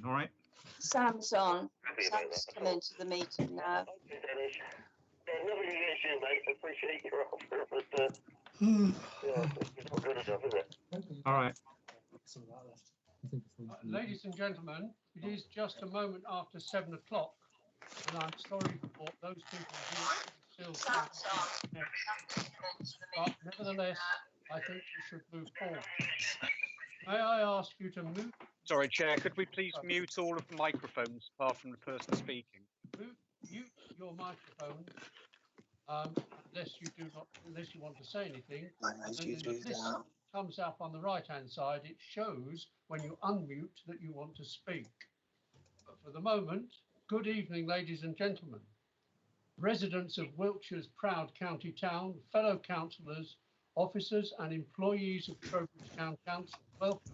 all right? Sam's on. Sam's come into the meeting now. Nothing against you, mate. I appreciate your offer, but yeah, it's not good enough, is it? All right. Ladies and gentlemen, it is just a moment after 7 o'clock, and I'm sorry for those people who still can't. But nevertheless, I think we should move forward. May I ask you to mute? Sorry, Chair, could we please mute all of the microphones apart from the person speaking? Mute your microphone, unless you want to say anything. And then the list comes up on the right-hand side. It shows when you unmute that you want to speak. But for the moment, good evening, ladies and gentlemen, residents of Wiltshire's proud county town, fellow councillors, officers and employees of Trowbridge Town Council, welcome.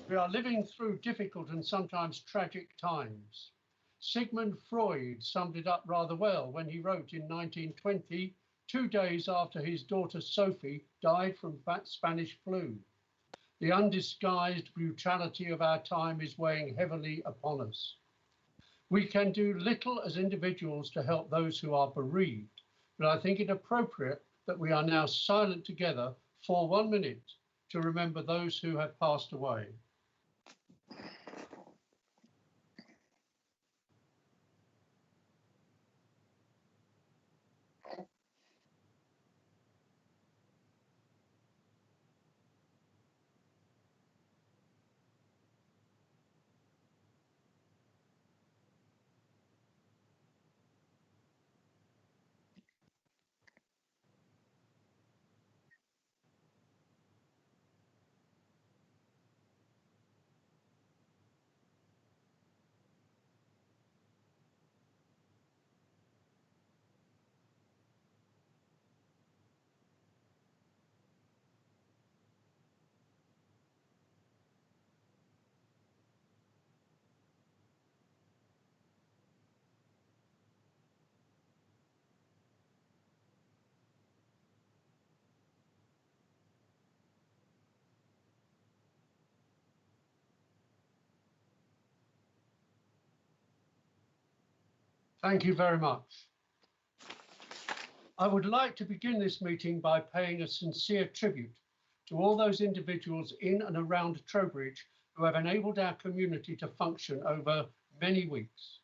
We are living through difficult and sometimes tragic times. Sigmund Freud summed it up rather well when he wrote in 1920, 2 days after his daughter Sophie died from Spanish flu. The undisguised brutality of our time is weighing heavily upon us. We can do little as individuals to help those who are bereaved, but I think it appropriate that we are now silent together for 1 minute to remember those who have passed away. Thank you very much. I would like to begin this meeting by paying a sincere tribute to all those individuals in and around Trowbridge who have enabled our community to function over many weeks.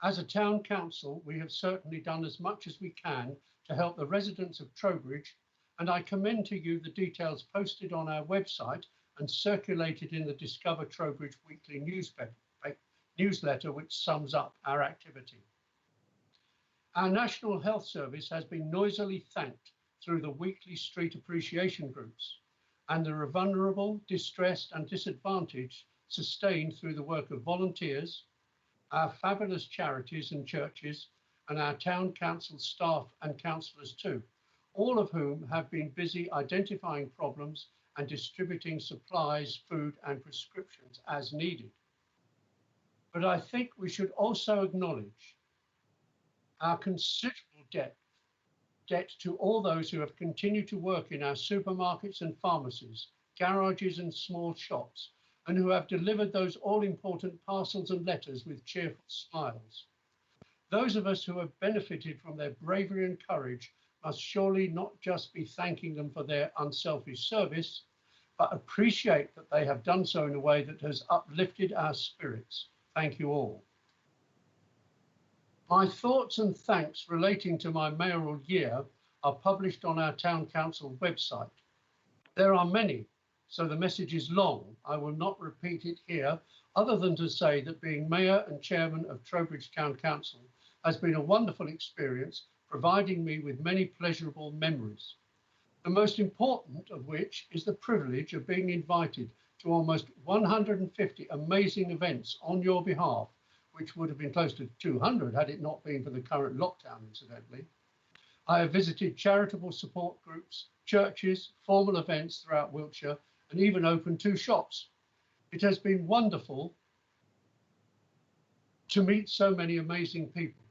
As a town council, we have certainly done as much as we can to help the residents of Trowbridge, and I commend to you the details posted on our website and circulated in the Discover Trowbridge weekly newsletter, which sums up our activity. Our National Health Service has been noisily thanked through the weekly street appreciation groups, and the vulnerable, distressed and disadvantaged sustained through the work of volunteers, our fabulous charities and churches, and our town council staff and councillors too, all of whom have been busy identifying problems and distributing supplies, food and prescriptions as needed. But I think we should also acknowledge our considerable debt to all those who have continued to work in our supermarkets and pharmacies, garages and small shops, and who have delivered those all-important parcels and letters with cheerful smiles. Those of us who have benefited from their bravery and courage must surely not just be thanking them for their unselfish service, but appreciate that they have done so in a way that has uplifted our spirits. Thank you all. My thoughts and thanks relating to my mayoral year are published on our town council website. There are many, so the message is long. I will not repeat it here, other than to say that being mayor and chairman of Trowbridge Town Council has been a wonderful experience, providing me with many pleasurable memories. The most important of which is the privilege of being invited to almost 150 amazing events on your behalf, which would have been close to 200 had it not been for the current lockdown, incidentally. I have visited charitable support groups, churches, formal events throughout Wiltshire, and even opened 2 shops. It has been wonderful to meet so many amazing people.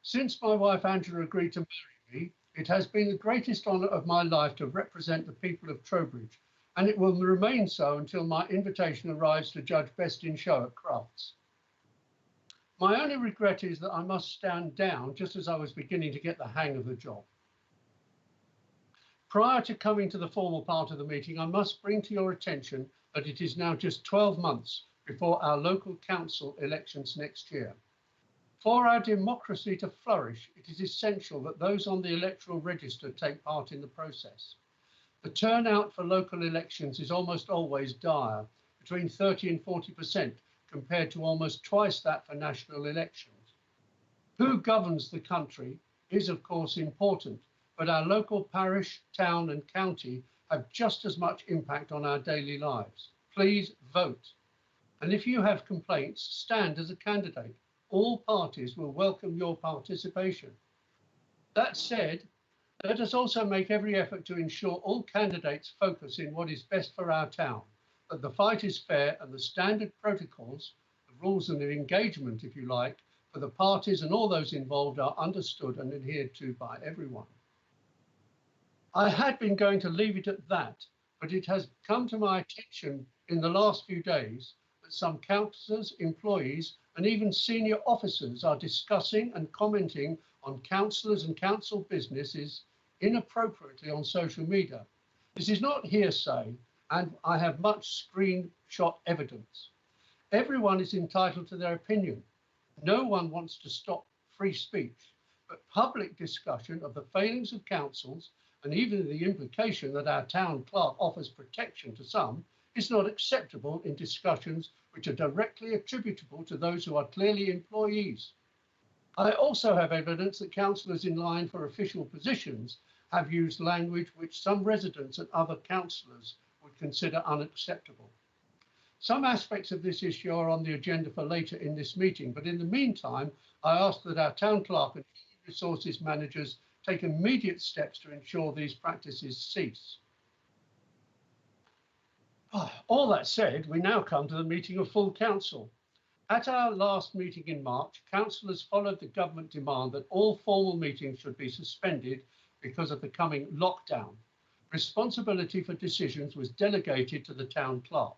Since my wife Angela agreed to marry me, it has been the greatest honour of my life to represent the people of Trowbridge and it will remain so until my invitation arrives to judge Best in Show at Crafts. My only regret is that I must stand down just as I was beginning to get the hang of the job. Prior to coming to the formal part of the meeting, I must bring to your attention that it is now just 12 months before our local council elections next year. For our democracy to flourish, it is essential that those on the electoral register take part in the process. The turnout for local elections is almost always dire, between 30 and 40%, compared to almost twice that for national elections. Who governs the country is, of course, important, but our local parish, town and county have just as much impact on our daily lives. Please vote. And if you have complaints, stand as a candidate. All parties will welcome your participation. That said, let us also make every effort to ensure all candidates focus in what is best for our town, that the fight is fair and the standard protocols, the rules and the engagement, if you like, for the parties and all those involved are understood and adhered to by everyone. I had been going to leave it at that, but it has come to my attention in the last few days that some councillors, employees, and even senior officers are discussing and commenting on councillors and council businesses inappropriately on social media. This is not hearsay, and I have much screenshot evidence. Everyone is entitled to their opinion. No one wants to stop free speech, but public discussion of the failings of councils and even the implication that our town clerk offers protection to some is not acceptable in discussions which are directly attributable to those who are clearly employees. I also have evidence that councillors in line for official positions have used language which some residents and other councillors would consider unacceptable. Some aspects of this issue are on the agenda for later in this meeting, but in the meantime, I ask that our town clerk and human resources managers take immediate steps to ensure these practices cease. All that said, we now come to the meeting of full council. At our last meeting in March, councillors followed the government demand that all formal meetings should be suspended because of the coming lockdown. Responsibility for decisions was delegated to the town clerk.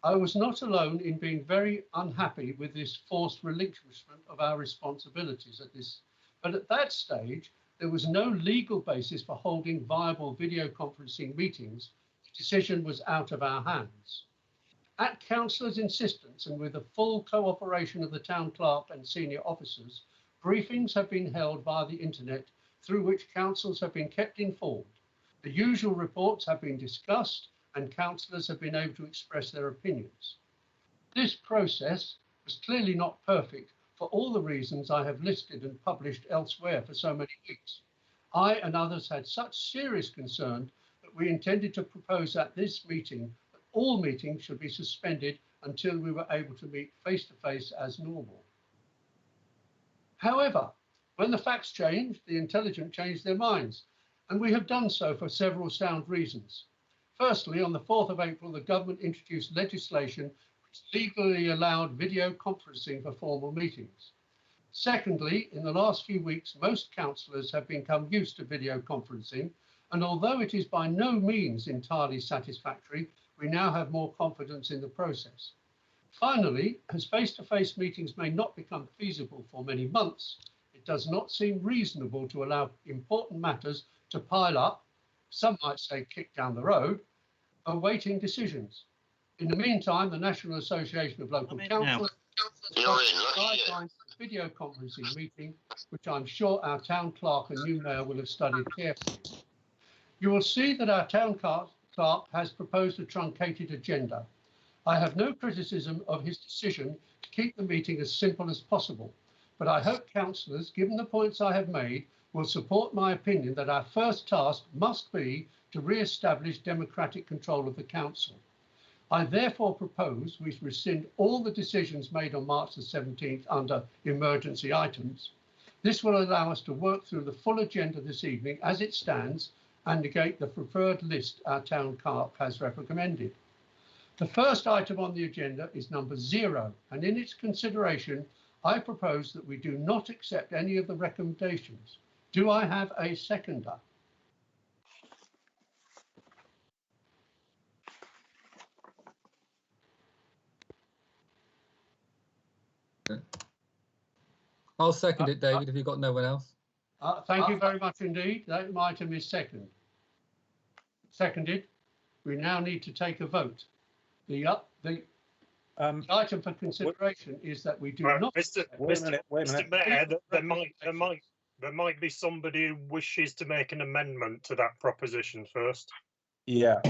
I was not alone in being very unhappy with this forced relinquishment of our responsibilities but at that stage, there was no legal basis for holding viable video conferencing meetings. The decision was out of our hands. At councillors' insistence and with the full cooperation of the town clerk and senior officers, briefings have been held via the internet through which councils have been kept informed. The usual reports have been discussed and councillors have been able to express their opinions. This process was clearly not perfect for all the reasons I have listed and published elsewhere for so many weeks. I and others had such serious concern that we intended to propose at this meeting that all meetings should be suspended until we were able to meet face to face as normal. However, when the facts changed, the intelligent changed their minds, and we have done so for several sound reasons. Firstly, on the 4th of April, the government introduced legislation which legally allowed video conferencing for formal meetings. Secondly, in the last few weeks, most councillors have become used to video conferencing, and although it is by no means entirely satisfactory, we now have more confidence in the process. Finally, as face-to-face meetings may not become feasible for many months, it does not seem reasonable to allow important matters to pile up, some might say kick down the road, awaiting decisions. In the meantime, the National Association of Local Councils guidelines for video conferencing meeting, which I'm sure our town clerk and new mayor will have studied carefully. You will see that our town clerk has proposed a truncated agenda. I have no criticism of his decision to keep the meeting as simple as possible, but I hope councillors, given the points I have made, will support my opinion that our first task must be to re-establish democratic control of the council. I therefore propose we rescind all the decisions made on March the 17th under emergency items. This will allow us to work through the full agenda this evening as it stands and negate the preferred list our town clerk has recommended. The first item on the agenda is number 0, and in its consideration, I propose that we do not accept any of the recommendations. Do I have a seconder? I'll second it, David, if you've got no one else. Thank you very much indeed. That item is seconded. We now need to take a vote. The item for consideration is that we do not. Mr. Mayor, there might be somebody who wishes to make an amendment to that proposition first. Yeah,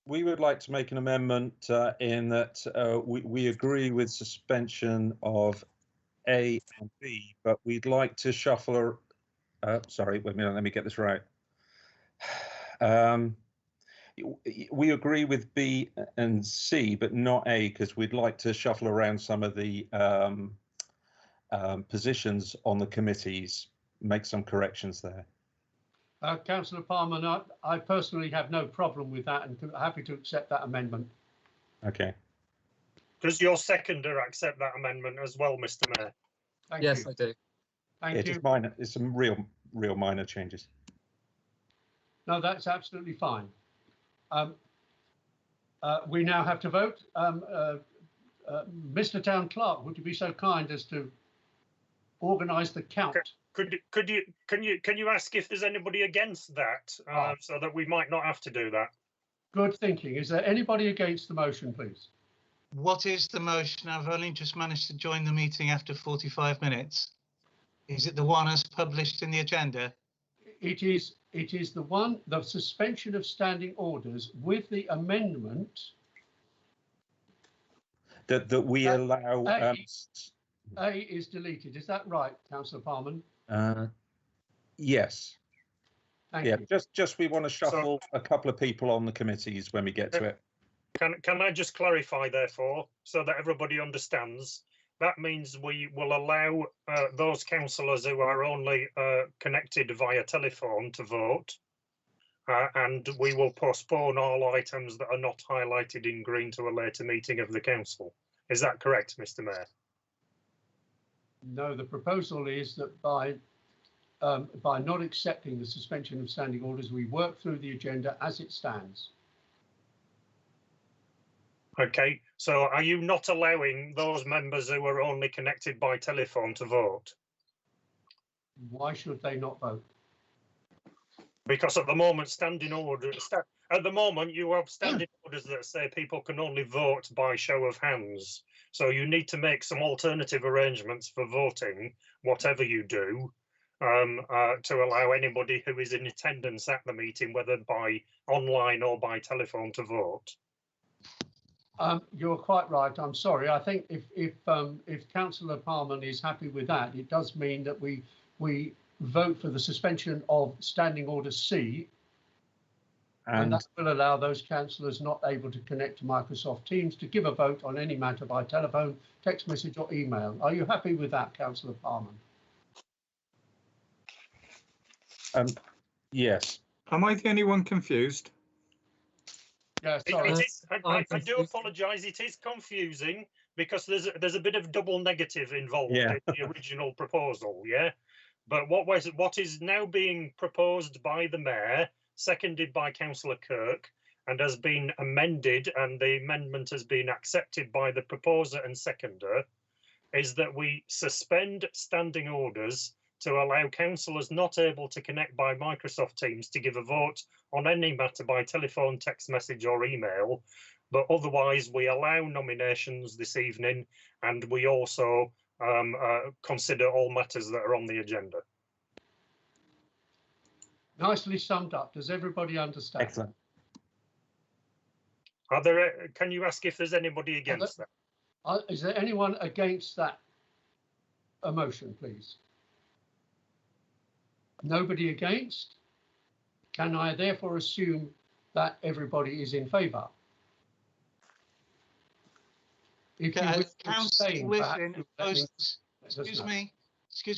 we would like to make an amendment in that we agree with suspension of A and B, but we'd like to shuffle. Sorry, wait a minute. Let me get this right. We agree with B and C, but not A, because we'd like to shuffle around some of the positions on the committees, make some corrections there. Councillor Palmer, I personally have no problem with that and happy to accept that amendment. Okay. Does your seconder accept that amendment as well, Mr. Mayor? Yes, I do. Thank you. It's minor. It's some real minor changes. No, that's absolutely fine. We now have to vote. Mr. Town Clerk, would you be so kind as to organise the count? Can you ask if there's anybody against that, so that we might not have to do that? Good thinking. Is there anybody against the motion, please? What is the motion? I've only just managed to join the meeting after 45 minutes. Is it the one as published in the agenda? It is the one, the suspension of standing orders with the amendment That we allow. A is deleted. Is that right, Councillor Parman? Yes. Thank you. Just we want to shuffle a couple of people on the committees when we get to it. Can I just clarify, therefore, so that everybody understands? That means we will allow those councillors who are only connected via telephone to vote, and we will postpone all items that are not highlighted in green to a later meeting of the council. Is that correct, Mr. Mayor? No, the proposal is that by not accepting the suspension of standing orders, we work through the agenda as it stands. Okay, so are you not allowing those members who are only connected by telephone to vote? Why should they not vote? Because at the moment, at the moment, you have standing orders that say people can only vote by show of hands. So you need to make some alternative arrangements for voting, whatever you do, to allow anybody who is in attendance at the meeting, whether by online or by telephone, to vote. You're quite right. I'm sorry. I think if Councillor Parman is happy with that, it does mean that we vote for the suspension of standing order C, and that will allow those councillors not able to connect to Microsoft Teams to give a vote on any matter by telephone, text message or email. Are you happy with that, Councillor Parman? Yes. Am I the only one confused? Yeah, sorry. I do apologise. It is confusing because there's a bit of double negative involved in the original proposal. Yeah, but what is now being proposed by the Mayor, seconded by Councillor Kirk, and has been amended, and the amendment has been accepted by the proposer and seconder, is that we suspend standing orders to allow councillors not able to connect by Microsoft Teams to give a vote on any matter by telephone, text message or email, but otherwise we allow nominations this evening, and we also consider all matters that are on the agenda. Nicely summed up. Does everybody understand? Excellent. Are there? Can you ask if there's anybody against that? Is there anyone against that motion, please? Nobody against? Can I therefore assume that everybody is in favour? Councillor Whiffen opposes. Excuse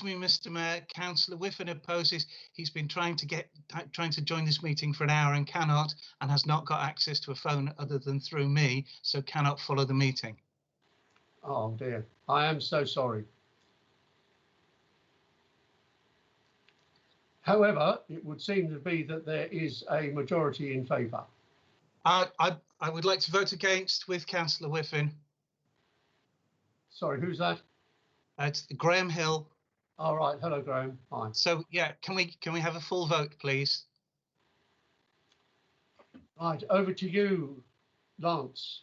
me, Mr. Mayor. Councillor Whiffen opposes. He's been trying to join this meeting for an hour and cannot, and has not got access to a phone other than through me, so cannot follow the meeting. Oh dear, I am so sorry. However, it would seem to be that there is a majority in favour. I would like to vote against with Councillor Whiffen. Sorry, who's that? It's Graham Hill. All right. Hello, Graham. Hi. So yeah, can we have a full vote, please? Right. Over to you, Lance.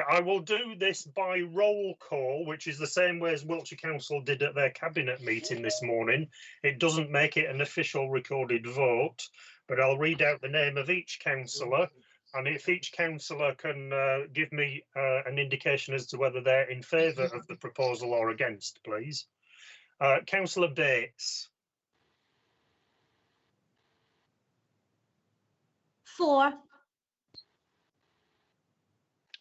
I will do this by roll call, which is the same way as Wiltshire Council did at their cabinet meeting this morning. It doesn't make it an official recorded vote, but I'll read out the name of each councillor, and if each councillor can give me an indication as to whether they're in favour of the proposal or against, please. Councillor Bates. 4.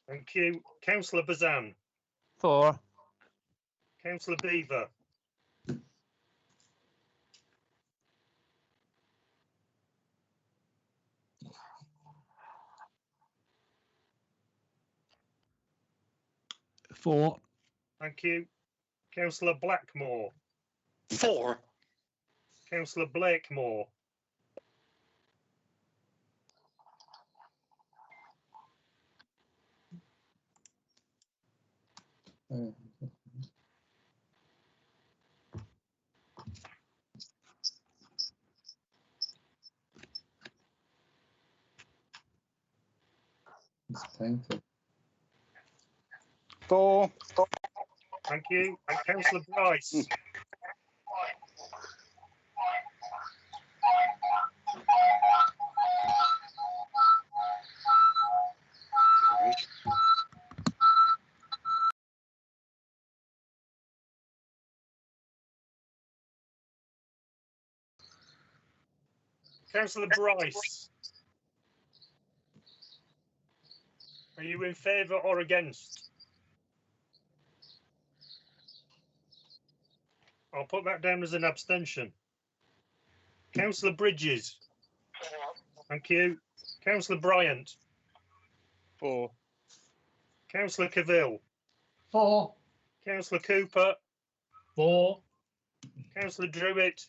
Thank you. Councillor Bazan. 4. Councillor Beaver. 4. Thank you. Councillor Blackmore. 4. Councillor Blakemore. 4. Thank you. Councillor Bryce. 'Councillor Bryce. Are you in favour or against? I'll put that down as an abstention. Councillor Bridges. Thank you. Councillor Bryant. 4. Councillor Cavill. 4. Councillor Cooper. 4. Councillor Druitt.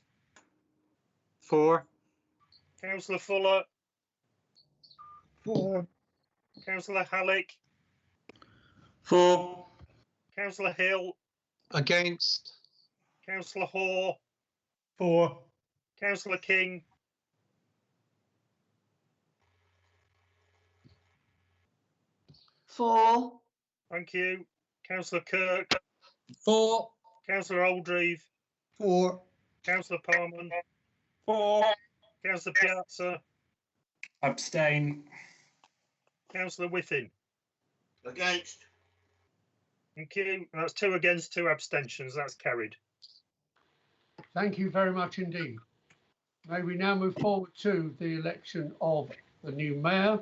4. Councillor Fuller. 4. Councillor Halleck. 4. Councillor Hill. Against. Councillor Hoare. 4. Councillor King. 4. Thank you. Councillor Kirk. 4. Councillor Oldreeve. 4. Councillor Parman. 4. Councillor Piazza. Abstain. Councillor Whiffin. Against. Thank you. That's 2 against, 2 abstentions. That's carried. Thank you very much indeed. May we now move forward to the election of the new mayor.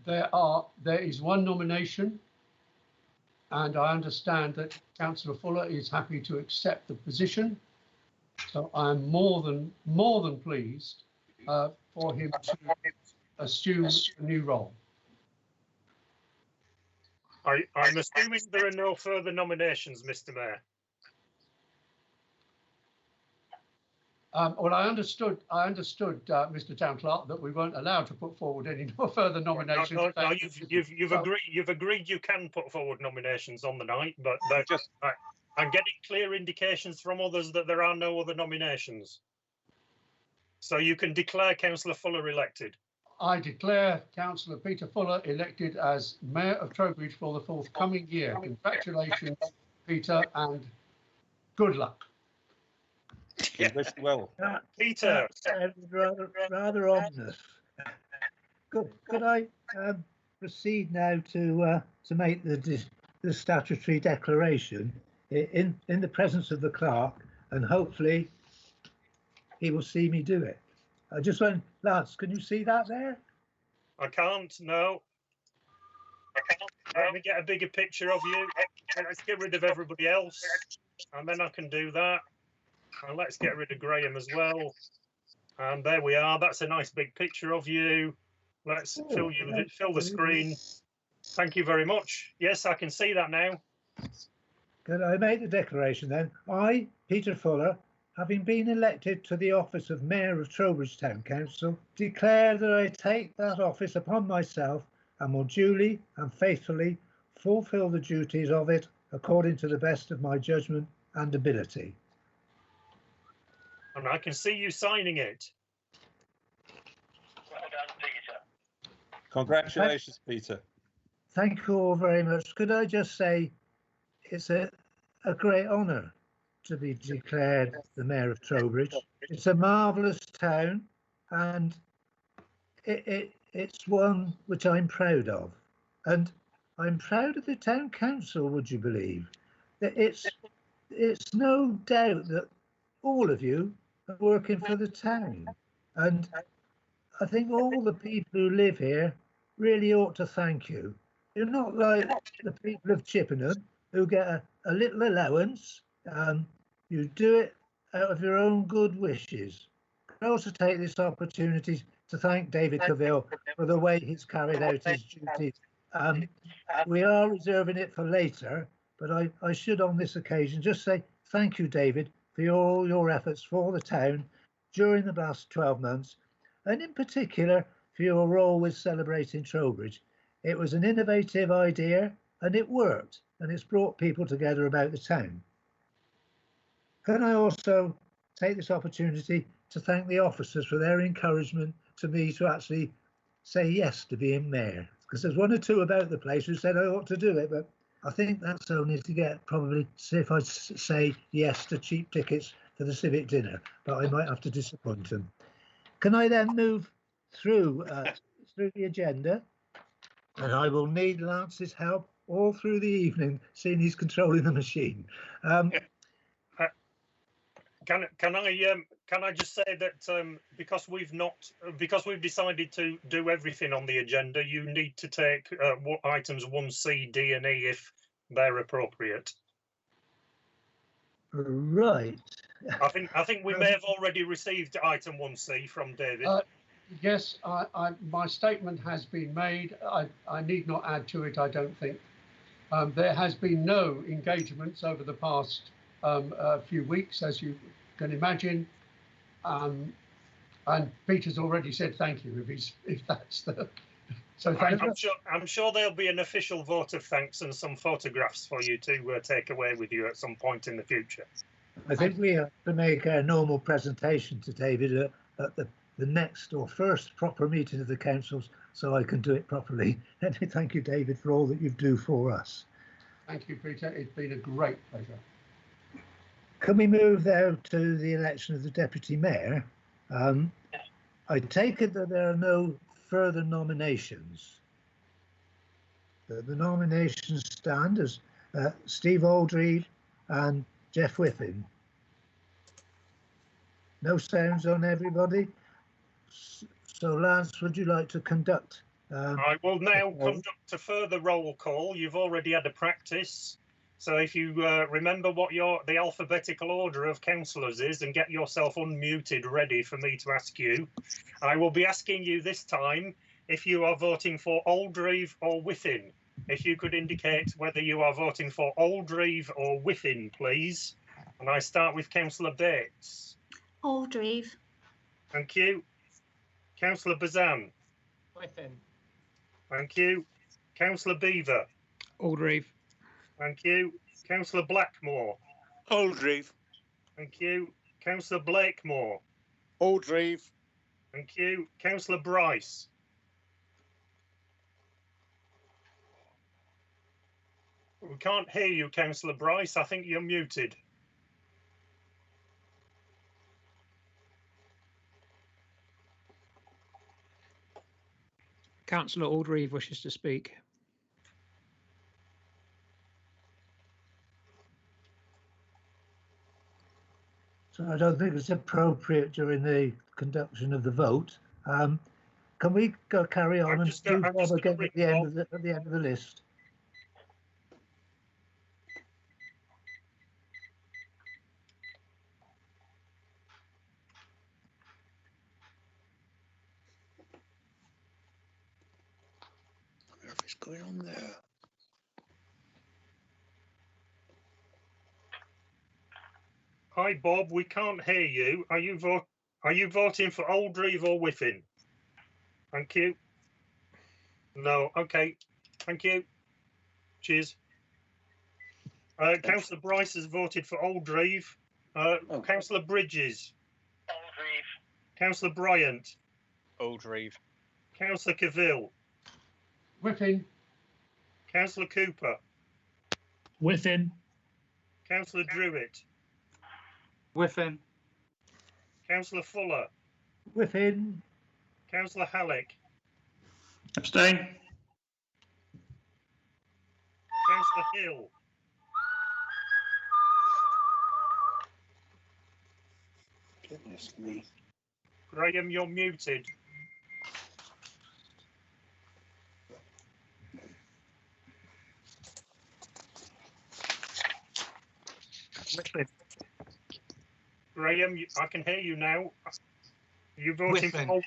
There is one nomination, and I understand that Councillor Fuller is happy to accept the position. So I'm more than pleased for him to assume a new role. I'm assuming there are no further nominations, Mr. Mayor. Well, I understood, Mr. Town Clerk, that we weren't allowed to put forward any further nominations. No, you've agreed you can put forward nominations on the night, but I'm getting clear indications from others that there are no other nominations. So you can declare Councillor Fuller elected. I declare Councillor Peter Fuller elected as Mayor of Trowbridge for the forthcoming year. Congratulations, Peter, and good luck. We wish you well. Peter. Rather ominous. Could I proceed now to make the statutory declaration in the presence of the clerk, and hopefully he will see me do it. I just want, Lance, can you see that there? I can't, no. Let me get a bigger picture of you. Let's get rid of everybody else, and then I can do that. And let's get rid of Graham as well. And there we are. That's a nice big picture of you. Let's fill the screen. Thank you very much. Yes, I can see that now. Could I make the declaration then? I, Peter Fuller, having been elected to the office of Mayor of Trowbridge Town Council, declare that I take that office upon myself and will duly and faithfully fulfil the duties of it according to the best of my judgment and ability. And I can see you signing it. Congratulations, Peter. Thank you all very much. Could I just say it's a great honour to be declared the Mayor of Trowbridge. It's a marvellous town, and it's one which I'm proud of. And I'm proud of the town council, would you believe? That it's no doubt that all of you are working for the town. And I think all the people who live here really ought to thank you. You're not like the people of Chippenham who get a little allowance. You do it out of your own good wishes. I also take this opportunity to thank David Cavill for the way he's carried out his duties. We are reserving it for later, but I should on this occasion just say thank you, David, for all your efforts for the town during the last 12 months, and in particular for your role with Celebrating Trowbridge. It was an innovative idea and it worked, and it's brought people together about the town. Can I also take this opportunity to thank the officers for their encouragement to me to actually say yes to being mayor? Because there's one or two about the place who said I ought to do it, but I think that's only to get probably see if I say yes to cheap tickets for the civic dinner, but I might have to disappoint them. Can I then move through the agenda? And I will need Lance's help all through the evening, seeing he's controlling the machine. Can I just say that because we've decided to do everything on the agenda, you need to take items 1C, D, and E if they're appropriate. Right. I think we may have already received item 1C from David. Yes, my statement has been made. I need not add to it, I don't think. There has been no engagements over the past few weeks, as you can imagine. And Peter's already said thank you if that's the. So thank you. I'm sure there'll be an official vote of thanks and some photographs for you to take away with you at some point in the future. I think we have to make a normal presentation to David at the next or first proper meeting of the councils, so I can do it properly. Let me thank you, David, for all that you do for us. Thank you, Peter. It's been a great pleasure. Can we move now to the election of the deputy mayor? I take it that there are no further nominations. The nominations stand as Steve Aldreve and Jeff Whiffen. No sounds on everybody. So, Lance, would you like to conduct? I will now conduct a further roll call. You've already had a practice. So if you remember what the alphabetical order of councillors is and get yourself unmuted ready for me to ask you, I will be asking you this time if you are voting for Aldreve or Whiffen. If you could indicate whether you are voting for Aldreve or Whiffen, please. And I start with Councillor Bates. Aldreve. Thank you. Councillor Bazan. Whiffen. Thank you. Councillor Beaver. Aldreve. Thank you. Councillor Blackmore. Aldreve. Thank you. Councillor Blakemore. Aldreve. Thank you. Councillor Bryce. We can't hear you, Councillor Bryce. I think you're muted. Councillor Aldreve wishes to speak. So I don't think it's appropriate during the conduction of the vote. Can we carry on and do Bob again at the end of the list? What's going on there? Hi, Bob. We can't hear you. Are you voting for Oldreeve or Whiffin? Thank you. No. Okay. Thank you. Cheers. Councillor Bryce has voted for Oldreeve. Councillor Bridges. Oldreeve. Councillor Bryant. Oldreeve. Councillor Cavill. Whiffin. Councillor Cooper. Within. Councillor Druitt. Whiffin. Councillor Fuller. Within. Councillor Halleck. Abstain. Councillor Hill. Goodness me. Graham, you're muted. Graham, I can hear you now. You voting Whiffin. for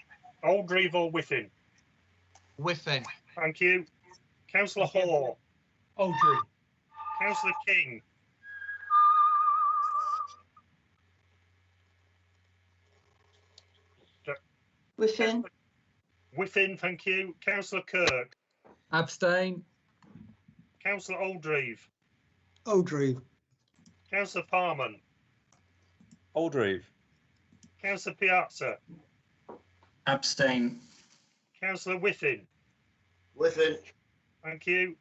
Oldreeve or Whiffin? Whiffin. Thank you. Councillor Hoare. Oldreeve. Councillor King. Whiffin. Whiffin, thank you. Councillor Kirk. Abstain. Councillor Oldreeve. Oldreeve. Councillor Parman. Oldreeve. Councillor Piazza. Abstain. Councillor Whiffin. Whiffin. Thank you.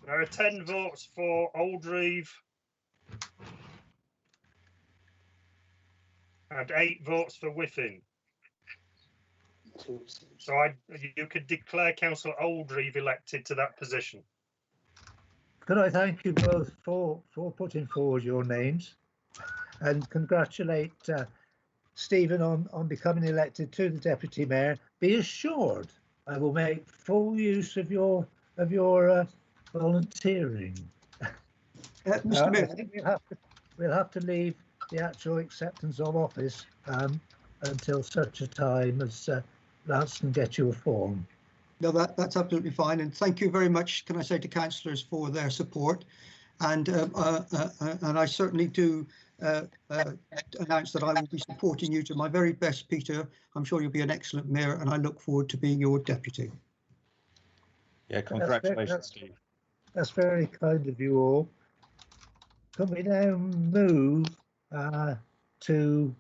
There are 10 votes for Oldreeve and 8 votes for Whiffin. So you could declare Councillor Oldreeve elected to that position. Could I thank you both for putting forward your names and congratulate Stephen on becoming elected to the deputy mayor. Be assured I will make full use of your volunteering. Mr. I Mayor, think we'll have to leave the actual acceptance of office until such a time as Lance can get you a form. no, that's absolutely fine. And thank you very much, can I say, to councillors for their support. And I certainly do announce that I will be supporting you to my very best, Peter. I'm sure you'll be an excellent mayor and I look forward to being your deputy. Yeah, congratulations, Steve. That's very kind of you all. Can we now move to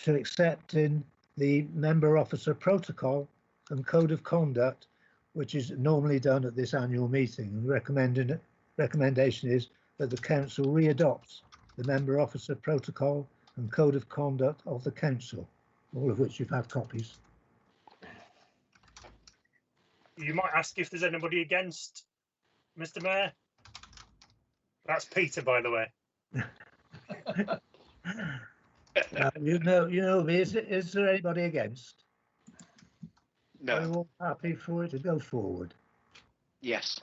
accepting the member officer protocol and code of conduct, which is normally done at this annual meeting? The recommendation is that the council readopts the member officer protocol and code of conduct of the council, all of which you've had copies. You might ask if there's anybody against, Mr. Mayor. That's Peter, by the way. You know me. Is there anybody against? No. Are you all happy for it to go forward? Yes.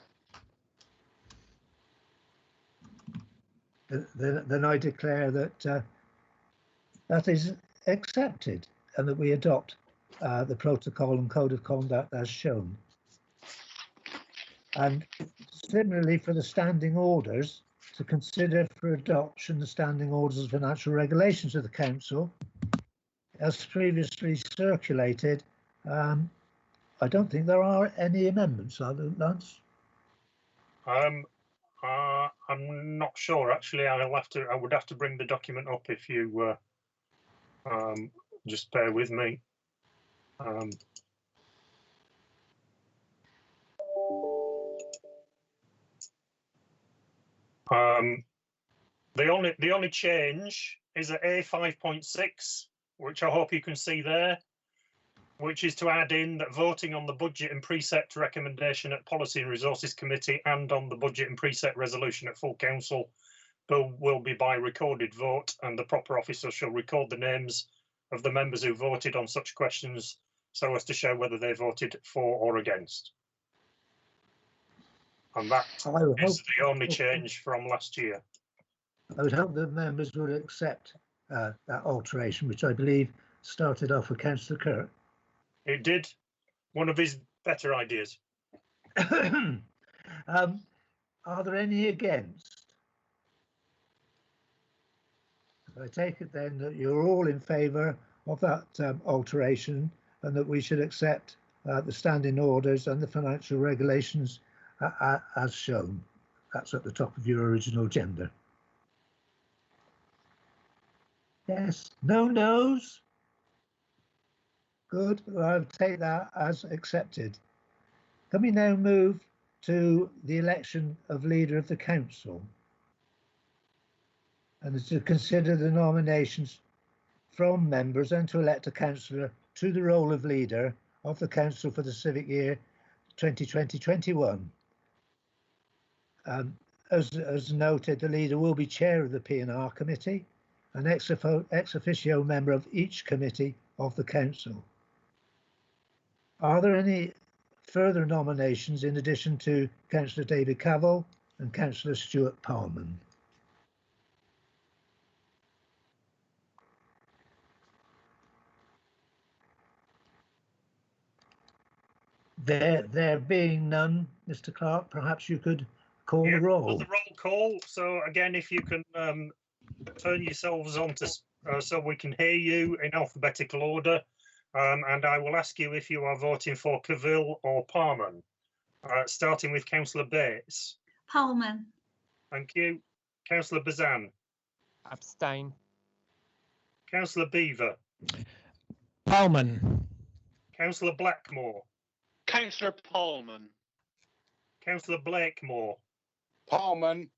Then I declare that that is accepted and that we adopt the protocol and code of conduct as shown. And similarly for the standing orders, to consider for adoption the standing orders of financial regulations of the council, as previously circulated. I don't think there are any amendments, are there, Lance? I'm not sure actually. I would have to bring the document up if you just bear with me. The only change is at A5.6, which I hope you can see there, which is to add in that voting on the budget and precept recommendation at Policy and Resources Committee and on the budget and precept resolution at full council will be by recorded vote, and the proper officer shall record the names of the members who voted on such questions so as to show whether they voted for or against. And that is the only change from last year. I would hope that members would accept that alteration, which I believe started off with Councillor Kirk. It did. One of his better ideas. Are there any against? I take it then that you're all in favour of that alteration, and that we should accept the standing orders and the financial regulations as shown. That's at the top of your original agenda. Yes, no no's? Good, well, I'll take that as accepted. Can we now move to the election of leader of the council? And to consider the nominations from members and to elect a councillor to the role of leader of the council for the civic year 2020-21. As noted, the leader will be chair of the P&R committee, an ex officio member of each committee of the council. Are there any further nominations in addition to Councillor David Cavell and Councillor Stuart Parman? There being none, Mr. Clark, perhaps you could call the roll. The roll call. So again, if you can turn yourselves on to so we can hear you in alphabetical order, and I will ask you if you are voting for Cavell or Parman. Starting with Councillor Bates. Parman. Thank you. Councillor Bazan. Abstain. Councillor Beaver. Parman. Councillor Blackmore. Councillor Parman. Councillor Blakemore. Parman.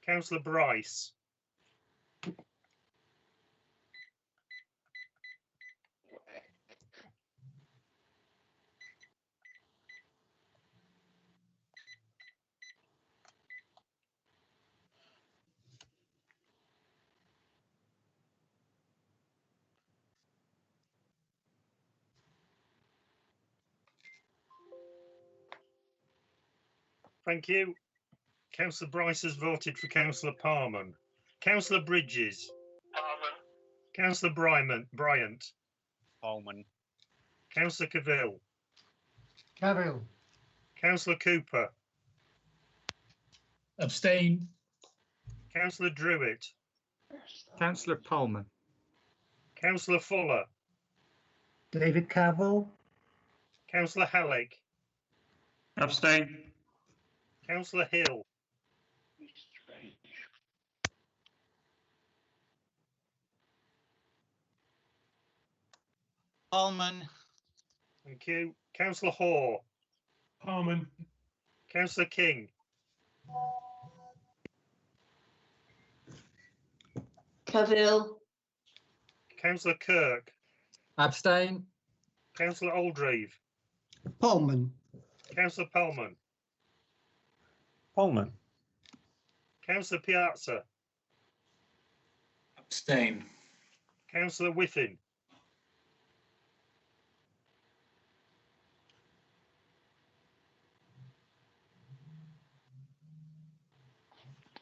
Councillor Bryce. Thank you. Councillor Bryce has voted for Councillor Parman. Councillor Bridges. Parman. Councillor Bryant. Parman. Councillor Cavell. Cavell. Councillor Cooper. Abstain. Councillor Druitt. Councillor Pullman. Councillor Fuller. David Cavell. Councillor Halleck. Abstain. Councillor Hill. Parman. Thank you. Councillor Hoare. Parman. Councillor King. Cavell. Councillor Kirk. Abstain. Councillor Oldreeve. Parman. Councillor Pullman. Pullman. Councillor Piazza. Abstain. Councillor Whiffin.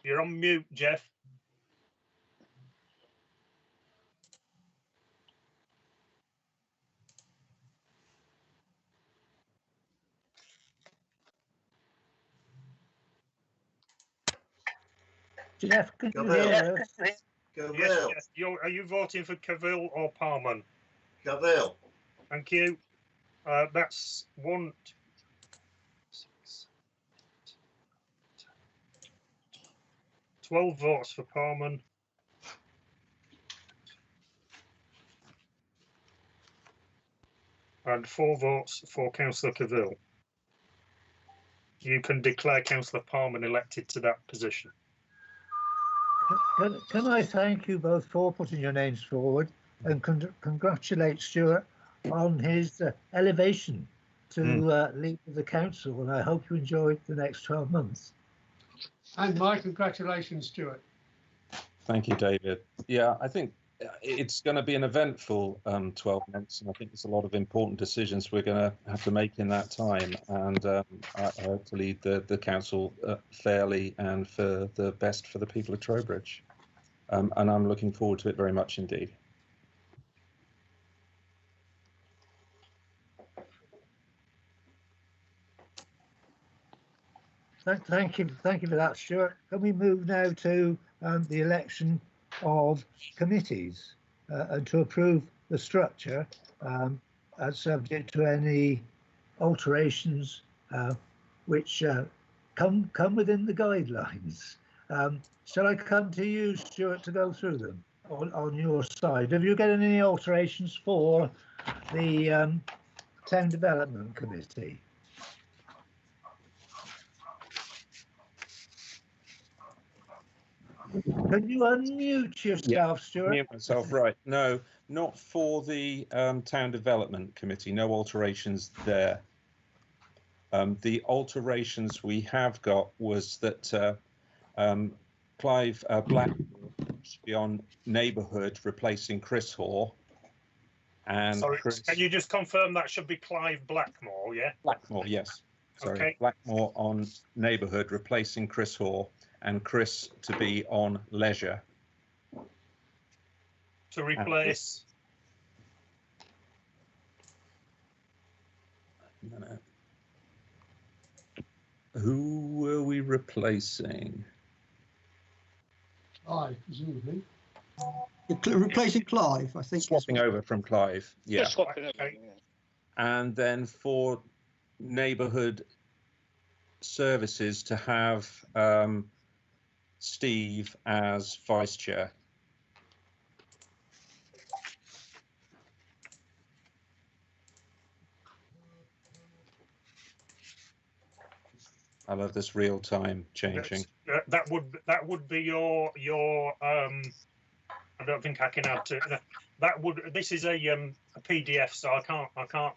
You're on mute, Jeff. Jeff, can you hear us? Yes, yes. Are you voting for Cavell or Parman? Cavell. Thank you. That's 1, 2, 6, 12 votes for Parman. And 4 votes for Councillor Cavell. You can declare Councillor Parman elected to that position. Can I thank you both for putting your names forward and congratulate Stuart on his elevation to lead the council, and I hope you enjoy the next 12 months. And my congratulations, Stuart. Thank you, David. Yeah, I think it's going to be an eventful 12 months, and I think there's a lot of important decisions we're going to have to make in that time, and I hope to lead the council fairly and for the best for the people of Trowbridge. And I'm looking forward to it very much indeed. Thank you for that, Stuart. Can we move now to the election of committees and to approve the structure as subject to any alterations which come within the guidelines. Shall I come to you, Stuart, to go through them on your side? Have you got any alterations for the Town Development Committee? Can you unmute yourself, Stuart? Mute myself, right. No, not for the Town Development Committee. No alterations there. The alterations we have got was that Clive Blackmore should be on Neighbourhood, replacing Chris Hoare. And Sorry, Chris can you just confirm that should be Clive Blackmore, yeah? Blackmore, yes. Sorry, Okay. Blackmore on Neighbourhood, replacing Chris Hoare, and Chris to be on Leisure. To replace. Who were we replacing? Presumably. Replacing Clive, I think. Swapping over from Clive, yeah. Just swapping it. Okay. And then for Neighbourhood Services to have Steve as Vice Chair. I love this real time changing. That would be your I don't think I can add to that. This is a PDF, so I can't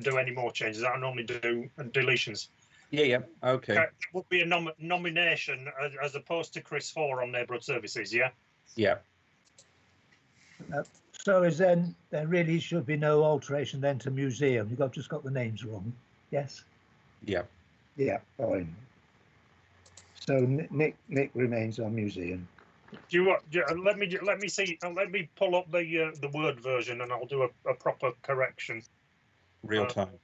do any more changes. I normally do deletions. Yeah, okay. That would be a nomination as opposed to Chris Hoare on Neighbourhood Services, yeah? Yeah. So is then there really should be no alteration then to museum? You've just got the names wrong. Yes. Yeah. Yeah, fine. So Nick remains on museum. Do you want? Let me see. Let me pull up the Word version, and I'll do a proper correction. Real time.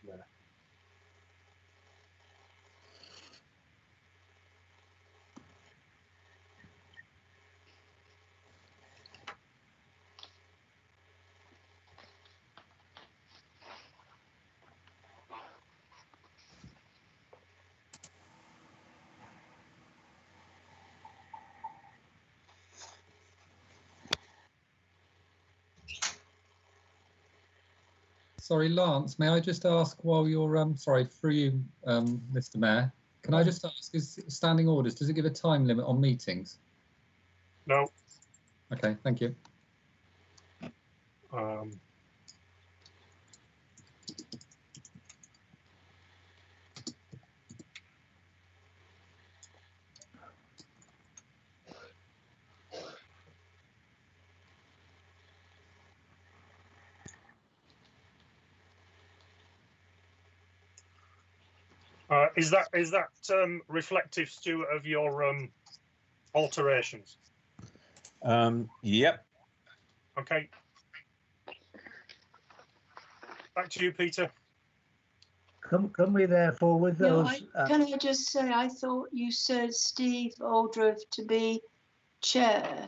There. Sorry, Lance, may I just ask while you're, sorry, through you, Mr. Mayor, can I just ask, is standing orders, does it give a time limit on meetings? No. Okay, thank you. Is that reflective, Stuart, of your alterations? Yep. Okay. Back to you, Peter. Can we therefore with No, those? can I just say, I thought you said Steve Aldrove to be chair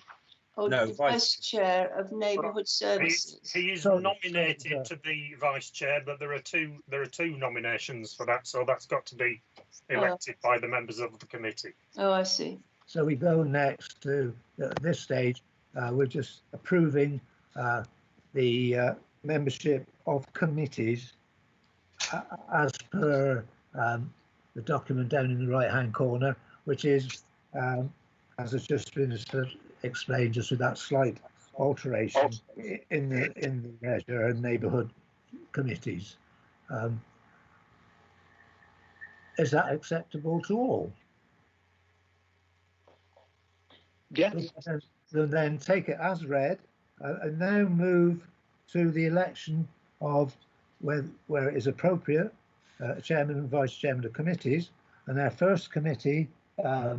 or No, vice chair of Neighbourhood Services. He is nominated to be vice chair, but there are two nominations for that, so that's got to be elected by the members of the committee. Oh, I see. So we go next to at this stage. We're just approving the membership of committees as per the document down in the right-hand corner, which is, as has just been explained, just with that slight alteration in the leisure and neighbourhood committees. Is that acceptable to all? Yeah. Then take it as read and now move to the election of where it is appropriate, chairman and vice chairman of committees. And our first committee to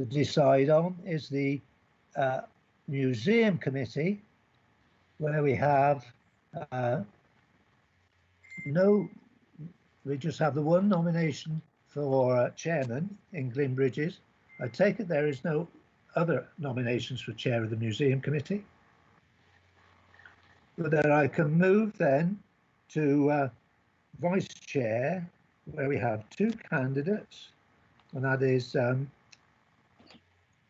decide on is the Museum Committee, where we have we just have the one nomination for chairman in Glyn Bridges. I take it there is no other nominations for chair of the Museum Committee. But then I can move then to vice chair, where we have two candidates, and that is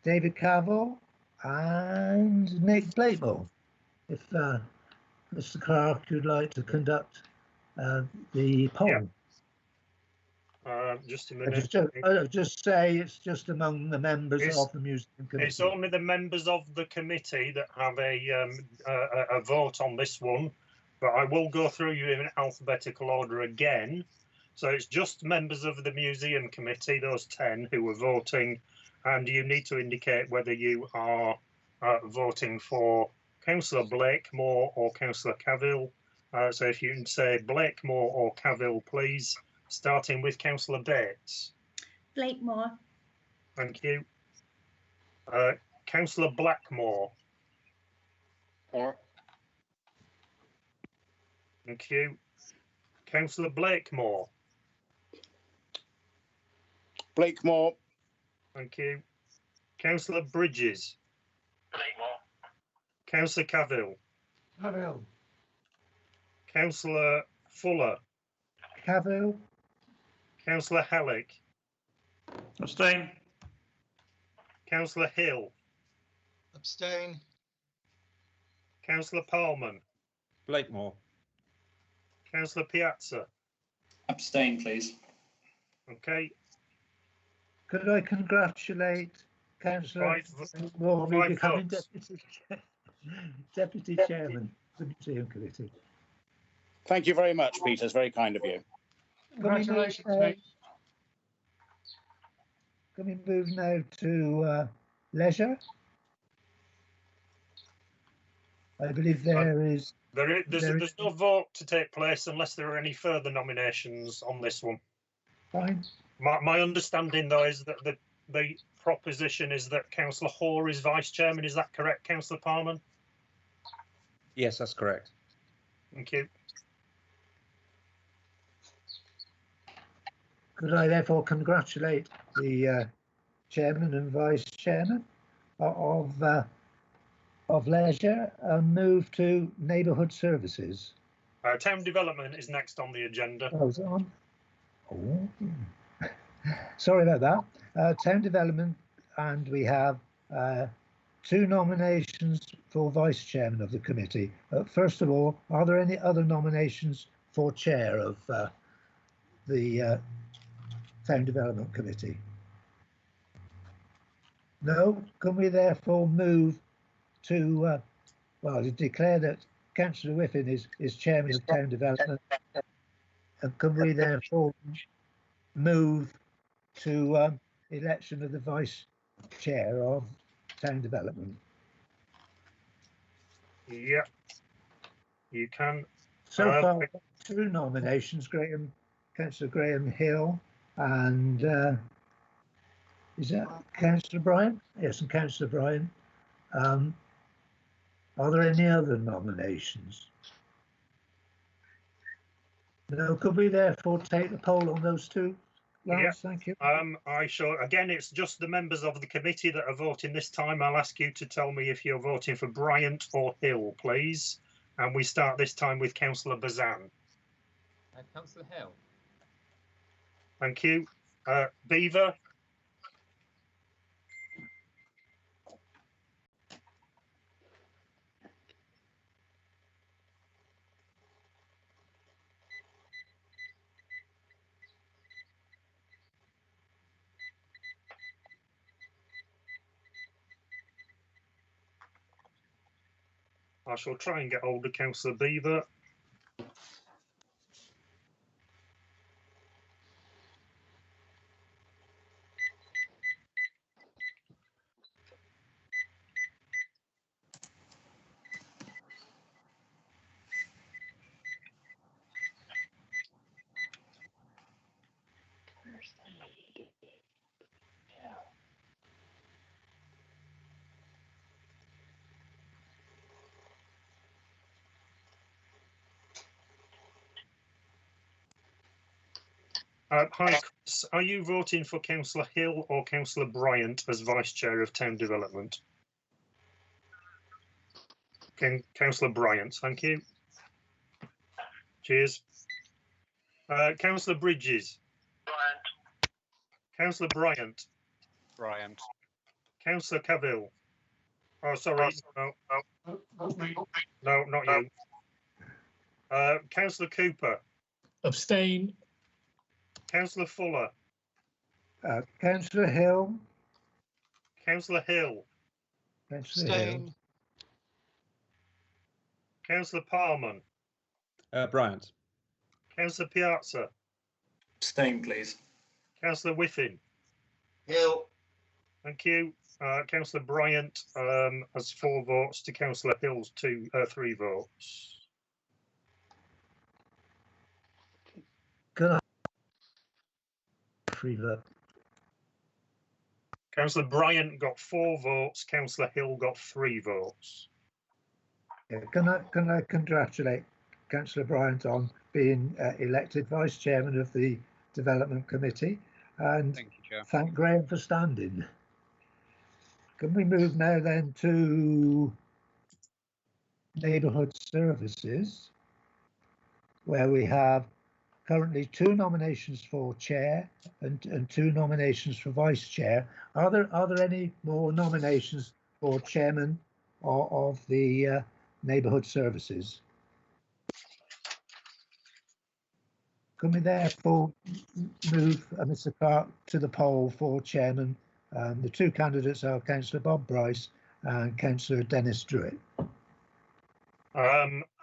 David Cavill and Nick Blakemore. If Mr. Clark, you'd like to conduct the poll. Yeah. Just a minute. I'll just say it's just among the members of the Museum Committee. It's only the members of the committee that have a vote on this one, but I will go through you in alphabetical order again. So it's just members of the Museum Committee, those 10 who are voting, and you need to indicate whether you are voting for Councillor Blakemore or Councillor Cavill. So if you can say Blakemore or Cavill, please, starting with Councillor Bates. Blakemore. Thank you. Councillor Blackmore. Or. Thank you. Councillor Blakemore. Blakemore. Thank you. Councillor Bridges. Blakemore. Councillor Cavill. Cavill. Councillor Fuller. Cavill. Councillor Halleck. Abstain. Councillor Hill. Abstain. Councillor Parman. Blakemore. Councillor Piazza. Abstain, please. Okay. Could I congratulate Councillor Moore becoming deputy chairman of the Museum Committee? Thank you very much, Peter. It's very kind of you. Congratulations, mate. Can we move now to leisure? I believe there's no vote to take place unless there are any further nominations on this one. Fine. My understanding, though, is that the proposition is that Councillor Hoare is vice chairman. Is that correct, Councillor Parman? Yes, that's correct. Thank you. Could I therefore congratulate the chairman and vice chairman of leisure and move to neighbourhood services? Town development is next on the agenda. Oh, is it on? Oh. Sorry about that. Town development, and we have two nominations for vice chairman of the committee. First of all, are there any other nominations for chair of the Town Development Committee? No? Can we therefore move to, declare that Councillor Whiffen is chairman of Town Development, and can we therefore move to election of the vice chair of Town Development? Yeah, you can. So far, two nominations, Councillor Graham Hill and is that Councillor Bryan? Yes, and Councillor Bryan. Are there any other nominations? No, could we therefore take the poll on those two? Lance, Yeah. thank you. I shall. Again, it's just the members of the committee that are voting this time. I'll ask you to tell me if you're voting for Bryant or Hill, please. And we start this time with Councillor Bazan. Councillor Hill. Thank you. Beaver. I shall try and get hold of Councillor Beaver. Hi, Chris. Are you voting for Councillor Hill or Councillor Bryant as Vice Chair of Town Development? Councillor Bryant, thank you. Cheers. Councillor Bridges. Bryant. Councillor Bryant. Bryant. Councillor Cavill. Oh, sorry. No, no, not you. Councillor Cooper. Abstain. Councillor Fuller. Councillor Hill. Councillor Hill. Councillor Hill. Councillor Parman. Bryant. Councillor Piazza. Abstain, please. Councillor Whiffin. Hill. Thank you. Councillor Bryant has 4 votes to Councillor Hill's 3 votes. Can I? Free vote. Councillor Bryant got 4 votes. Councillor Hill got 3 votes. Yeah, can I congratulate Councillor Bryant on being elected Vice Chairman of the Development Committee, and Thank you, Chair. thank Graham for standing. Can we move now then to Neighbourhood Services, where we have currently 2 nominations for Chair and 2 nominations for Vice Chair. Are there any more nominations for Chairman of the Neighbourhood Services? Can we therefore move Mr. Clark to the poll for Chairman? The 2 candidates are Councillor Bob Bryce and Councillor Dennis Druitt.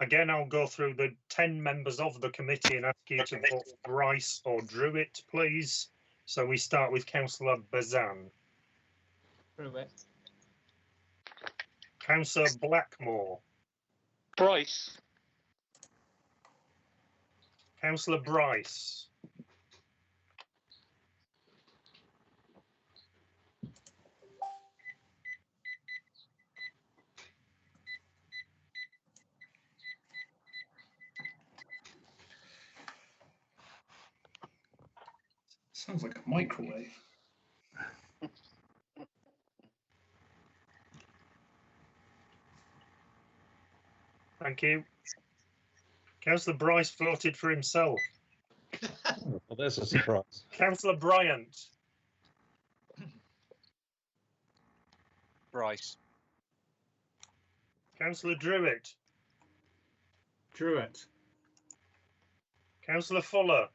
Again, I'll go through the 10 members of the committee and ask you to vote Bryce or Druitt, please. So we start with Councillor Bazan. Druitt. Councillor Blackmore. Bryce. Councillor Bryce. Sounds like a microwave. Thank you. Councillor Bryce voted for himself. Well, there's a surprise. Councillor Bryant. Bryce. Councillor Druitt. Druitt. Councillor Fuller.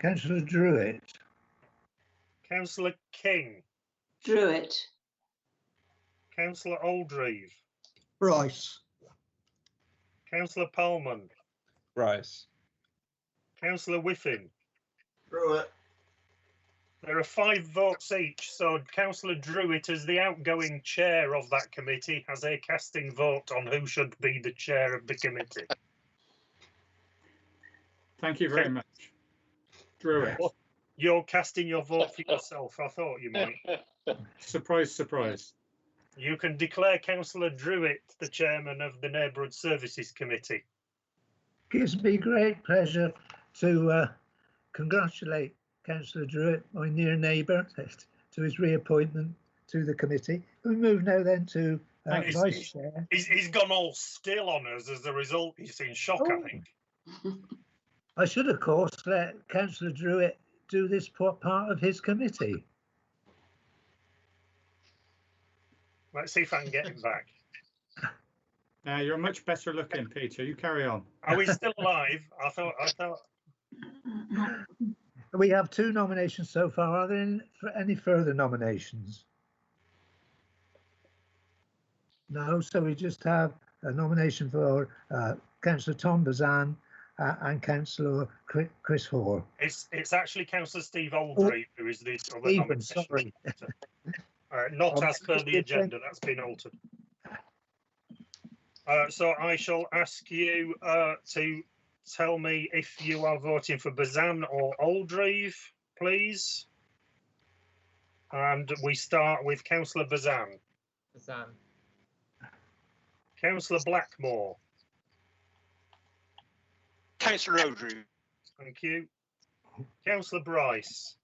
Councillor Druitt. Councillor King. Druitt. Councillor Oldreeve. Bryce. Councillor Palman. Bryce. Councillor Whiffin. Druitt. There are 5 votes each, so Councillor Druitt, as the outgoing chair of that committee, has a casting vote on who should be the chair of the committee. Thank you very much. Druitt. Well, you're casting your vote for yourself. I thought you might. Surprise, surprise. You can declare Councillor Druitt the chairman of the Neighbourhood Services Committee. Gives me great pleasure to congratulate Councillor Druitt, my near neighbour, to his reappointment to the committee. We move now then to Vice Chair. He's gone all still on us as a result. He's in shock, I think. I should, of course, let Councillor Druitt do this part of his committee. Let's see if I can get him back. Now you're much better looking, Peter. You carry on. Are we still alive? I thought. We have 2 nominations so far. Are there any further nominations? No, so we just have a nomination for Councillor Tom Bazan and Councillor Chris Hoare. It's actually Councillor Steve Oldreeve who is the other Stephen, nomination. sorry. Not as per the agenda, that's been altered. So I shall ask you to tell me if you are voting for Bazan or Oldreeve, please. And we start with Councillor Bazan. Bazan. Councillor Blackmore. Councillor Oldreeve. Thank you. Councillor Bryce.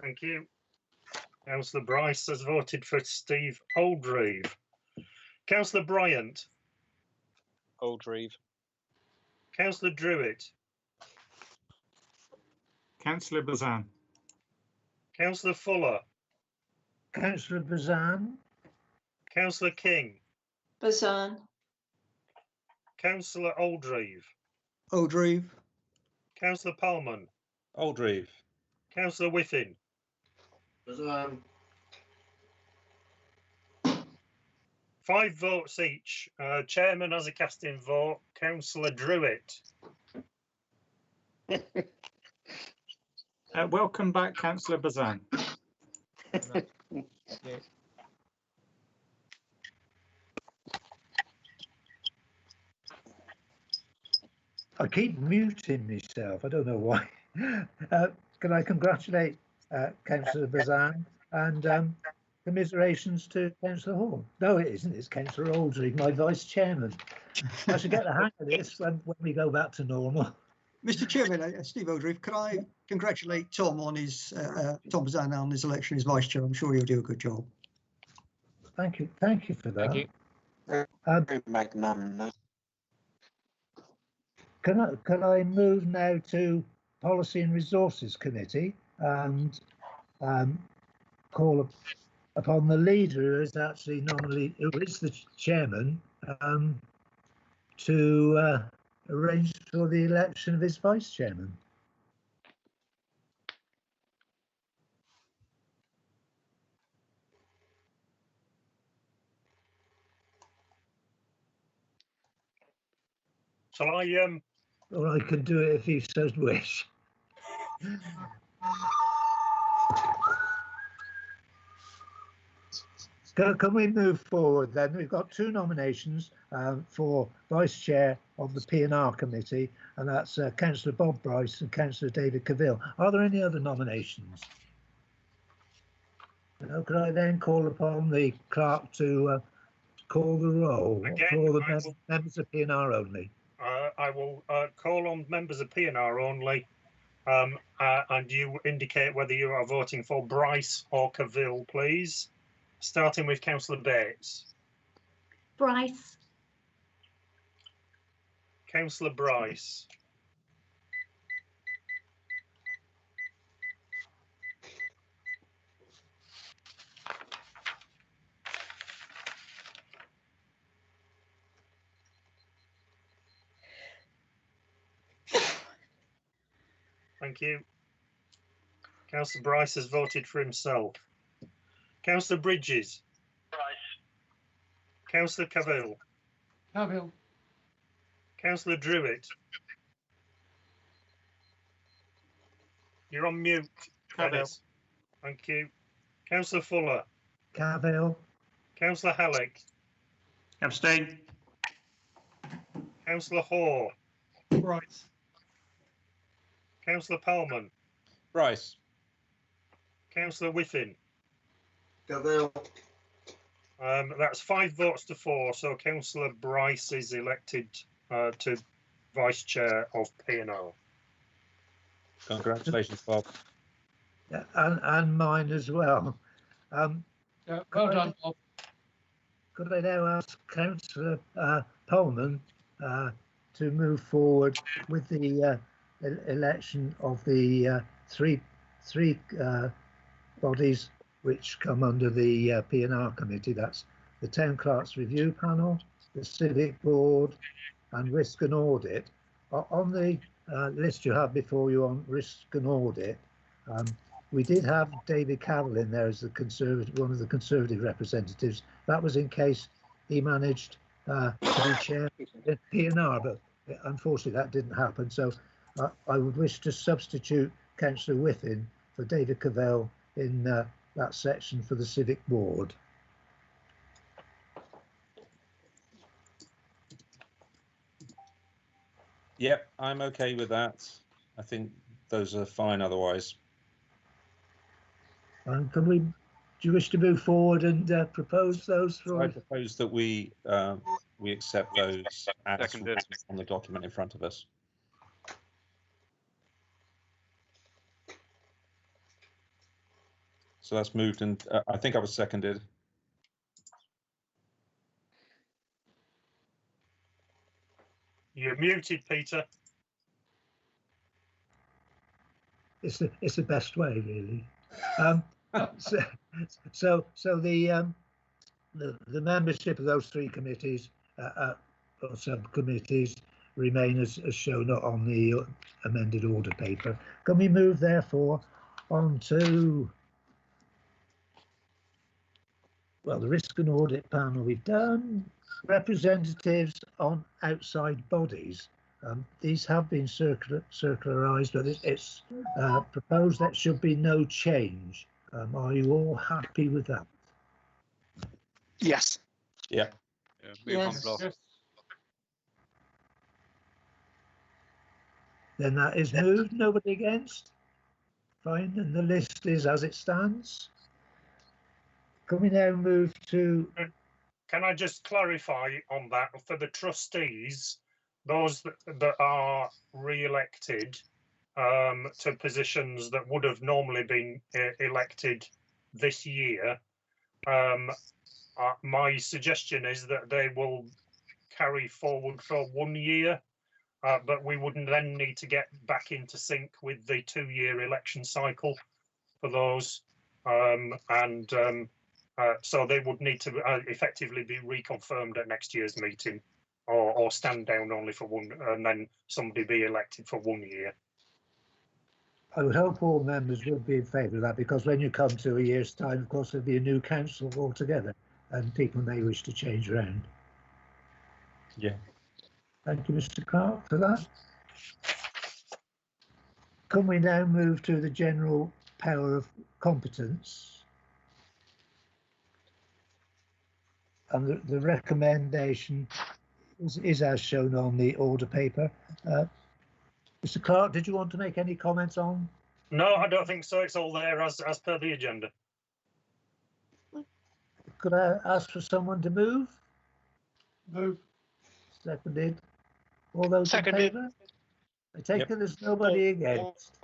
Thank you. Councillor Bryce has voted for Steve Oldreeve. Councillor Bryant. Oldreeve. Councillor Druitt. Councillor Bazan. Councillor Fuller. Councillor Bazan. Councillor King. Bazan. Councillor Oldreeve. Oldreeve. Councillor Palman. Oldreeve. Councillor Whiffin. Bazan. 5 votes each. Chairman has a casting vote. Councillor Druitt. Welcome back, Councillor Bazan. I keep muting myself. I don't know why. Can I congratulate Councillor Bazan and commiserations to Councillor Hall? No, it isn't. It's Councillor Oldreeve, my vice chairman. I should get the hang of this when we go back to normal. Mr. Chairman, Steve Oldreeve, could I congratulate Tom on his Tom Bazan on his election as vice chair? I'm sure he'll do a good job. Thank you for that. Thank you. Very magnanimous. Can I move now to Policy and Resources Committee and call upon the leader, who is actually who is the chairman, to arrange for the election of his vice chairman. Shall I Or I can do it if you so wish. Can we move forward then? We've got 2 nominations for vice chair of the P&R committee, and that's Councillor Bob Bryce and Councillor David Cavill. Are there any other nominations? Could I then call upon the clerk to call the roll for all the members of P&R only? I will call on members of P&R only, and you indicate whether you are voting for Bryce or Cavill, please. Starting with Councillor Bates. Bryce. Councillor Bryce. Thank you. Councillor Bryce has voted for himself. Councillor Bridges. Bryce. Councillor Cavill. Cavill. Councillor Druitt. You're on mute. Cavill. Thank you. Councillor Fuller. Cavill. Councillor Halleck. Abstain. Councillor Hoare. Bryce. Councillor Palman. Bryce. Councillor Whiffin. Cavill. That's 5 votes to 4, so Councillor Bryce is elected to vice chair of P&R. Congratulations, Bob. Yeah, and mine as well. Well done, Bob. Could I now ask Councillor Pullman to move forward with the election of the three bodies which come under the P&R committee? That's the Town Clerks Review Panel, the Civic Board, and Risk and Audit. On the list you have before you on Risk and Audit, we did have David Carroll in there as the one of the Conservative representatives. That was in case he managed to be chair of P&R, but unfortunately that didn't happen. So I would wish to substitute Councillor Whiffin for David Cavell in that section for the Civic Board. Yep, I'm okay with that. I think those are fine otherwise. And do you wish to move forward and propose those So I for? propose that we accept those as Seconded. written on the document in front of us. So that's moved, and I think I was seconded. You're muted, Peter. It's the best way, really. So the membership of those three committees or subcommittees remain as shown on the amended order paper. Can we move therefore on to, well, the risk and audit panel we've done, representatives on outside bodies. These have been circularised, but it's proposed that should be no change. Are you all happy with that? Yes. Yeah. Move on block. Yes. Then that is moved. Nobody against? Fine. And the list is as it stands. Can we now move to? Can I just clarify on that for the trustees, those that are re-elected to positions that would have normally been elected this year? My suggestion is that they will carry forward for 1 year, but we wouldn't then need to get back into sync with the 2-year election cycle for those. So they would need to effectively be reconfirmed at next year's meeting, or stand down only for one, and then somebody be elected for 1 year. I would hope all members would be in favour of that, because when you come to a year's time, of course, there'll be a new council altogether and people may wish to change around. Yeah. Thank you, Mr. Clark, for that. Can we now move to the general power of competence? And the recommendation is as shown on the order paper. Mr. Clark, did you want to make any comments on? No, I don't think so. It's all there as per the agenda. Could I ask for someone to move? Move. Seconded. All those Seconded. in favour? I take it there's nobody against.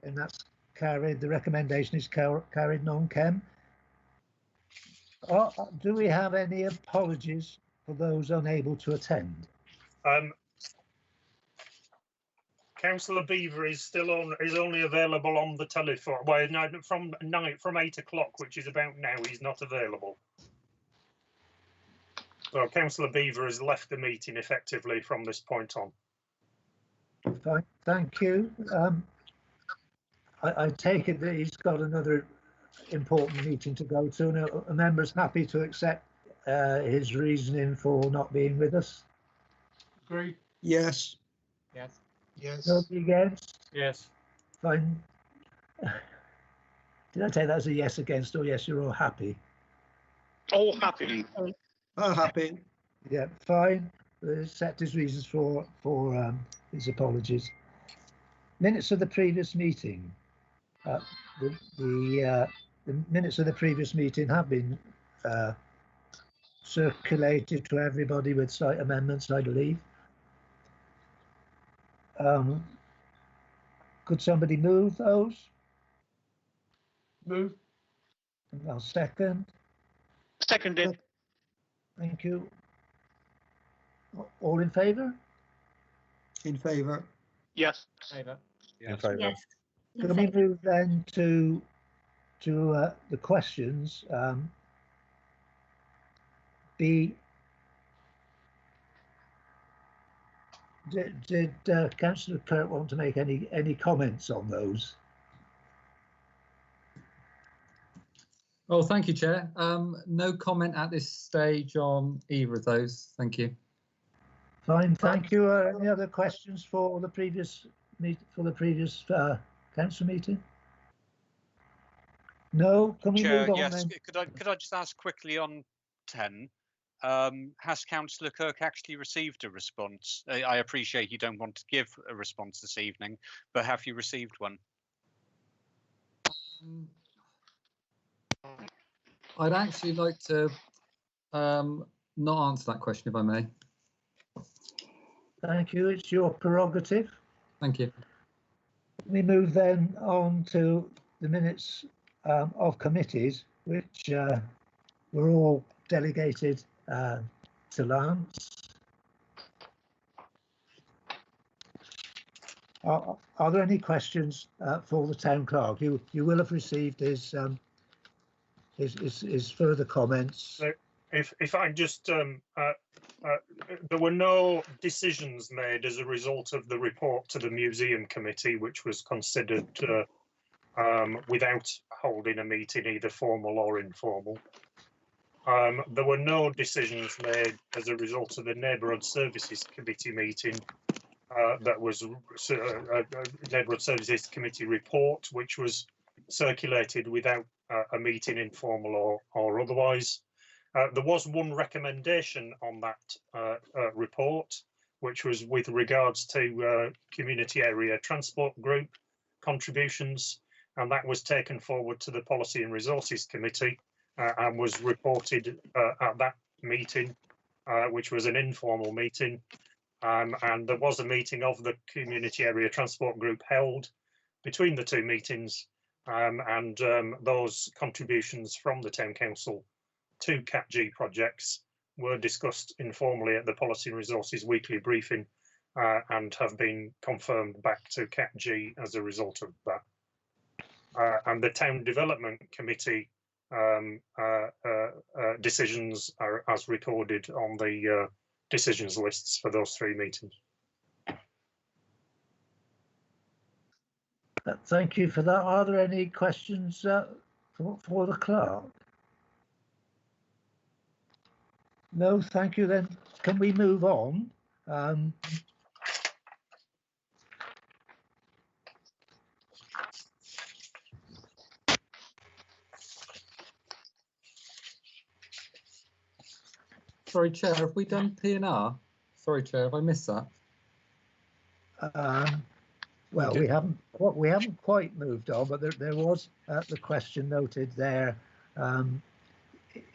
And that's carried. The recommendation is carried non-chem. Do we have any apologies for those unable to attend? Councillor Beaver is still on. Is only available on the telephone. Well, no, from 8 o'clock, which is about now. He's not available. So Councillor Beaver has left the meeting effectively from this point on. Fine, thank you. I take it that he's got another important meeting to go to, and a member's happy to accept his reasoning for not being with us. Agree. Yes. Yes. Yes. Nobody against? Yes. Fine. Did I take that as a yes against, or yes, you're all happy? All happy. I'm happy. Yeah, fine. Accept his reasons for his apologies. Minutes of the previous meeting. The minutes of the previous meeting have been circulated to everybody with slight amendments, I believe. Could somebody move those? Move. I'll second. Seconded. Thank you. All in favour? In favour. Yes. Favour. In favour. Yes. in Can we favour. move then to the questions? Did Councillor Kirk want to make any comments on those? Oh, thank you, Chair. No comment at this stage on either of those. Thank you. Fine, thank you. Any other questions for the previous council meeting? No. Can we Chair, move on yes. then? Could I just ask quickly on 10? has Councillor Kirk actually received a response? I appreciate you don't want to give a response this evening, but have you received one? I'd actually like to not answer that question, if I may. Thank you. It's your prerogative. Thank you. We move then on to the minutes of committees, which were all delegated to Lance. Are there any questions for the town clerk? You will have received his further comments. If I just, there were no decisions made as a result of the report to the Museum Committee, which was considered without holding a meeting, either formal or informal. There were no decisions made as a result of the Neighbourhood Services Committee meeting. That was Neighbourhood Services Committee report, which was circulated without a meeting, informal or otherwise. There was one recommendation on that report, which was with regards to community area transport group contributions, and that was taken forward to the Policy and Resources Committee and was reported at that meeting, which was an informal meeting. And there was a meeting of the community area transport group held between the two meetings, and those contributions from the town council to CAT-G projects were discussed informally at the Policy and Resources weekly briefing and have been confirmed back to CAT-G as a result of that. And the Town Development Committee decisions are as recorded on the decisions lists for those three meetings. Thank you for that. Are there any questions for the clerk? No, thank you. Then can we move on? Sorry, Chair, have we done P&R? Sorry, Chair, have I missed that? Well, we haven't quite moved on, but there was the question noted there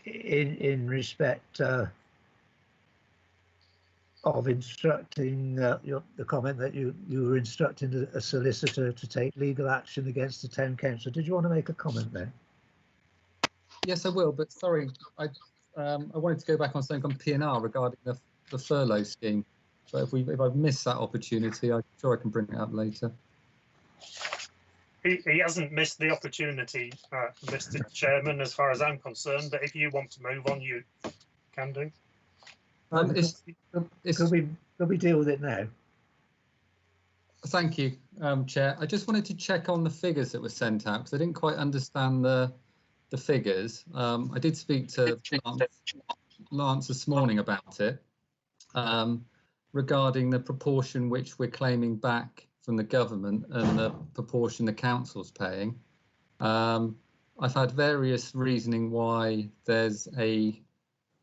in respect of instructing the comment that you were instructing a solicitor to take legal action against the town council. Did you want to make a comment there? Yes, I will, but sorry, I wanted to go back on something on P&R regarding the furlough scheme. But if I've missed that opportunity, I'm sure I can bring it up later. He hasn't missed the opportunity, Mr. Chairman, as far as I'm concerned. But if you want to move on, you can do. Could we deal with it now? Thank you, Chair. I just wanted to check on the figures that were sent out because I didn't quite understand the figures. I did speak to Lance this morning about it regarding the proportion which we're claiming back from the government and the proportion the council's paying. I've had various reasoning why there's a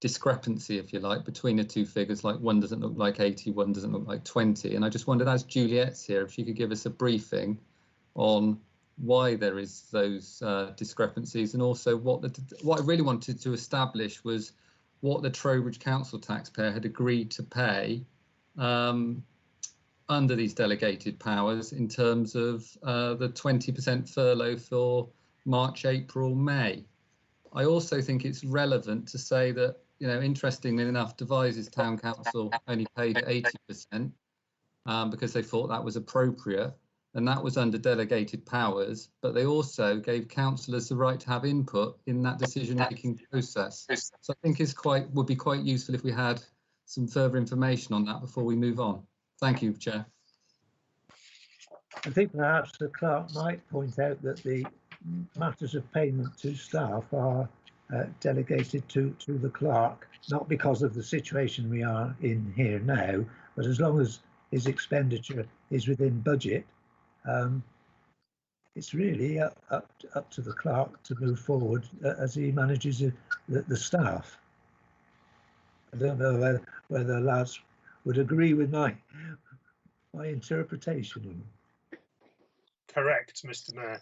discrepancy, if you like, between the two figures, like one doesn't look like 80, one doesn't look like 20. And I just wondered, as Juliet's here, if she could give us a briefing on why there is those discrepancies, and also what I really wanted to establish was what the Trowbridge council taxpayer had agreed to pay under these delegated powers in terms of the 20% furlough for March, April, May. I also think it's relevant to say that, you know, interestingly enough, Devizes Town Council only paid 80% because they thought that was appropriate, and that was under delegated powers, but they also gave councillors the right to have input in that decision-making process. So I think would be quite useful if we had some further information on that before we move on. Thank you, Chair. I think perhaps the clerk might point out that the matters of payment to staff are delegated to the clerk, not because of the situation we are in here now, but as long as his expenditure is within budget, it's really up to the clerk to move forward as he manages the staff. I don't know whether lads would agree with my interpretation. Correct, Mr. Mayor.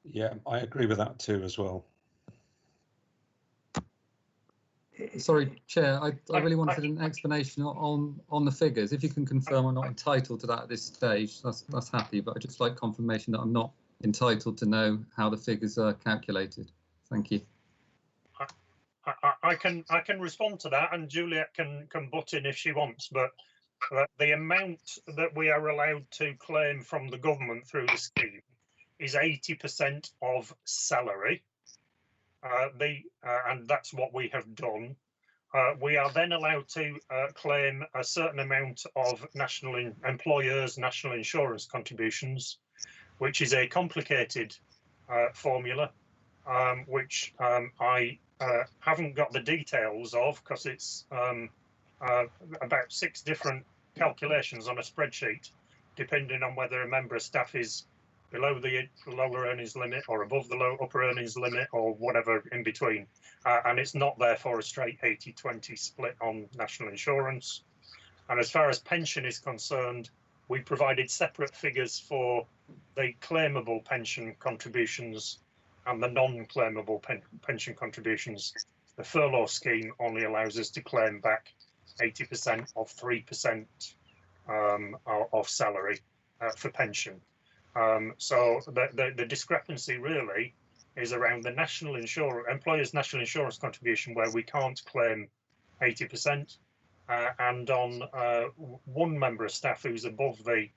Yeah, I agree with that too as well. Sorry, Chair, I really wanted an explanation on the figures. If you can confirm I'm not entitled to that at this stage, that's happy, but I'd just like confirmation that I'm not entitled to know how the figures are calculated. Thank you. I can respond to that, and Juliet can butt in if she wants, but the amount that we are allowed to claim from the government through the scheme is 80% of salary. And that's what we have done. We are then allowed to claim a certain amount of employers' national insurance contributions, which is a complicated formula, which I haven't got the details of, because it's about 6 different calculations on a spreadsheet, depending on whether a member of staff is below the lower earnings limit or above the upper earnings limit or whatever in between. And it's not therefore a straight 80-20 split on national insurance. And as far as pension is concerned, we provided separate figures for the claimable pension contributions and the non-claimable pension contributions. The furlough scheme only allows us to claim back 80% of 3% of salary for pension. So the discrepancy really is around the employer's national insurance contribution, where we can't claim 80%, and on one member of staff who's above the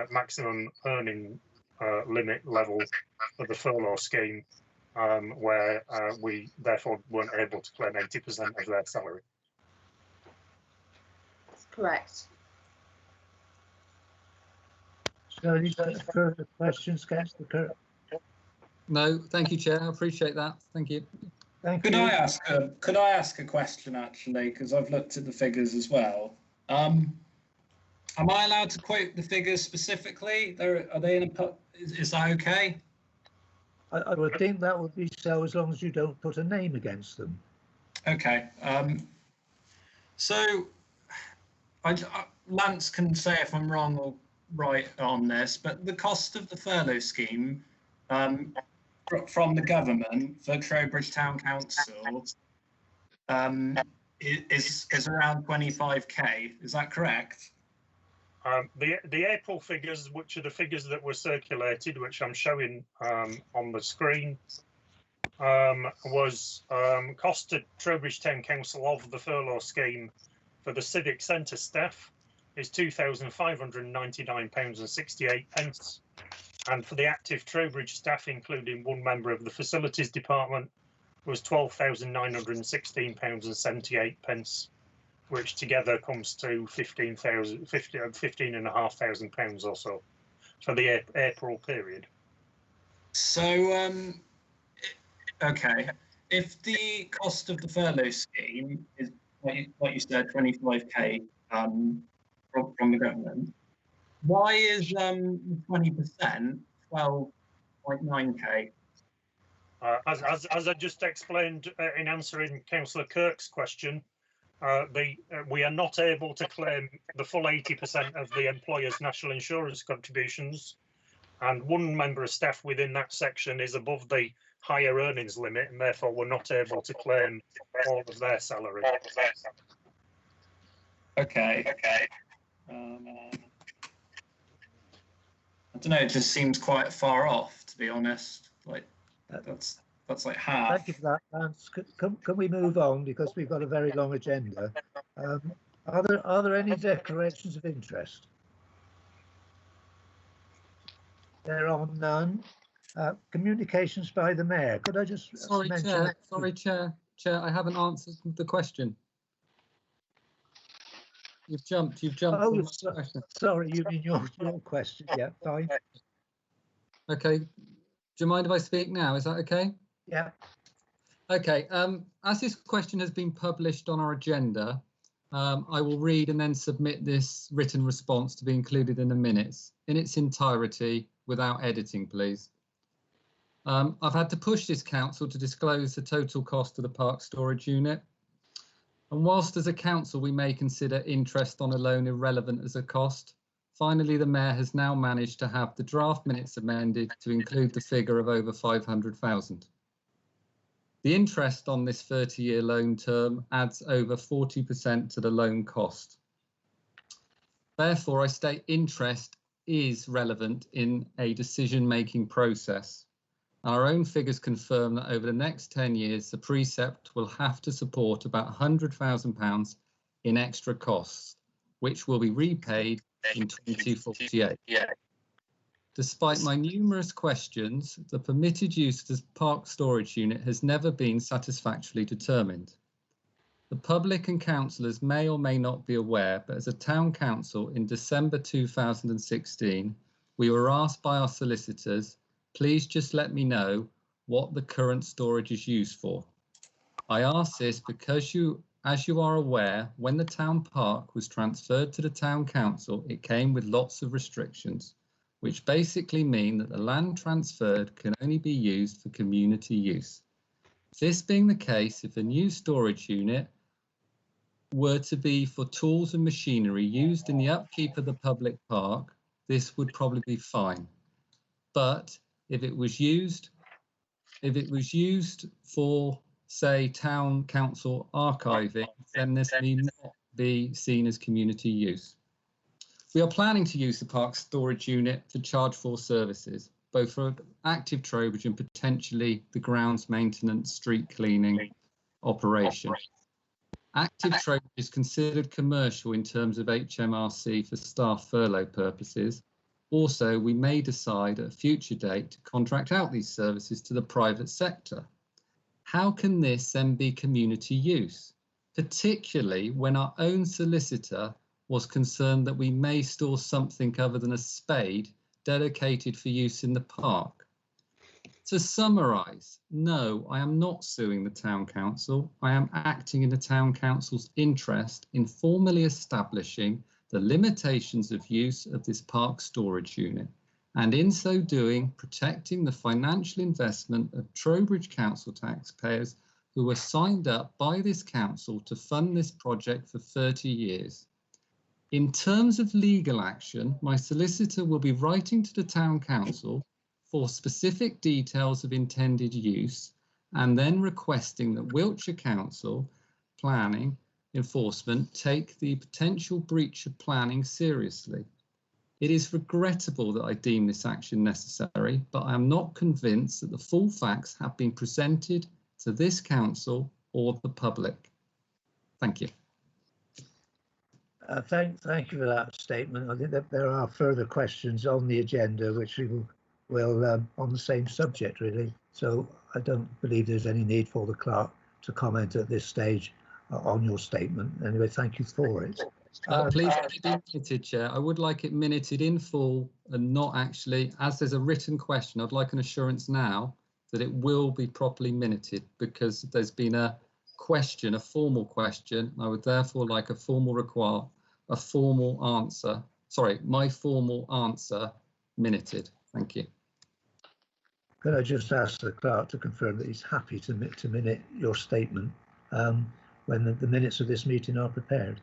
maximum earning limit level for the furlough scheme, where we therefore weren't able to claim 80% of their salary. Correct. So any further questions, Councillor Kirk? No, thank you, Chair. I appreciate that. Thank you. Thank Could you. I ask a question, actually, because I've looked at the figures as well. Am I allowed to quote the figures specifically? Are they in a? Is that okay? I would think that would be so, as long as you don't put a name against them. Okay. So, Lance can say if I'm wrong or right on this, but the cost of the furlough scheme from the government for Trowbridge Town Council is around 25k. Is that correct? The April figures, which are the figures that were circulated, which I'm showing on the screen, was cost to Trowbridge Town Council of the furlough scheme for the civic centre staff is £2,599.68, and for the active Trowbridge staff, including one member of the facilities department, was £12,916.78, which together comes to £15,500 or so for the April period. So, okay, if the cost of the furlough scheme is, like you said, 25k from the government, why is 20% 12.9k? As I just explained in answering Councillor Kirk's question, we are not able to claim the full 80% of the employer's national insurance contributions, and one member of staff within that section is above the higher earnings limit, and therefore we're not able to claim all of their salary. Okay. I don't know. It just seems quite far off, to be honest. Like that's like half. Thank you for that, Lance. Can we move on, because we've got a very long agenda? Are there any declarations of interest? There are none. Communications by the Mayor. Could I just mention? Sorry, Chair. I haven't answered the question. You've jumped. Oh, sorry. You mean your question? Yeah, fine. Okay. Do you mind if I speak now? Is that okay? Yeah. Okay. As this question has been published on our agenda, I will read and then submit this written response to be included in the minutes in its entirety without editing, please. I've had to push this council to disclose the total cost of the park storage unit. And whilst as a council we may consider interest on a loan irrelevant as a cost, finally the Mayor has now managed to have the draft minutes amended to include the figure of over 500,000. The interest on this 30-year loan term adds over 40% to the loan cost. Therefore, I state interest is relevant in a decision-making process. Our own figures confirm that over the next 10 years, the precept will have to support about £100,000 in extra costs, which will be repaid in 2048. Despite my numerous questions, the permitted use of the park storage unit has never been satisfactorily determined. The public and councillors may or may not be aware, but as a town council in December 2016, we were asked by our solicitors, please just let me know what the current storage is used for. I ask this because as you are aware, when the town park was transferred to the town council, it came with lots of restrictions, which basically mean that the land transferred can only be used for community use. This being the case, if a new storage unit were to be for tools and machinery used in the upkeep of the public park, this would probably be fine. But if it was used for, say, town council archiving, then this may not be seen as community use. We are planning to use the park storage unit to charge for services, both for active Trowbridge and potentially the grounds maintenance, street cleaning operation. Active Trowbridge is considered commercial in terms of HMRC for staff furlough purposes. Also, we may decide at a future date to contract out these services to the private sector. How can this then be community use, particularly when our own solicitor was concerned that we may store something other than a spade dedicated for use in the park? To summarise, no, I am not suing the town council. I am acting in the town council's interest in formally establishing the limitations of use of this park storage unit, and in so doing, protecting the financial investment of Trowbridge Council taxpayers who were signed up by this council to fund this project for 30 years. In terms of legal action, my solicitor will be writing to the town council for specific details of intended use and then requesting that Wiltshire Council Planning Enforcement take the potential breach of planning seriously. It is regrettable that I deem this action necessary, but I am not convinced that the full facts have been presented to this council or the public. Thank you. Thank you for that statement. I think that there are further questions on the agenda which we will on the same subject really. So I don't believe there's any need for the clerk to comment at this stage on your statement. Anyway, thank you for it. Please be minuted, Chair. I would like it minuted in full and not actually, as there's a written question, I'd like an assurance now that it will be properly minuted because there's been a question, a formal question. I would therefore like a formal answer. Sorry, my formal answer minuted. Thank you. Could I just ask the clerk to confirm that he's happy to minute your statement when the minutes of this meeting are prepared?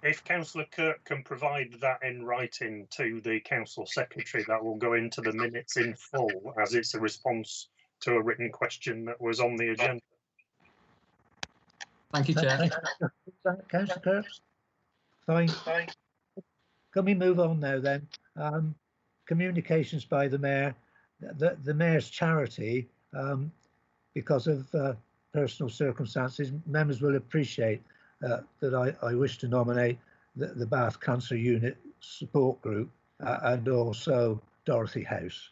If Councillor Kirk can provide that in writing to the council secretary, that will go into the minutes in full as it's a response to a written question that was on the agenda. Thank you, Chair. Councillor Kirk? Fine. Can we move on now then? Communications by the Mayor. The Mayor's charity, because of personal circumstances, members will appreciate that I wish to nominate the Bath Cancer Unit Support Group and also Dorothy House.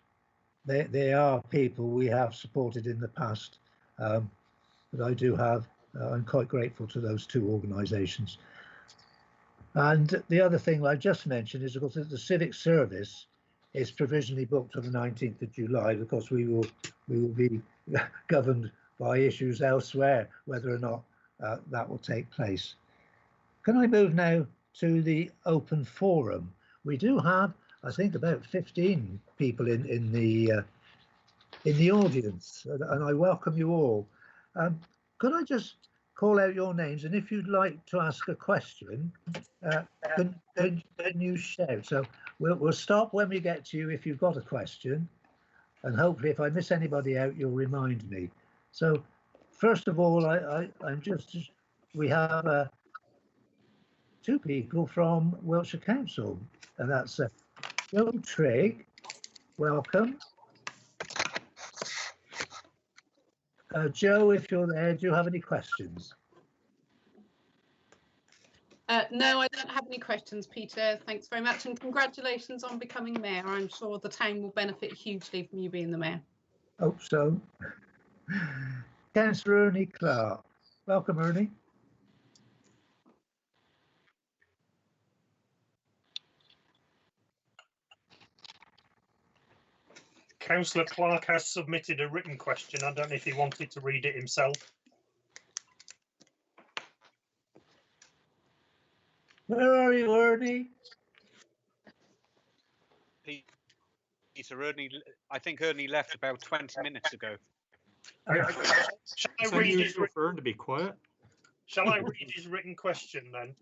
They are people we have supported in the past, but I do have, I'm quite grateful to those two organisations. And the other thing I just mentioned is, of course, that the civic service is provisionally booked on the 19th of July because we will be governed by issues elsewhere, whether or not that will take place. Can I move now to the open forum? We do have, I think, about 15 people in the audience, and I welcome you all. Could call out your names, and if you'd like to ask a question, can you shout? So we'll stop when we get to you if you've got a question, and hopefully if I miss anybody out, you'll remind me. So first of all, we have two people from Wiltshire Council, and that's Joe Trigg, welcome. Joe, if you're there, do you have any questions? No, I don't have any questions, Peter. Thanks very much, and congratulations on becoming mayor. I'm sure the town will benefit hugely from you being the mayor. Hope so. Councillor Ernie Clark. Welcome, Ernie. Councillor Clark has submitted a written question. I don't know if he wanted to read it himself. Where are you, Ernie? Peter, I think Ernie left about 20 minutes ago. Shall I read his to be quiet? Shall I read his written question then?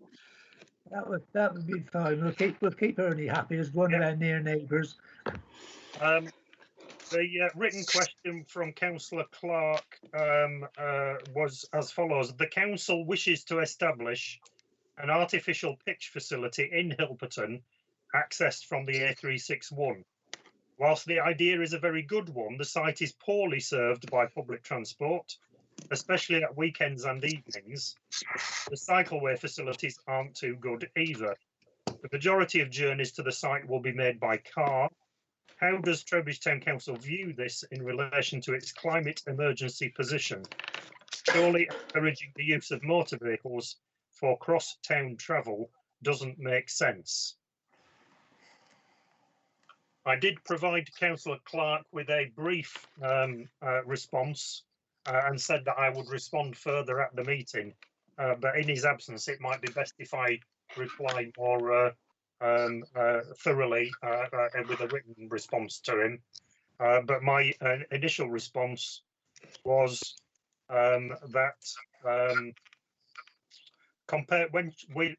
That would be fine. We'll keep Ernie happy as one of our near neighbours. The written question from Councillor Clark was as follows. The council wishes to establish an artificial pitch facility in Hilperton, accessed from the A361. Whilst the idea is a very good one, the site is poorly served by public transport, especially at weekends and evenings. The cycleway facilities aren't too good either. The majority of journeys to the site will be made by car. How does Trowbridge Town Council view this in relation to its climate emergency position? Surely encouraging the use of motor vehicles for cross-town travel doesn't make sense. I did provide Councillor Clark with a brief response and said that I would respond further at the meeting, but in his absence it might be best if I reply more thoroughly with a written response to him. But my initial response was that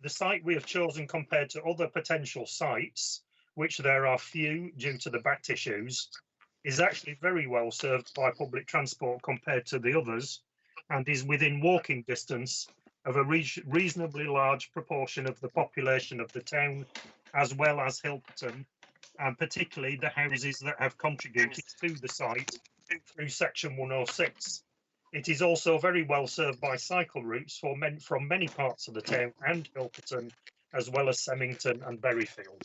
the site we have chosen compared to other potential sites, which there are few due to the BAT issues, is actually very well served by public transport compared to the others, and is within walking distance of a reasonably large proportion of the population of the town, as well as Hilperton, and particularly the houses that have contributed to the site through Section 106. It is also very well served by cycle routes from many parts of the town and Hilperton, as well as Semmington and Berryfield.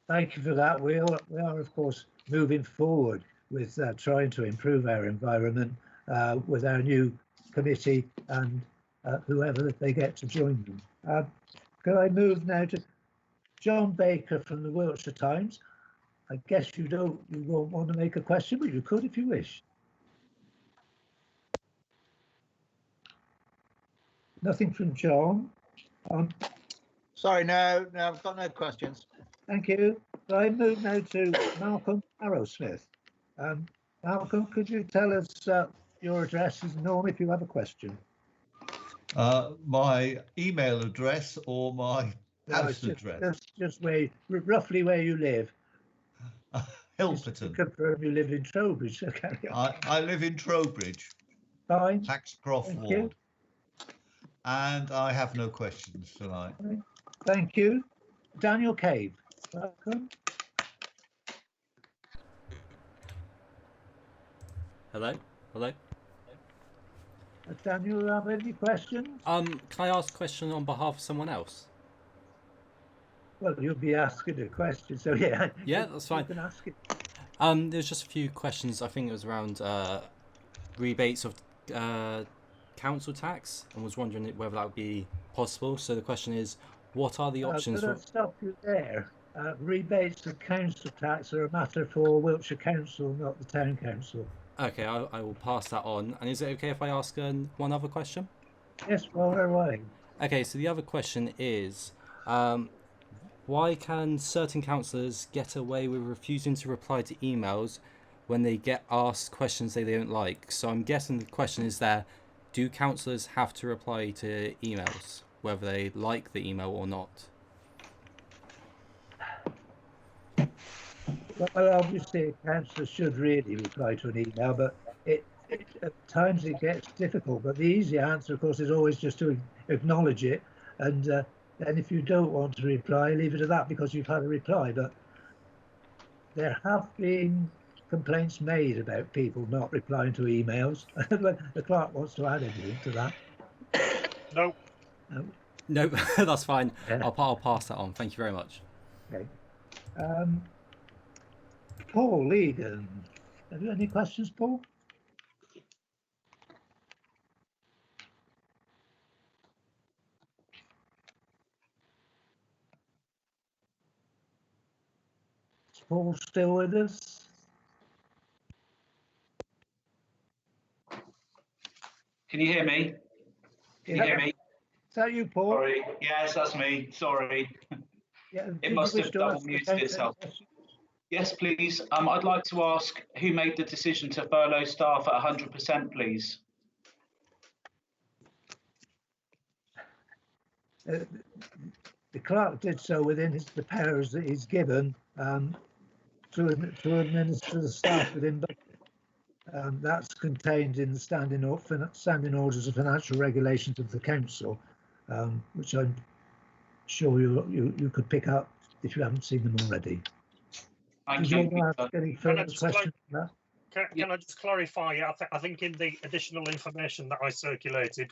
Thank you for that. We are, of course, moving forward with trying to improve our environment with our new committee and whoever they get to join them. Could I move now to John Baker from the Wiltshire Times? I guess you won't want to make a question, but you could if you wish. Nothing from John. Sorry, no, I've got no questions. Thank you. I move now to Malcolm Arrowsmith. Malcolm, could you tell us your address as normal if you have a question? My email address or my house address? Just roughly where you live. Hilperton. Confirm you live in Trowbridge. So carry on. I live in Trowbridge. Fine. Taxcroft Thank Ward. you. And I have no questions tonight. Thank you. Daniel Cave. Welcome. Hello. Daniel, have any questions? Can I ask a question on behalf of someone else? Well, you'll be asking a question, so yeah. Yeah, that's fine. You can ask it. There's just a few questions. I think it was around rebates of council tax, and was wondering whether that would be possible. So the question is, what are the options? Could I stop you there? Rebates of council tax are a matter for Wiltshire Council, not the Town Council. Okay, I will pass that on. And is it okay if I ask one other question? Yes, well, away. Okay, so the other question is, why can certain councillors get away with refusing to reply to emails when they get asked questions they don't like? So I'm guessing the question is there, do councillors have to reply to emails, whether they like the email or not? Well, obviously, a councillor should really reply to an email, but at times it gets difficult. But the easy answer, of course, is always just to acknowledge it. And then if you don't want to reply, leave it at that because you've had a reply. But there have been complaints made about people not replying to emails. The clerk wants to add anything to that. No. No, that's fine. Yeah. I'll pass that on. Thank you very much. Okay. Paul Egan, have you any questions, Paul? Is Paul still with us? Can you hear me? Can you hear me? Is that you, Paul? Sorry. Yes, that's me. Sorry. Yeah, It must have double muted itself. Yes, please. I'd like to ask who made the decision to furlough staff at 100%, please? The clerk did so within the powers that he's given to administer the staff within. That's contained in the standing orders of financial regulations of the council, which I'm sure you could pick up if you haven't seen them already. Thank you. Any further questions on that? Can I just clarify? I think in the additional information that I circulated,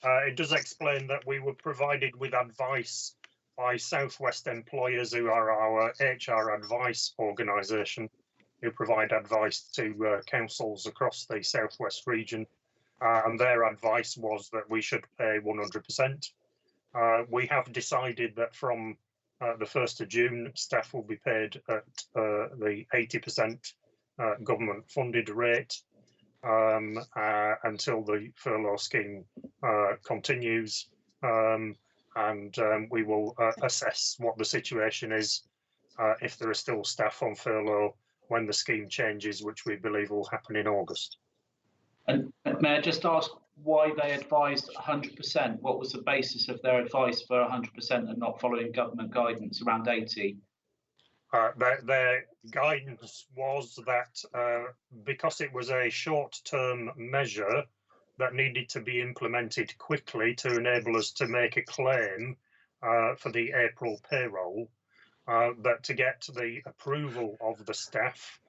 it does explain that we were provided with advice by Southwest employers, who are our HR advice organisation, who provide advice to councils across the Southwest region. And their advice was that we should pay 100%. We have decided that from the 1st of June, staff will be paid at the 80% government funded rate until the furlough scheme continues. And we will assess what the situation is if there are still staff on furlough when the scheme changes, which we believe will happen in August. And may I just ask why they advised 100%? What was the basis of their advice for 100% and not following government guidance around 80? Their guidance was that because it was a short-term measure that needed to be implemented quickly to enable us to make a claim for the April payroll, that to get the approval of the staff,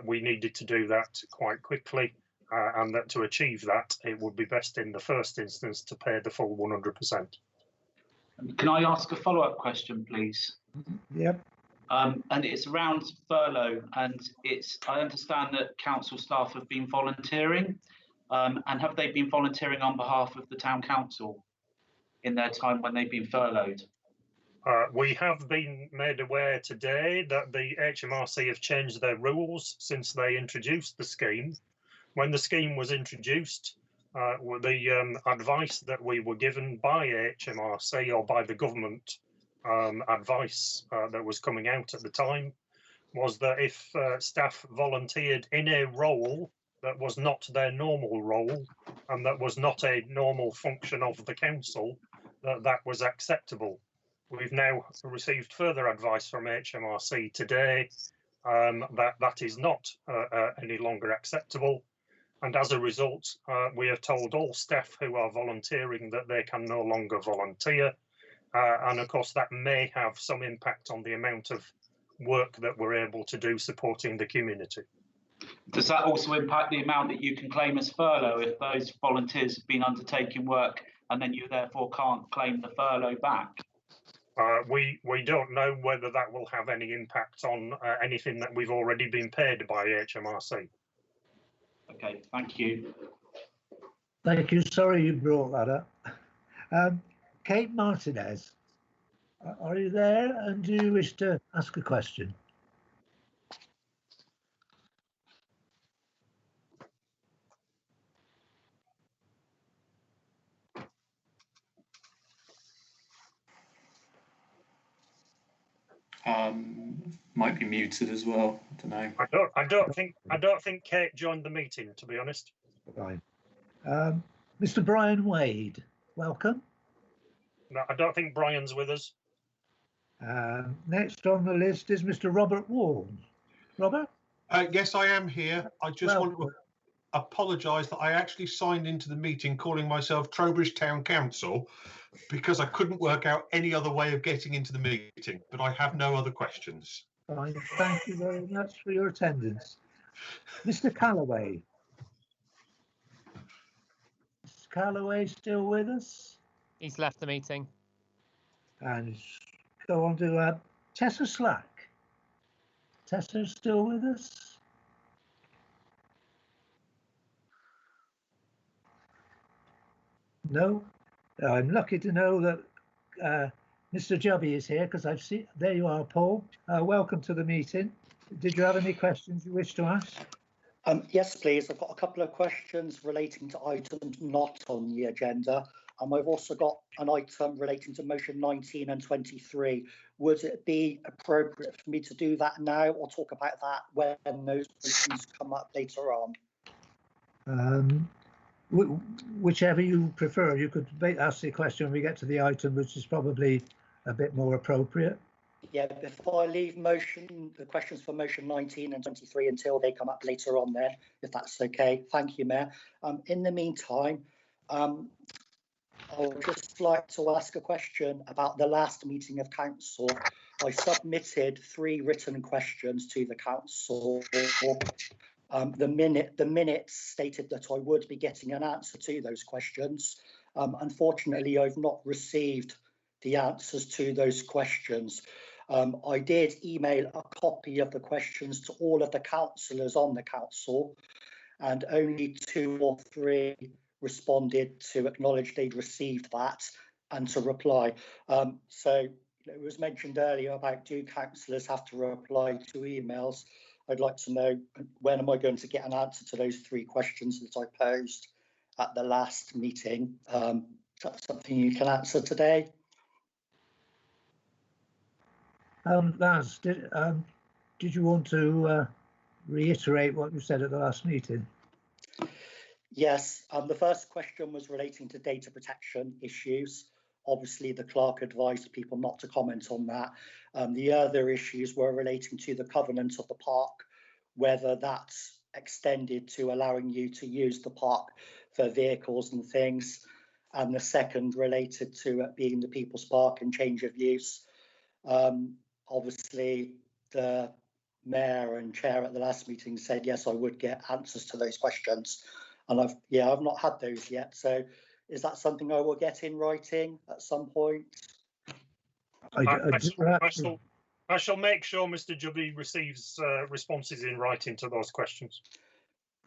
we needed to do that quite quickly, and that to achieve that, it would be best in the first instance to pay the full 100%. Can I ask a follow-up question, please? Yep. And it's around furlough, and I understand that council staff have been volunteering, and have they been volunteering on behalf of the town council in their time when they've been furloughed? We have been made aware today that the HMRC have changed their rules since they introduced the scheme. When the scheme was introduced, the advice that we were given by HMRC or by the government advice that was coming out at the time was that if staff volunteered in a role that was not their normal role and that was not a normal function of the council, that was acceptable. We've now received further advice from HMRC today that is not any longer acceptable. And as a result, we have told all staff who are volunteering that they can no longer volunteer. And of course, that may have some impact on the amount of work that we're able to do supporting the community. Does that also impact the amount that you can claim as furlough if those volunteers have been undertaking work and then you therefore can't claim the furlough back? We don't know whether that will have any impact on anything that we've already been paid by HMRC. Okay, thank you. Thank you. Sorry you brought that up. Kate Martinez, are you there and do you wish to ask a question? Might be muted as well. I don't know. I don't think Kate joined the meeting, to be honest. Fine. Mr. Brian Wade, welcome. No, I don't think Brian's with us. Next on the list is Mr. Robert Warren. Robert? Yes, I am here. I just want to apologise that I actually signed into the meeting calling myself Trowbridge Town Council because I couldn't work out any other way of getting into the meeting, but I have no other questions. Fine. Thank you very much for your attendance. Mr. Callaway. Mr. Callaway still with us? He's left the meeting. And go on to Tessa Slack. Tessa still with us? No? I'm lucky to know that Mr. Jubby is here because I've seen, there you are, Paul. Welcome to the meeting. Did you have any questions you wish to ask? Yes, please. I've got a couple of questions relating to items not on the agenda. I've also got an item relating to motion 19 and 23. Would it be appropriate for me to do that now or talk about that when those motions come up later on? Whichever you prefer. You could ask the question when we get to the item, which is probably a bit more appropriate. Yeah, before I leave the questions for motion 19 and 23 until they come up later on then, if that's okay. Thank you, Mayor. In the meantime, I would just like to ask a question about the last meeting of council. I submitted 3 written questions to the council. The minutes stated that I would be getting an answer to those questions. Unfortunately, I've not received the answers to those questions. I did email a copy of the questions to all of the councillors on the council, and only 2 or 3 responded to acknowledge they'd received that and to reply. So it was mentioned earlier about do councillors have to reply to emails? I'd like to know when am I going to get an answer to those 3 questions that I posed at the last meeting? That's something you can answer today. Lance, did you want to reiterate what you said at the last meeting? Yes, the first question was relating to data protection issues. Obviously, the clerk advised people not to comment on that. The other issues were relating to the covenant of the park, whether that's extended to allowing you to use the park for vehicles and things. And the second related to it being the People's Park and change of use. Obviously, the mayor and chair at the last meeting said, yes, I would get answers to those questions. And I've not had those yet. So is that something I will get in writing at some point? I shall make sure Mr. Jubby receives responses in writing to those questions.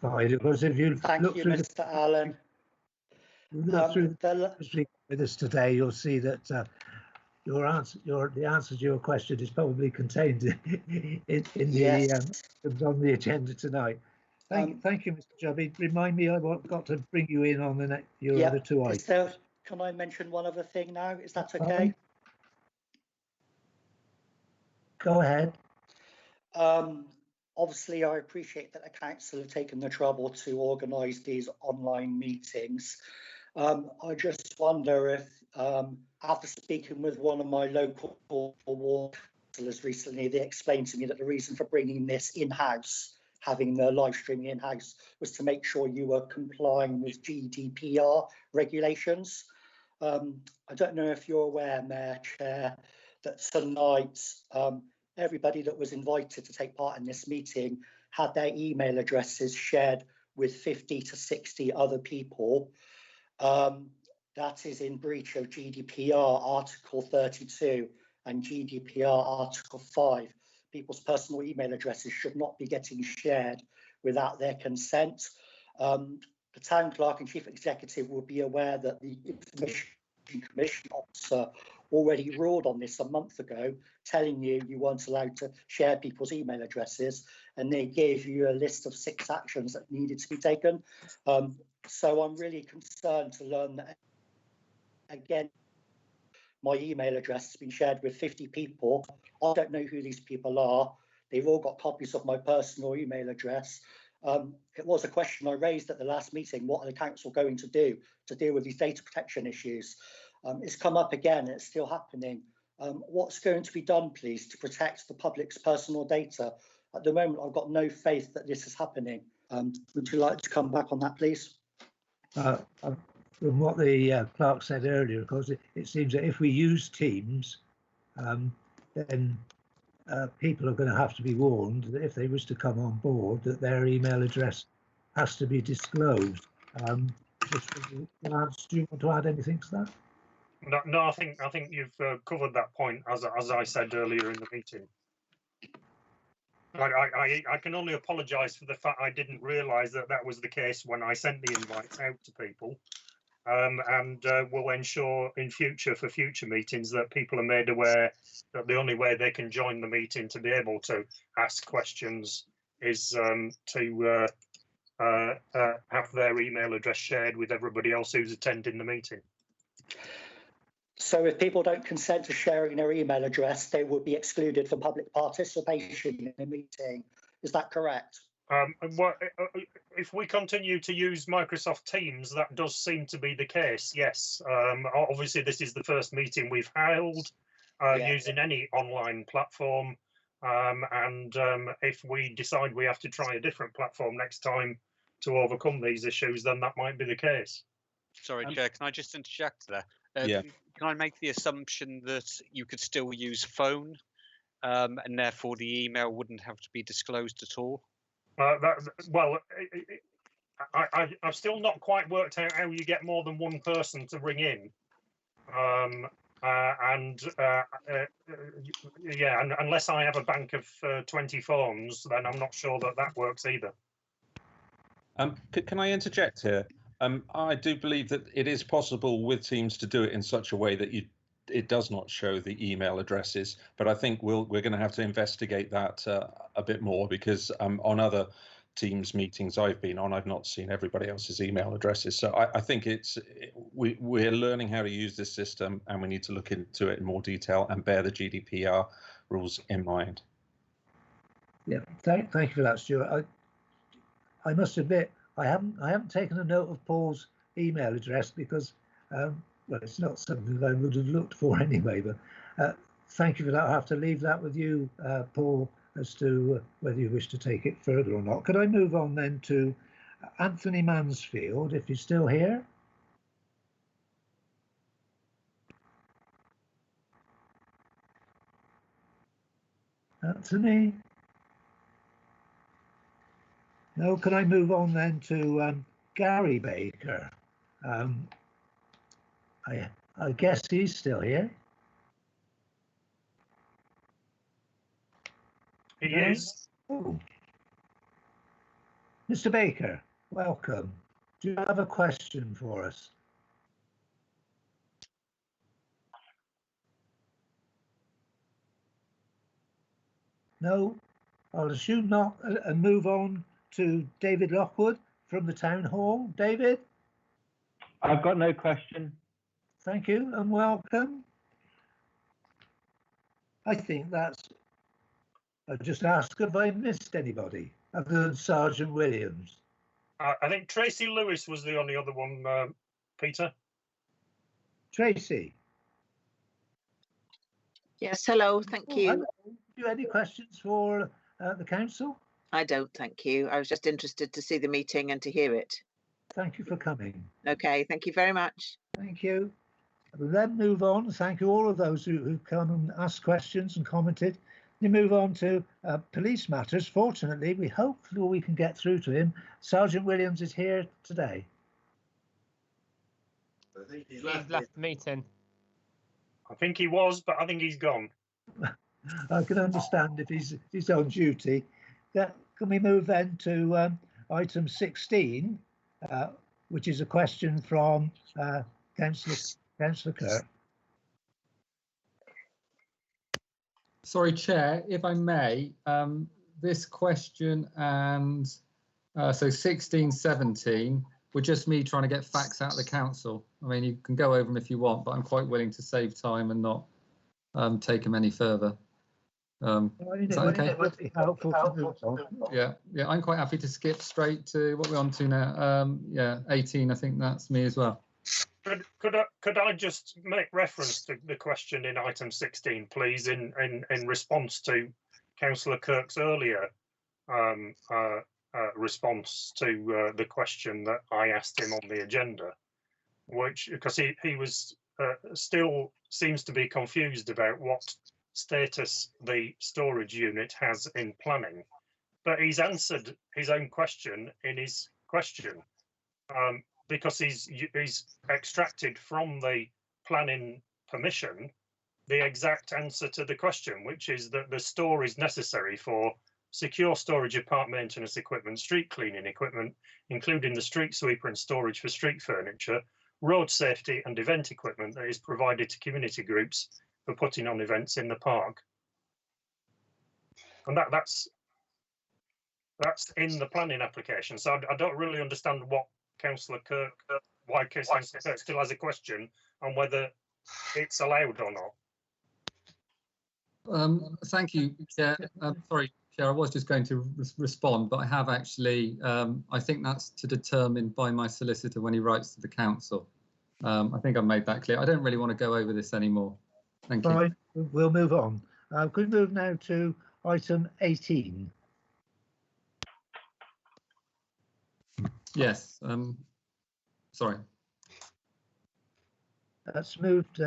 Because if you Thank you, Mr. Allen. Look through with us today, you'll see that the answer to your question is probably contained in the on the agenda tonight. Thank you, Mr. Jubby. Remind me, I've got to bring you in on the your other 2 items. Can I mention one other thing now? Is that okay? Go ahead. Obviously, I appreciate that the council have taken the trouble to organise these online meetings. I just wonder if, after speaking with one of my local ward councillors recently, they explained to me that the reason for bringing this in-house, having the live streaming in-house, was to make sure you were complying with GDPR regulations. I don't know if you're aware, Mayor, Chair, that tonight everybody that was invited to take part in this meeting had their email addresses shared with 50 to 60 other people. That is in breach of GDPR Article 32 and GDPR Article 5. People's personal email addresses should not be getting shared without their consent. The town clerk and chief executive will be aware that the Information Commission officer already ruled on this a month ago, telling you weren't allowed to share people's email addresses, and they gave you a list of 6 actions that needed to be taken. So I'm really concerned to learn that, again, my email address has been shared with 50 people. I don't know who these people are. They've all got copies of my personal email address. It was a question I raised at the last meeting. What are the council going to do to deal with these data protection issues? It's come up again. It's still happening. What's going to be done, please, to protect the public's personal data? At the moment, I've got no faith that this is happening. Would you like to come back on that, please? From what the clerk said earlier, of course, it seems that if we use Teams, then people are going to have to be warned that if they wish to come on board, that their email address has to be disclosed. Lance, do you want to add anything to that? No, I think you've covered that point as I said earlier in the meeting. I can only apologise for the fact I didn't realise that that was the case when I sent the invites out to people, and will ensure in future for future meetings that people are made aware that the only way they can join the meeting to be able to ask questions is to have their email address shared with everybody else who's attending the meeting. So if people don't consent to sharing their email address, they will be excluded from public participation in the meeting. Is that correct? Well, if we continue to use Microsoft Teams, that does seem to be the case, yes. Obviously, this is the first meeting we've held using any online platform. And if we decide we have to try a different platform next time to overcome these issues, then that might be the case. Sorry, Chair, can I just interject there? Yeah. Can I make the assumption that you could still use phone, and therefore the email wouldn't have to be disclosed at all? I've still not quite worked out how you get more than one person to ring in. Yeah, and unless I have a bank of 20 phones, then I'm not sure that that works either. Can I interject here? I do believe that it is possible with Teams to do it in such a way that it does not show the email addresses, but I think we're going to have to investigate that a bit more, because on other Teams meetings I've been on, I've not seen everybody else's email addresses. So I think we're learning how to use this system, and we need to look into it in more detail and bear the GDPR rules in mind. Yeah, thank you for that, Stuart. I must admit, I haven't taken a note of Paul's email address because, well, it's not something that I would have looked for anyway. But thank you for that. I'll have to leave that with you, Paul, as to whether you wish to take it further or not. Could I move on then to Anthony Mansfield, if he's still here? Anthony? No, can I move on then to Gary Baker? I guess he's still here. He is. Oh. Mr. Baker, welcome. Do you have a question for us? No, I'll assume not, and move on to David Lockwood from the Town Hall. David? I've got no question. Thank you and welcome. I think that's, I'll just ask if I missed anybody other than Sergeant Williams. I think Tracy Lewis was the only other one, Peter. Tracy? Yes, hello, thank you. Hello. Do you have any questions for the council? I don't, thank you. I was just interested to see the meeting and to hear it. Thank you for coming. Okay, thank you very much. Thank you. We'll then move on. Thank you all of those who've come and asked questions and commented. We move on to police matters. Fortunately, hopefully we can get through to him. Sergeant Williams is here today. I think he's left the meeting. I think he was, but I think he's gone. I can understand if he's on duty. Can we move then to item 16, which is a question from Councillor Kirk. Sorry, Chair, if I may, this question and so 16, 17 were just me trying to get facts out of the council. I mean, you can go over them if you want, but I'm quite willing to save time and not take them any further. Is that okay? It would be helpful to move on. Yeah, I'm quite happy to skip straight to what we're on to now. Yeah, 18, I think that's me as well. Could I just make reference to the question in item 16, please, in response to Councillor Kirk's earlier response to the question that I asked him on the agenda, which because he was still seems to be confused about what status the storage unit has in planning, but he's answered his own question in his question. Because he's extracted from the planning permission the exact answer to the question, which is that the store is necessary for secure storage of park maintenance equipment, street cleaning equipment, including the street sweeper and storage for street furniture, road safety and event equipment that is provided to community groups for putting on events in the park. And that's in the planning application. So I don't really understand what Councillor Kirk, why Councillor Kirk still has a question on whether it's allowed or not. Thank you, Chair. Sorry, Chair, I was just going to respond, but I have actually, I think that's to determine by my solicitor when he writes to the council. I think I've made that clear. I don't really want to go over this anymore. Thank you. Fine, we'll move on. Could we move now to item 18? Yes, sorry. That's moved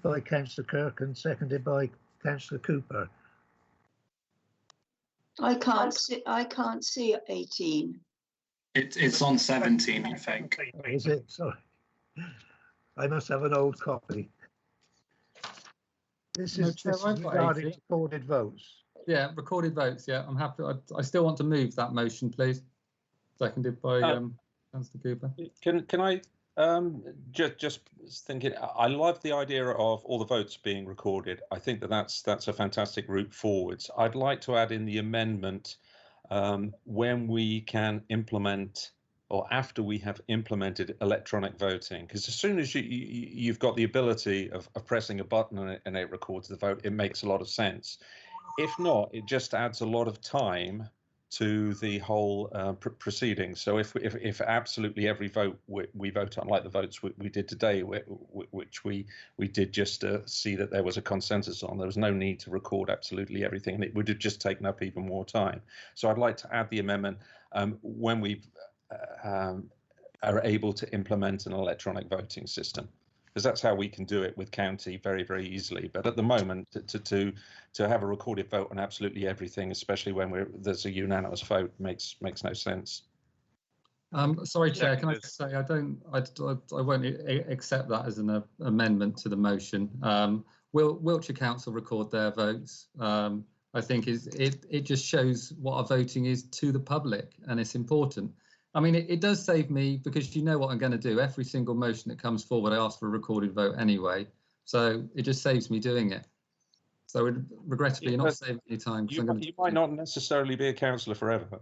by Councillor Kirk and seconded by Councillor Cooper. I can't see 18. It's on 17, I think. Is it? Sorry. I must have an old copy. This is regarding recorded votes. Yeah, recorded votes. Yeah, I'm happy. I still want to move that motion, please. Seconded by Councillor Cooper. Can I just thinking? I love the idea of all the votes being recorded. I think that's a fantastic route forwards. I'd like to add in the amendment when we can implement, or after we have implemented electronic voting, because as soon as you've got the ability of pressing a button and it records the vote, it makes a lot of sense. If not, it just adds a lot of time to the whole proceeding. So if absolutely every vote we vote on, like the votes we did today, which we did just see that there was a consensus on, there was no need to record absolutely everything, and it would have just taken up even more time. So I'd like to add the amendment when we are able to implement an electronic voting system, because that's how we can do it with county very, very easily. But at the moment, to have a recorded vote on absolutely everything, especially when there's a unanimous vote, makes no sense. Sorry, Chair, can I just say I won't accept that as an amendment to the motion. Wiltshire Council record their votes. I think it just shows what our voting is to the public, and it's important. I mean, it does save me, because you know what I'm going to do. Every single motion that comes forward, I ask for a recorded vote anyway. So it just saves me doing it. So regrettably, you're not saving any time. You might not necessarily be a councillor forever.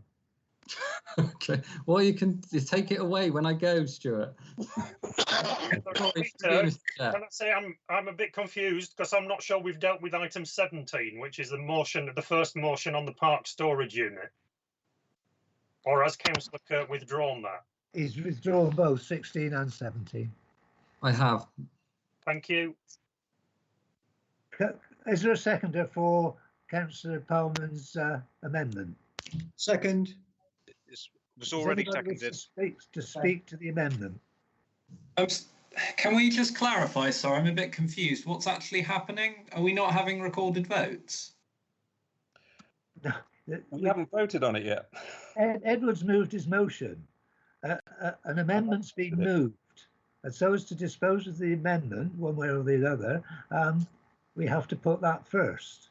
Okay. Well, you can take it away when I go, Stuart. Can I say I'm a bit confused, because I'm not sure we've dealt with item 17, which is the first motion on the park storage unit. Or has Councillor Kirk withdrawn that? He's withdrawn both 16 and 17. I have. Thank you. Is there a seconder for Councillor Palmer's amendment? Second. It was already seconded. To speak to the amendment. Can we just clarify? Sorry, I'm a bit confused. What's actually happening? Are we not having recorded votes? No. We haven't voted on it yet. Edward's moved his motion. An amendment's been moved. And so as to dispose of the amendment, one way or the other, we have to put that first.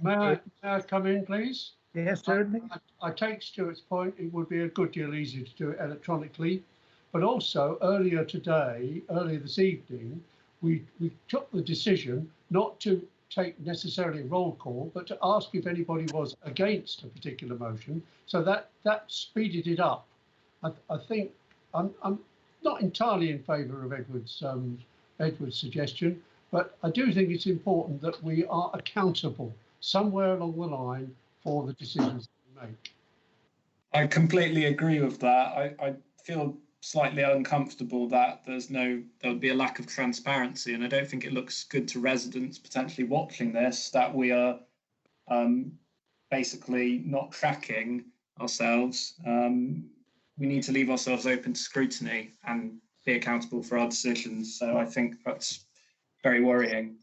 May I come in, please? Yes, certainly. I take Stuart's point. It would be a good deal easier to do it electronically. But also, earlier this evening, we took the decision not to take necessarily roll call, but to ask if anybody was against a particular motion. So that speeded it up. I think I'm not entirely in favour of Edward's suggestion, But I do think it's important that we are accountable somewhere along the line for the decisions we make. I completely agree with that. I feel slightly uncomfortable that there'll be a lack of transparency, and I don't think it looks good to residents potentially watching this that we are basically not tracking ourselves. We need to leave ourselves open to scrutiny and be accountable for our decisions. So I think that's very worrying.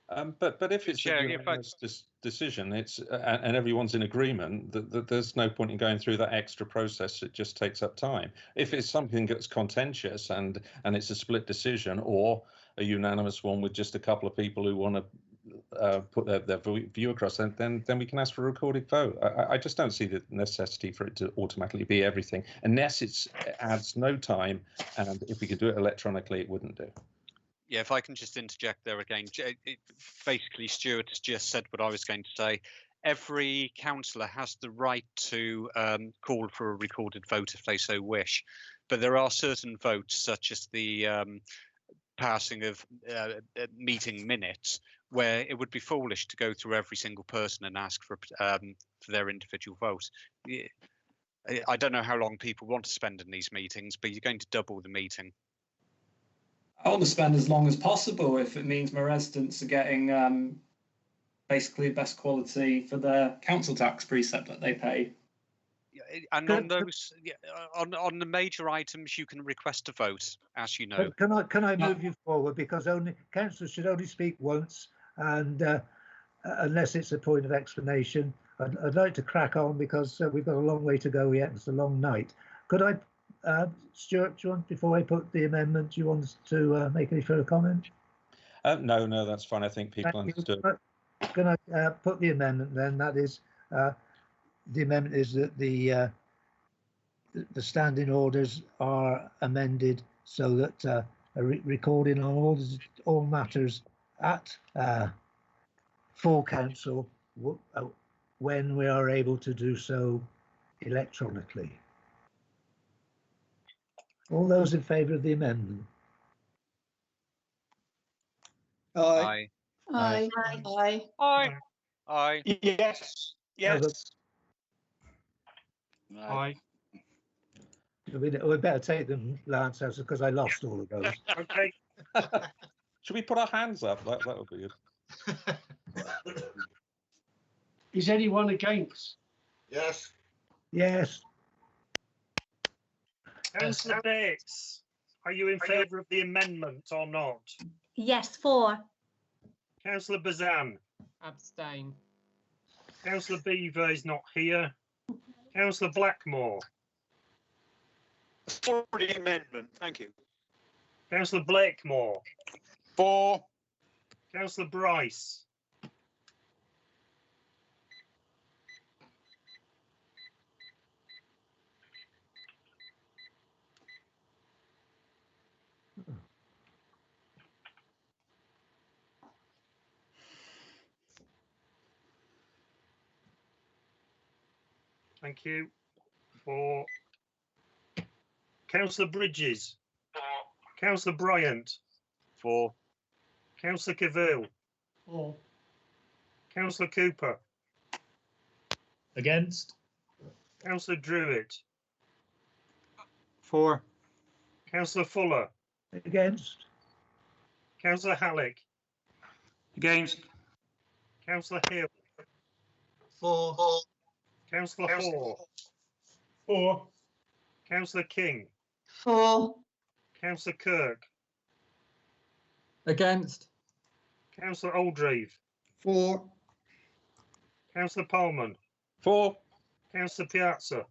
But if it's a unanimous decision, it's and everyone's in agreement that there's no point in going through that extra process. It just takes up time. If it's something that's contentious and it's a split decision or a unanimous one with just a couple of people who want to put their view across, then we can ask for a recorded vote. I just don't see the necessity for it to automatically be everything, unless it adds no time. And if we could do it electronically, it wouldn't do. Yeah, if I can just interject there again, basically Stuart has just said what I was going to say. Every councillor has the right to call for a recorded vote if they so wish, but there are certain votes, such as the passing of meeting minutes, where it would be foolish to go through every single person and ask for their individual vote. I don't know how long people want to spend in these meetings, but you're going to double the meeting. I want to spend as long as possible if it means my residents are getting basically best quality for their council tax precept that they pay. And on those, on the major items, you can request a vote, as you know. Can I move you forward, because councillors should only speak once, and unless it's a point of explanation. I'd like to crack on because we've got a long way to go yet. It's a long night. Could I? Stuart, do you want, before I put the amendment, do you want to make any further comment? No, that's fine. I think people understood. Can I put the amendment then? That is, the amendment is that the standing orders are amended so that a recording on all matters at full council when we are able to do so electronically. All those in favour of the amendment? Aye. Aye. Aye. Aye. Aye. Yes. Yes. Aye. We better take them, Lance, because I lost all of those. Okay. Should we put our hands up? That would be good. Is anyone against? Yes. Yes. Councillor Bates, are you in favour of the amendment or not? Yes, 4. Councillor Bazan. Abstain. Councillor Beaver is not here. Councillor Blackmore. For the amendment, thank you. Councillor Blakemore. 4. Councillor Bryce. Thank you. 4. Councillor Bridges. 4. Councillor Bryant. 4. Councillor Cavill. 4. Councillor Cooper. Against. Councillor Druitt. 4. Councillor Fuller. Against. Councillor Halleck. Against. Councillor Hill. 4. Councillor Hall. 4. Councillor King. 4. Councillor Kirk. Against. Councillor Oldreeve. 4. Councillor Pullman. 4. Councillor Piazza.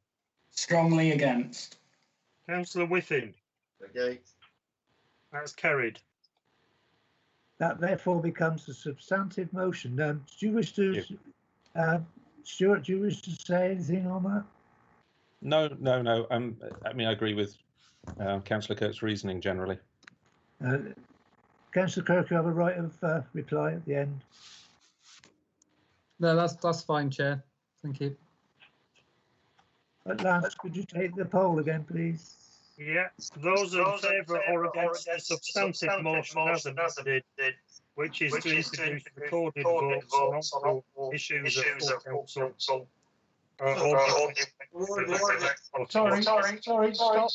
Strongly against. Councillor Whiffin. Against. That's carried. That therefore becomes a substantive motion. Do you wish to, Stuart, do you wish to say anything on that? No. I mean, I agree with Councillor Kirk's reasoning generally. Councillor Kirk, you have a right of reply at the end. No, that's fine, Chair. Thank you. Lance, could you take the poll again, please? Yeah, those in favour or against the substantive motion as amended, which is to introduce recorded votes on all issues at full council. Sorry, stop,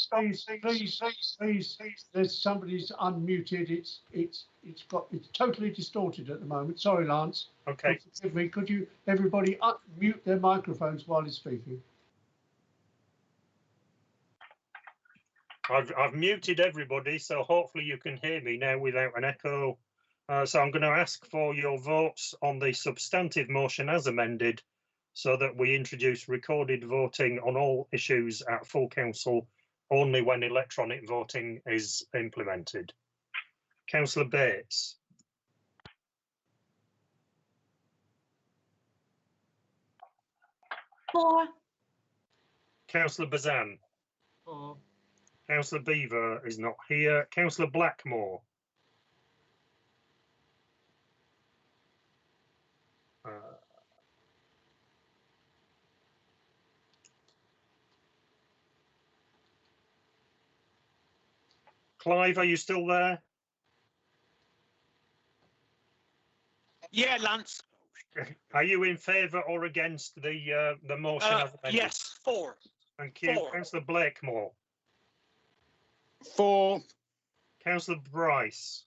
please. There's somebody's unmuted. It's totally distorted at the moment. Sorry, Lance. Okay. Forgive me. Could you everybody mute their microphones while he's speaking? I've muted everybody, so hopefully you can hear me now without an echo. So I'm going to ask for your votes on the substantive motion as amended, so that we introduce recorded voting on all issues at full council only when electronic voting is implemented. Councillor Bates. For. Councillor Bazan. For. Councillor Beaver is not here. Councillor Blackmore. Clive, are you still there? Yeah, Lance. Are you in favour or against the motion as amended? Yes, for. Thank you. Councillor Blakemore. For. Councillor Bryce.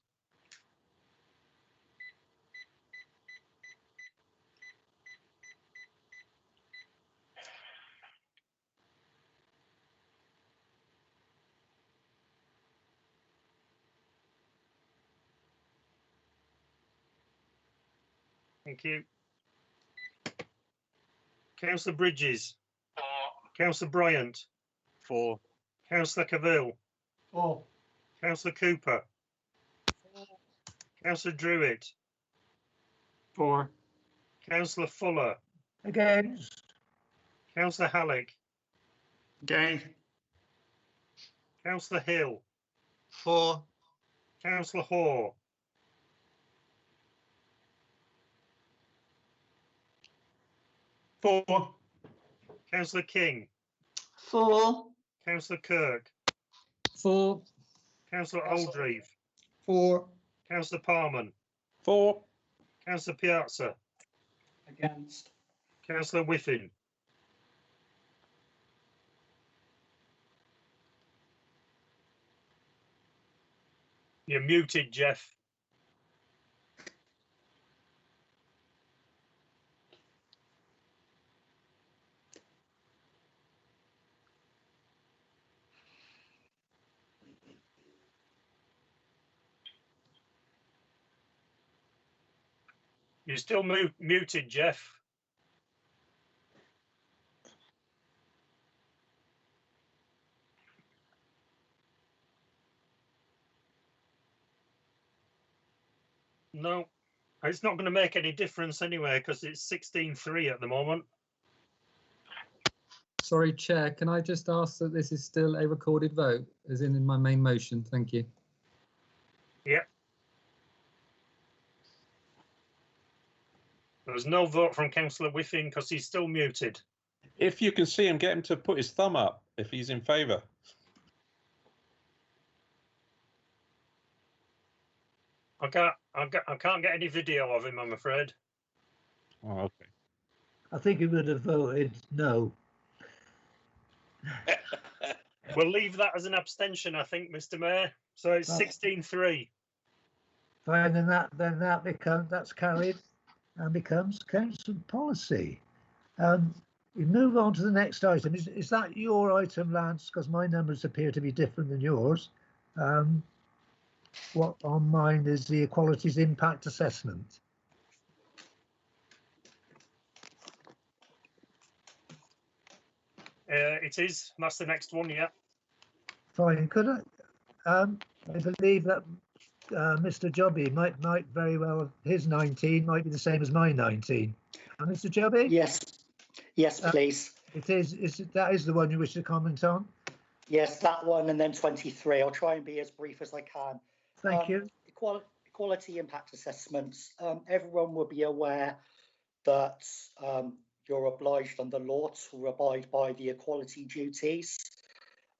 Thank you. Councillor Bridges. Councillor Bryant. For. Councillor Cavill. For. Councillor Cooper. Councillor Druitt. For. Councillor Fuller. Against. Councillor Halleck. Against. Councillor Hill. For. Councillor Hoare. For. Councillor King. For. Councillor Kirk. For. Councillor Oldreeve. For. Councillor Parman. For. Councillor Piazza. Against. Councillor Whiffin. You're muted, Jeff. You're still muted, Jeff. No, it's not going to make any difference anyway, because it's 16-3 at the moment. Sorry, Chair, can I just ask that this is still a recorded vote, as in my main motion? Thank you. Yep. There was no vote from Councillor Whiffin because he's still muted. If you can see him, get him to put his thumb up if he's in favour. I can't get any video of him, I'm afraid. Oh, okay. I think he would have voted no. We'll leave that as an abstention, I think, Mr. Mayor. So it's 16-3. Fine, then that's carried and becomes council policy. We move on to the next item. Is that your item, Lance? Because my numbers appear to be different than yours. What on mine is the equalities impact assessment. It is. That's the next one, yeah. Fine. Could I believe that Mr. Jobby might very well, his 19 might be the same as my 19. Mr. Jobby? Yes, please. That is the one you wish to comment on? Yes, that one, and then 23. I'll try and be as brief as I can. Thank you. Equality impact assessments. Everyone will be aware that you're obliged under law to abide by the equality duties,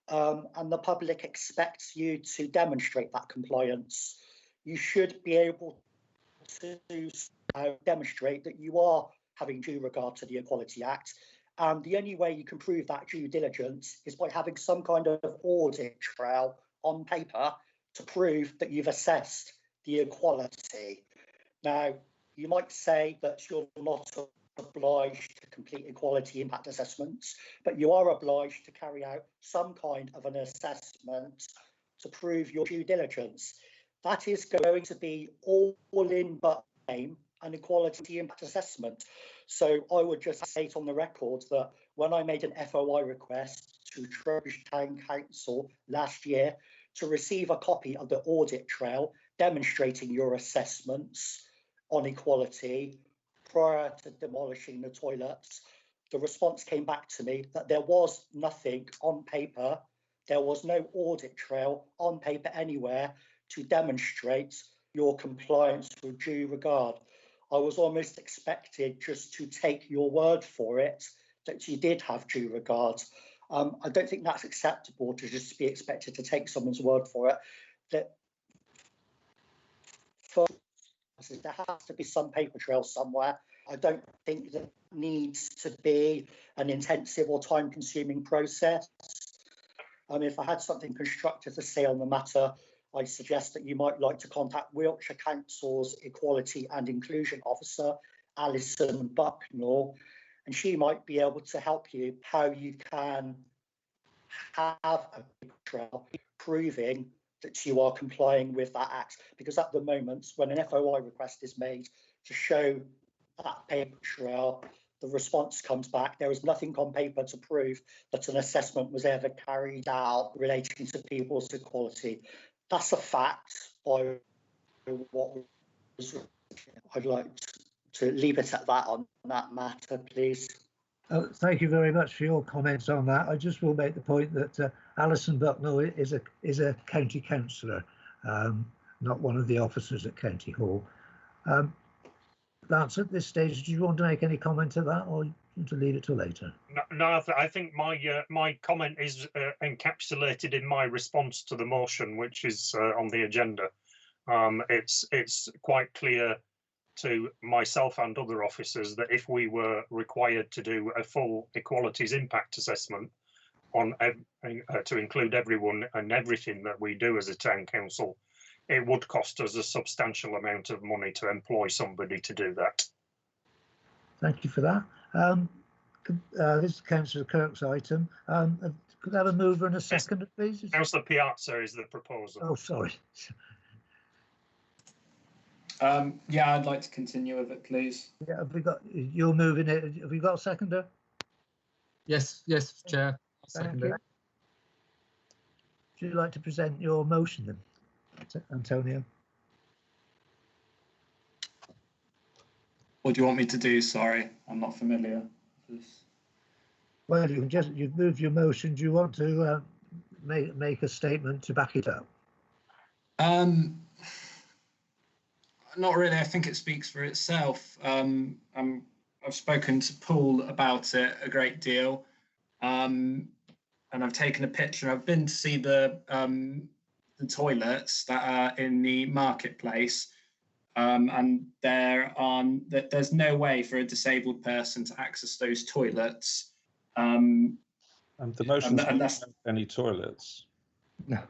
and the public expects you to demonstrate that compliance. You should be able to demonstrate that you are having due regard to the Equality Act. And the only way you can prove that due diligence is by having some kind of audit trail on paper to prove that you've assessed the equality. Now, you might say that you're not obliged to complete equality impact assessments, but you are obliged to carry out some kind of an assessment to prove your due diligence. That is going to be all in but name an equality impact assessment. So I would just state on the record that when I made an FOI request to Trowbridge Town Council last year to receive a copy of the audit trail demonstrating your assessments on equality prior to demolishing the toilets, the response came back to me that there was nothing on paper, there was no audit trail on paper anywhere to demonstrate your compliance with due regard. I was almost expected just to take your word for it that you did have due regard. I don't think that's acceptable to just be expected to take someone's word for it. That there has to be some paper trail somewhere. I don't think that needs to be an intensive or time-consuming process. If I had something constructive to say on the matter, I suggest that you might like to contact Wiltshire Council's Equality and Inclusion Officer, Alison Bucknell, and she might be able to help you how you can have a paper trail proving that you are complying with that act. Because at the moment, when an FOI request is made to show that paper trail, the response comes back, there is nothing on paper to prove that an assessment was ever carried out relating to people's equality. That's a fact. I'd like to leave it at that on that matter, please. Thank you very much for your comments on that. I just will make the point that Alison Bucknell is a county councillor, not one of the officers at County Hall. Lance, at this stage, do you want to make any comment to that, or to leave it till later? No, I think my comment is encapsulated in my response to the motion, which is on the agenda. It's quite clear to myself and other officers that if we were required to do a full equalities impact assessment on to include everyone and everything that we do as a town council, it would cost us a substantial amount of money to employ somebody to do that. Thank you for that. This is Councillor Kirk's item. Could I have a mover and a seconder, please? Councillor Piazza is the proposal. Oh, sorry. Yeah, I'd like to continue with it, please. Yeah, have we got, you're moving it. Have you got a seconder? Yes, Chair. Thank you. Would you like to present your motion then, Antonio? What do you want me to do? Sorry, I'm not familiar with this. Well, you've moved your motion. Do you want to make a statement to back it up? Not really. I think it speaks for itself. I've spoken to Paul about it a great deal, and I've taken a picture. I've been to see the toilets that are in the marketplace, and there's no way for a disabled person to access those toilets. And the motion's not about any toilets. No.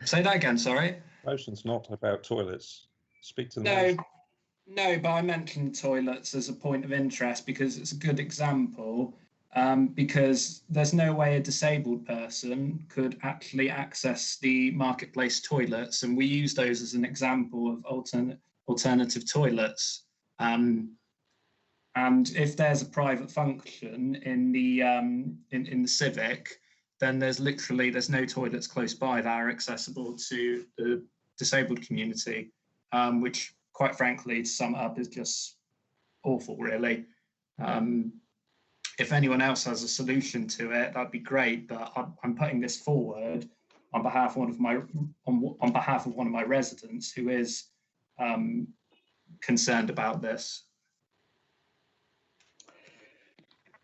Say that again, sorry. Motion's not about toilets. Speak to the motion. No, but I mentioned toilets as a point of interest because it's a good example, because there's no way a disabled person could actually access the marketplace toilets, and we use those as an example of alternative toilets. And if there's a private function in the civic, then there's no toilets close by that are accessible to the disabled community, which, quite frankly, to sum up, is just awful, really. If anyone else has a solution to it, that'd be great. But I'm putting this forward on behalf of one of my residents who is concerned about this.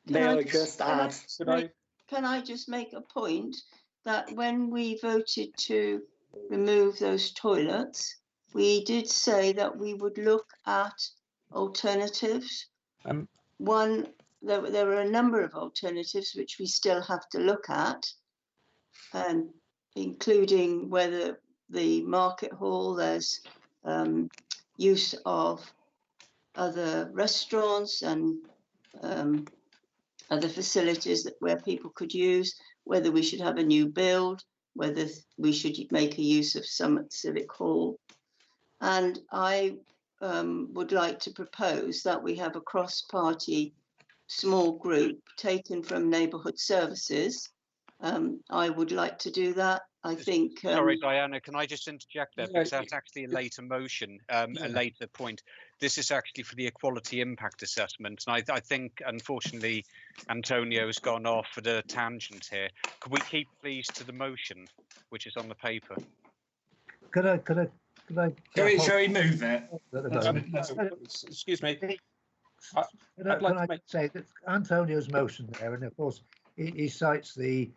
May I just add? Can I just make a point that when we voted to remove those toilets, we did say that we would look at alternatives. One, there were a number of alternatives which we still have to look at, and including whether the market hall, there's use of other restaurants and other facilities where people could use, whether we should have a new build, whether we should make a use of Summit Civic Hall. And I would like to propose that we have a cross-party small group taken from neighbourhood services. I would like to do that. I think. Sorry, Diana, can I just interject there? Because that's actually a later motion, a later point. This is actually for the equality impact assessment. And I think, unfortunately, Antonio has gone off at a tangent here. Could we keep please to the motion, which is on the paper? Could I? Shall we move it? Excuse me. Can I say that Antonio's motion there, and of course he cites the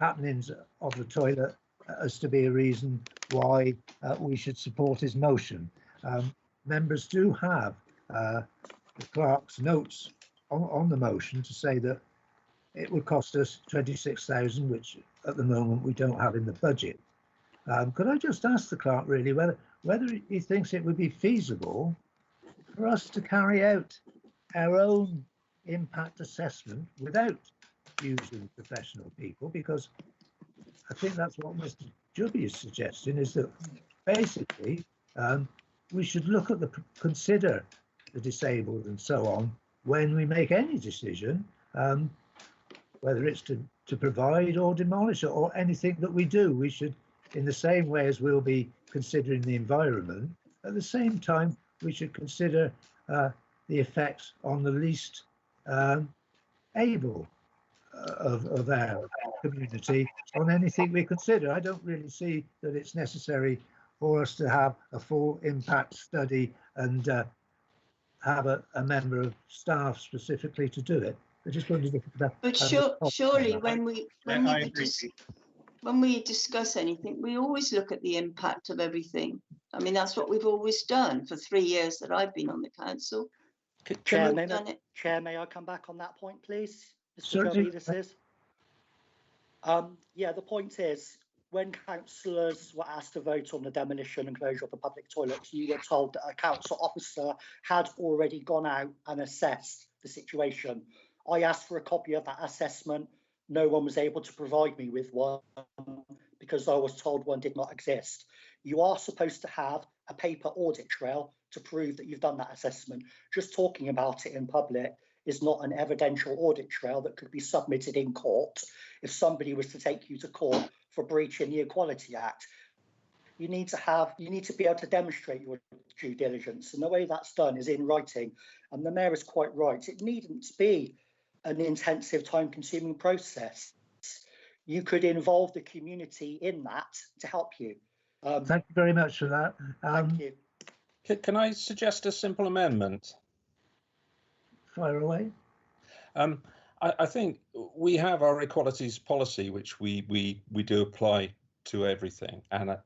happenings of the toilet as to be a reason why we should support his motion. Members do have the clerk's notes on the motion to say that it would cost us 26,000, which at the moment we don't have in the budget. Could I just ask the clerk really whether he thinks it would be feasible for us to carry out our own impact assessment without using professional people? Because I think that's what Mr. Jubby is suggesting, is that basically we should look at consider the disabled and so on when we make any decision, whether it's to provide or demolish or anything that we do. We should, in the same way as we'll be considering the environment, at the same time we should consider the effects on the least able of our community on anything we consider. I don't really see that it's necessary for us to have a full impact study and have a member of staff specifically to do it. I just wondered if that. But surely when we discuss anything, we always look at the impact of everything. I mean, that's what we've always done for 3 years that I've been on the council. Chair, may I come back on that point, please? Mr. Jobby, this is. Yeah, the point is, when councillors were asked to vote on the demolition and closure of the public toilets, you were told that a council officer had already gone out and assessed the situation. I asked for a copy of that assessment. No one was able to provide me with one because I was told one did not exist. You are supposed to have a paper audit trail to prove that you've done that assessment. Just talking about it in public is not an evidential audit trail that could be submitted in court. If somebody was to take you to court for breaching the Equality Act, you need to be able to demonstrate your due diligence, and the way that's done is in writing. And the mayor is quite right. It needn't be an intensive, time-consuming process. You could involve the community in that to help you. Thank you very much for that. Thank you. Can I suggest a simple amendment? Fire away. I think we have our equalities policy, which we do apply to everything, and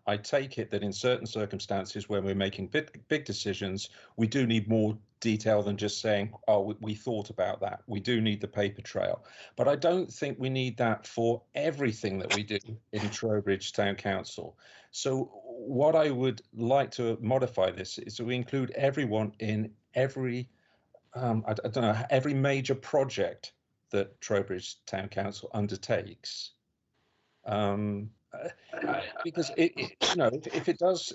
I take it that in certain circumstances when we're making big decisions, we do need more detail than just saying, oh, we thought about that. We do need the paper trail, but I don't think we need that for everything that we do in Trowbridge Town Council. So what I would like to modify this is that we include everyone in every I don't know, every major project that Trowbridge Town Council undertakes. Because if it does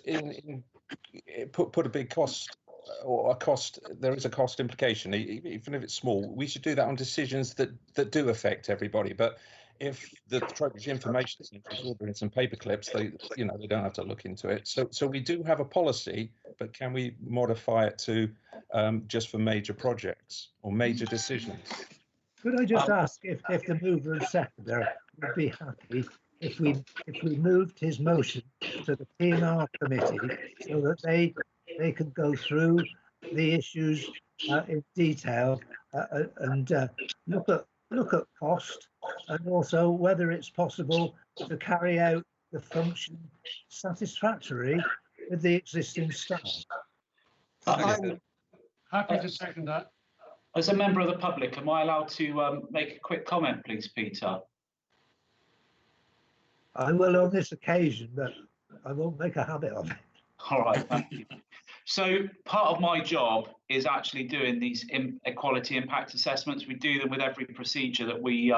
put a big cost or a cost, there is a cost implication, even if it's small. We should do that on decisions that do affect everybody. But if the Trowbridge Information Centre is ordering some paper clips, they don't have to look into it. So we do have a policy, but can we modify it to just for major projects or major decisions? Could I just ask if the mover and seconder would be happy if we moved his motion to the P&R committee so that they can go through the issues in detail and look at cost, and also whether it's possible to carry out the function satisfactory with the existing staff. I'm happy to second that. As a member of the public, am I allowed to make a quick comment, please, Peter? I will on this occasion, but I won't make a habit of it. All right, thank you. So part of my job is actually doing these equality impact assessments. We do them with every procedure that we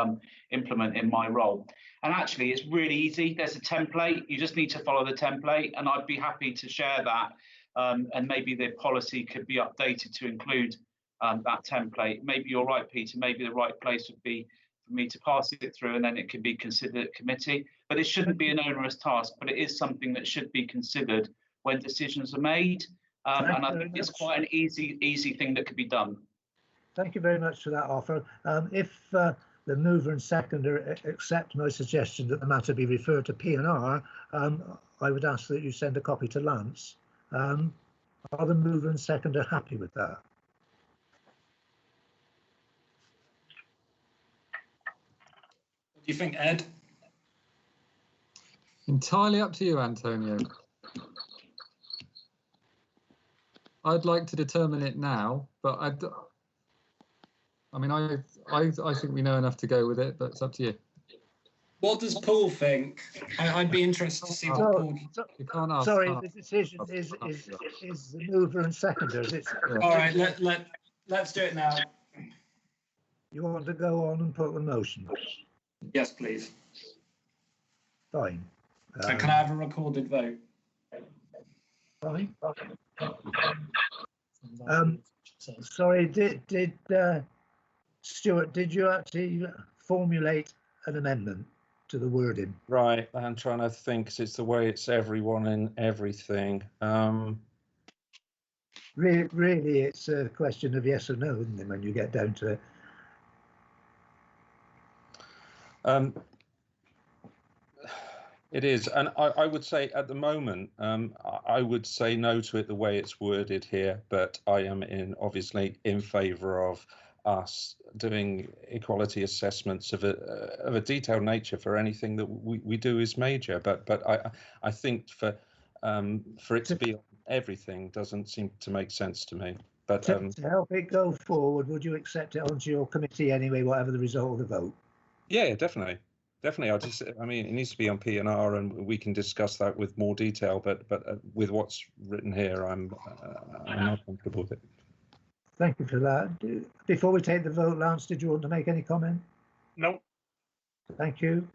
implement in my role. And actually, it's really easy. There's a template. You just need to follow the template, and I'd be happy to share that. And maybe the policy could be updated to include that template. Maybe you're right, Peter. Maybe the right place would be for me to pass it through, and then it can be considered at committee. But it shouldn't be an onerous task, but it is something that should be considered when decisions are made. And I think it's quite an easy thing that could be done. Thank you very much for that offer. If the mover and seconder accept my suggestion that the matter be referred to P&R, I would ask that you send a copy to Lance. Are the mover and seconder happy with that? What do you think, Ed? Entirely up to you, Antonio. I'd like to determine it now, but I think we know enough to go with it, but it's up to you. What does Paul think? I'd be interested to see what Paul. You can't ask. Sorry, the decision is the mover and seconders. All right, let's do it now. You want to go on and put the motion? Yes, please. Fine. So can I have a recorded vote? Fine. Sorry, did Stuart, did you actually formulate an amendment to the wording? Right, I'm trying to think, 'cause it's the way it's everyone and everything. Really, it's a question of yes or no, isn't it, when you get down to it? It is, and I would say at the moment, I would say no to it the way it's worded here, but I am obviously in favour of us doing equality assessments of a detailed nature for anything that we do is major. But I think for it to be on everything doesn't seem to make sense to me. But to help it go forward, would you accept it onto your committee anyway, whatever the result of the vote? Yeah, definitely. Definitely, I mean, it needs to be on P&R, and we can discuss that with more detail. But with what's written here, I'm not comfortable with it. Thank you for that. Before we take the vote, Lance, did you want to make any comment? No. Thank you.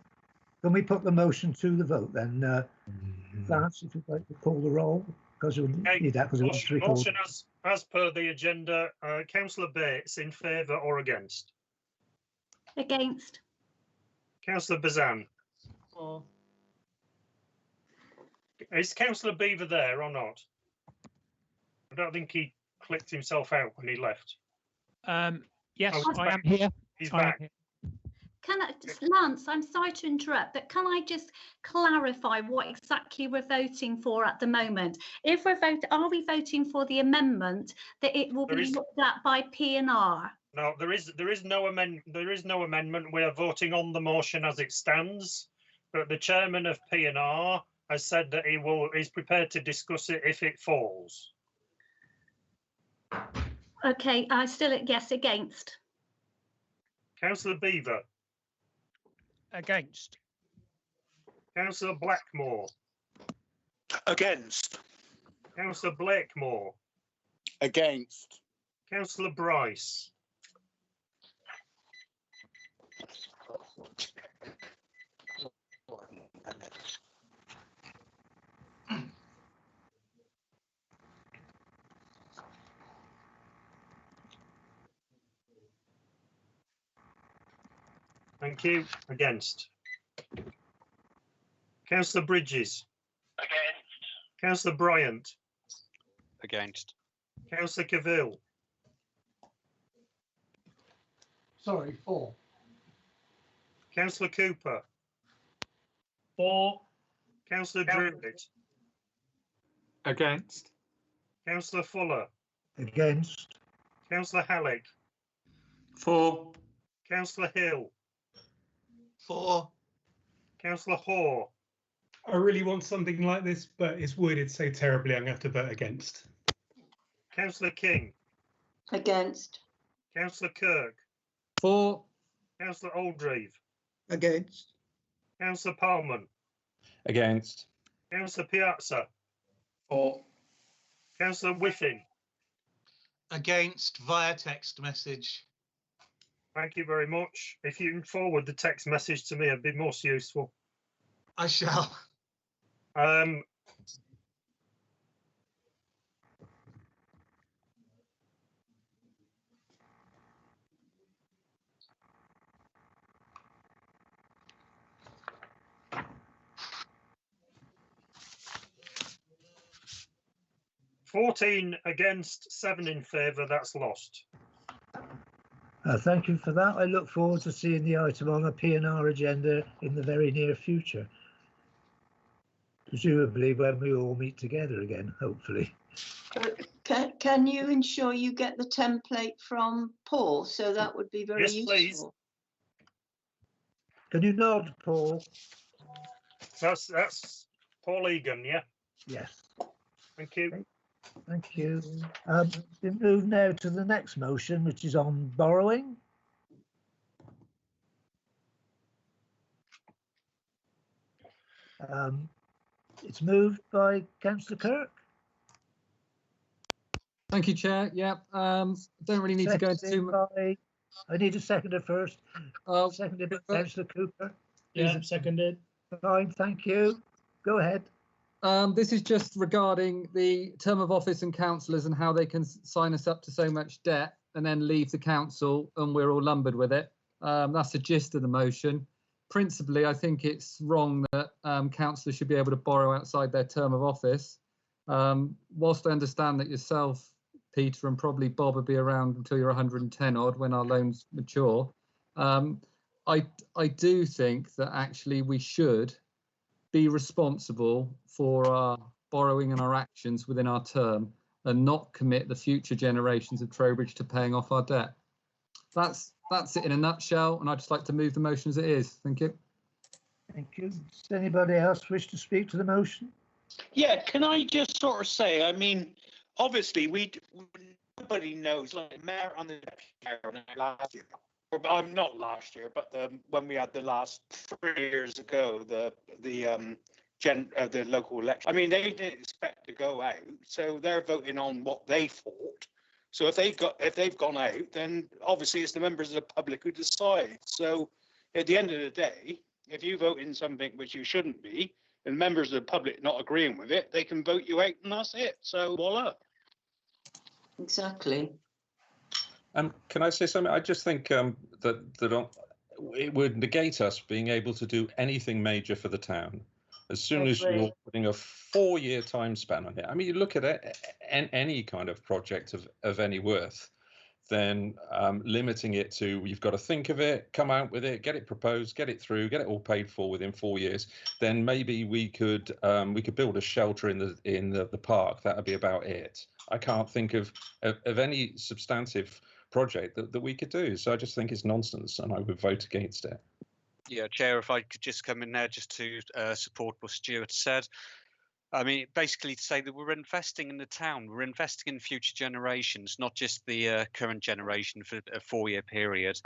Can we put the motion to the vote then? Lance, if you'd like to call the roll, because you'll need that because it was recorded. Motion as per the agenda. Councillor Bates, in favour or against? Against. Councillor Bazan. For. Is Councillor Beaver there or not? I don't think he clicked himself out when he left. Yes, Oh, I am here. He's I am back. here. Can I, Lance, I'm sorry to interrupt, but can I just clarify what exactly we're voting for at the moment? If we're are we voting for the amendment that it will be looked at by P&R? No, there is no amendment. We are voting on the motion as it stands. But the chairman of P&R has said that he's prepared to discuss it if it falls. Okay, I still yes against. Councillor Beaver. Against. Councillor Blackmore. Against. Councillor Blakemore. Against. Councillor Bryce. Thank you. Against. Councillor Bridges. Against. Councillor Bryant. Against. Councillor Cavill. Sorry, for. Councillor Cooper. For. Councillor Druitt. Against. Councillor Fuller. Against. Councillor Halleck. For. Councillor Hill. For. Councillor Hoare. I really want something like this, but it's worded so terribly, I'm going to have to vote against. Councillor King. Against. Councillor Kirk. For. Councillor Oldreeve. Against. Councillor Parman. Against. Councillor Piazza. For. Councillor Whiffin. Against via text message. Thank you very much. If you can forward the text message to me, it'd be most useful. I shall. 14 against, 7 in favour. That's lost. Thank you for that. I look forward to seeing the item on the P&R agenda in the very near future. Presumably when we all meet together again, hopefully. Can you ensure you get the template from Paul? So that would be very useful. Please. Can you nod, Paul? That's Paul Egan, yeah? Yes. Thank you. Thank you. We move now to the next motion, which is on borrowing. It's moved by Councillor Kirk. Thank you, Chair. Yeah, don't really need to go into too much. I need a seconder first. Seconded by Councillor Cooper. Yeah, seconded. Fine, thank you. Go ahead. This is just regarding the term of office and councillors and how they can sign us up to so much debt and then leave the council and we're all lumbered with it. That's the gist of the motion. Principally, I think it's wrong that councillors should be able to borrow outside their term of office. Whilst I understand that yourself, Peter, and probably Bob will be around until you're 110 odd when our loans mature. I do think that actually we should be responsible for our borrowing and our actions within our term and not commit the future generations of Trowbridge to paying off our debt. That's it in a nutshell, and I'd just like to move the motion as it is. Thank you. Thank you. Does anybody else wish to speak to the motion? Yeah, can I just sort of say, I mean, obviously nobody knows, like the mayor and the deputy mayor last year, or not last year, but when we had the last 3 years ago, the local election. I mean, they didn't expect to go out, so they're voting on what they thought. So if they've gone out, then obviously it's the members of the public who decide. So at the end of the day, if you vote in something which you shouldn't be, and members of the public not agreeing with it, they can vote you out, and that's it. So voila. Exactly. Can I say something? I just think that it would negate us being able to do anything major for the town. As soon as you're putting a 4-year time span on it, I mean, you look at it, any kind of project of any worth, then limiting it to you've got to think of it, come out with it, get it proposed, get it through, get it all paid for within 4 years. Then maybe we could build a shelter in the park. That would be about it. I can't think of any substantive project that we could do. So I just think it's nonsense, and I would vote against it. Yeah, Chair, if I could just come in there just to support what Stuart said. I mean, basically to say that we're investing in the town, we're investing in future generations, not just the current generation for a 4-year period.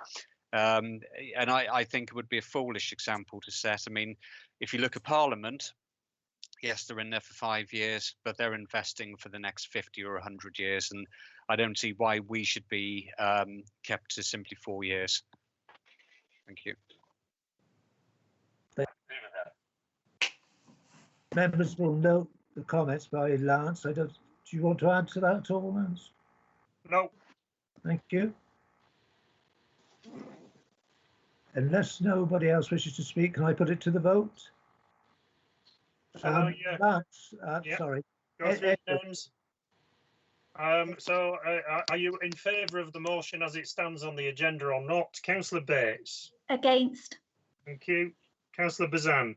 And I think it would be a foolish example to set. I mean, if you look at Parliament, yes, they're in there for 5 years, but they're investing for the next 50 or 100 years. And I don't see why we should be kept to simply 4 years. Thank you. Members will note the comments by Lance. Do you want to add to that at all, Lance? No. Thank you. Unless nobody else wishes to speak, can I put it to the vote? Lance, yeah. Sorry. Go through names. So are you in favour of the motion as it stands on the agenda or not? Councillor Bates. Against. Thank you. Councillor Bazan.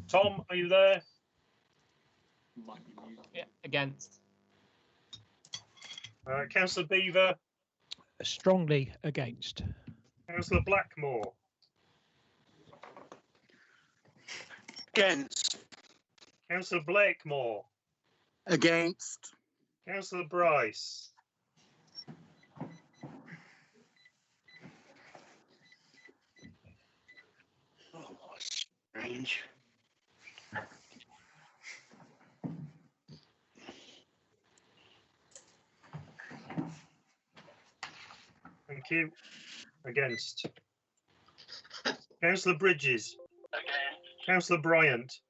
Tom, are you there? Yeah, against. Councillor Beaver, Strongly against. Councillor Blackmore, Against. Councillor Blakemore, Against. Councillor Bryce, Oh, that's strange. thank you. Against. Councillor Bridges, Councillor Bryant,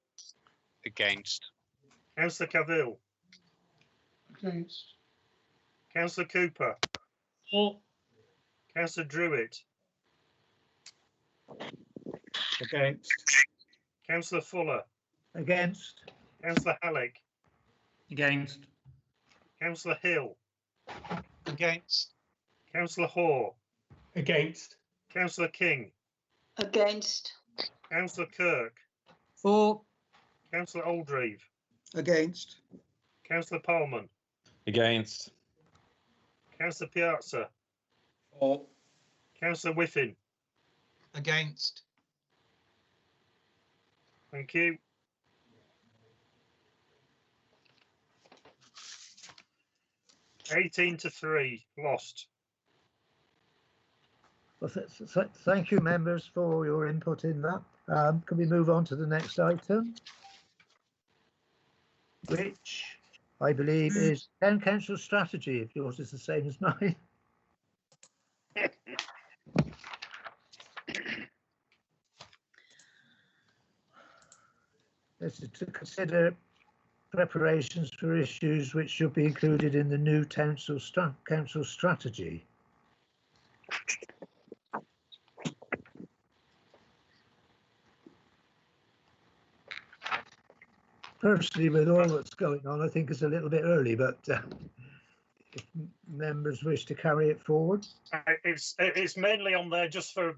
Against. Councillor Cavill, Against. Councillor Cooper, For. Councillor Druitt, Against. Councillor Fuller, Against. Councillor Halleck, Against. Councillor Hill, Against. Councillor Hoare, Against. Councillor King, Against. Councillor Kirk, For. Councillor Oldreeve, Against. Councillor Parman, Against. Councillor Piazza, For. Councillor Whiffin. Against. Thank you. Eighteen to 3, lost. Well, thank you, members, for your input in that. Can we move on to the next item, which I believe is town council strategy, if yours is the same as mine. This is to consider preparations for issues which should be included in the new council strategy. Personally, with all that's going on, I think it's a little bit early, but if members wish to carry it forward. It's mainly on there just for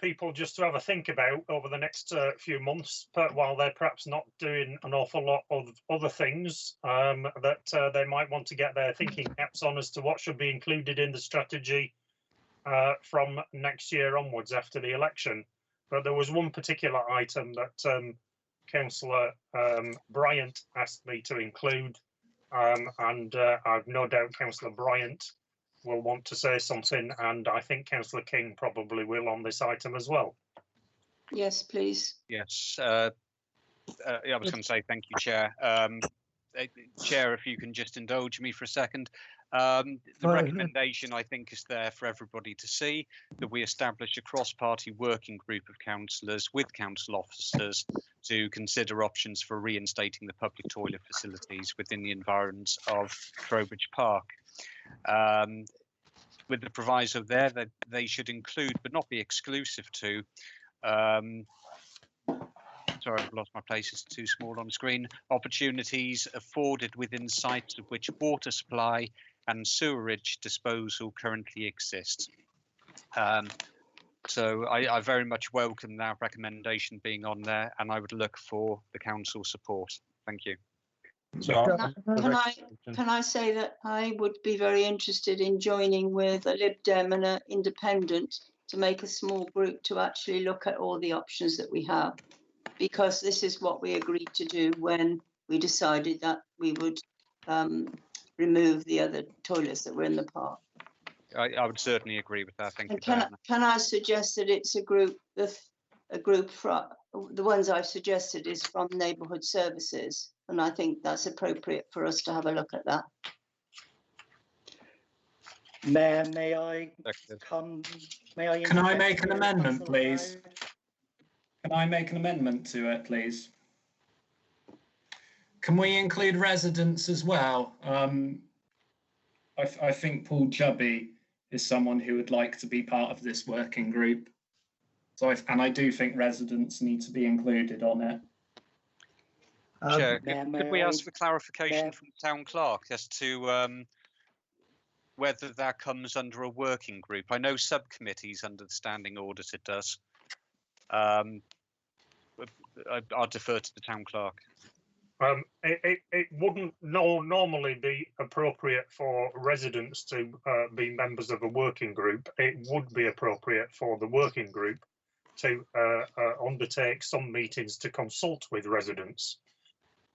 people just to have a think about over the next few months, but while they're perhaps not doing an awful lot of other things that they might want to get their thinking caps on as to what should be included in the strategy from next year onwards after the election. But there was one particular item that Councillor Bryant asked me to include, and I've no doubt Councillor Bryant will want to say something, and I think Councillor King probably will on this item as well. Yes, please. Yes. I was going to say thank you, Chair. Chair, if you can just indulge me for a second. The recommendation, I think, is there for everybody to see, that we establish a cross-party working group of councillors with council officers to consider options for reinstating the public toilet facilities within the environs of Trowbridge Park. With the proviso there that they should include, but not be exclusive to, sorry, I've lost my place, it's too small on the screen, opportunities afforded within sites of which water supply and sewerage disposal currently exist. So I very much welcome that recommendation being on there, and I would look for the council support. Thank you. Can I say that I would be very interested in joining with a Lib Dem and an independent to make a small group to actually look at all the options that we have, because this is what we agreed to do when we decided that we would remove the other toilets that were in the park. I would certainly agree with that. Thank you. Can I suggest that it's a group from the ones I've suggested is from neighbourhood services, and I think that's appropriate for us to have a look at that. Mayor, may I Can I make an amendment, please? Can I make an amendment to it, please? Can we include residents as well? I think Paul Chubby is someone who would like to be part of this working group. So, I do think residents need to be included on it. Chair, could we ask for clarification from the town clerk as to whether that comes under a working group? I know subcommittees under the standing orders it does. I'll defer to the town clerk. It wouldn't normally be appropriate for residents to be members of a working group. It would be appropriate for the working group to undertake some meetings to consult with residents.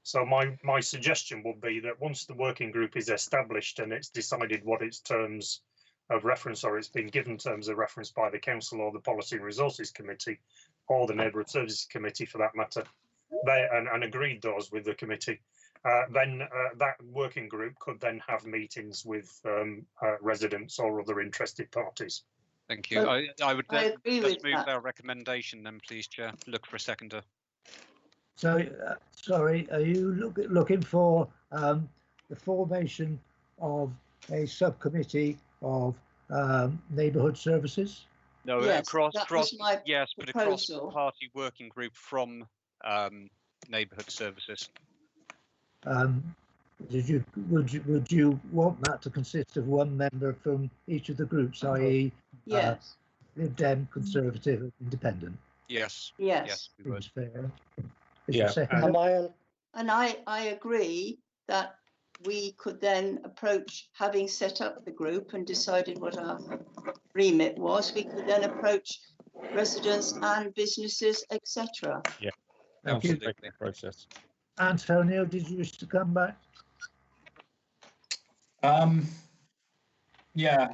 So my suggestion would be that once the working group is established and it's decided what its terms of reference, or it's been given terms of reference by the council or the Policy and Resources Committee or the Neighbourhood Services Committee for that matter, and agreed those with the committee, then that working group could then have meetings with residents or other interested parties. Thank you. Well, I would I agree let's with move that. our recommendation then, please, Chair. Look for a seconder. So, sorry, are you looking for the formation of a subcommittee of neighbourhood services? No, Yes, that was my yes, but a proposal. cross-party working group from neighbourhood services. Would you want that to consist of one member from each of the groups, i.e., Yes. Lib Dem, Conservative, and Independent? Yes. Yes. Yes, we would. Seems fair. Yeah. And I agree that we could then approach, having set up the group and decided what our remit was, we could then approach residents and businesses, etc. Yeah. Thank you. Process. Antonio, did you wish to come back? Yeah,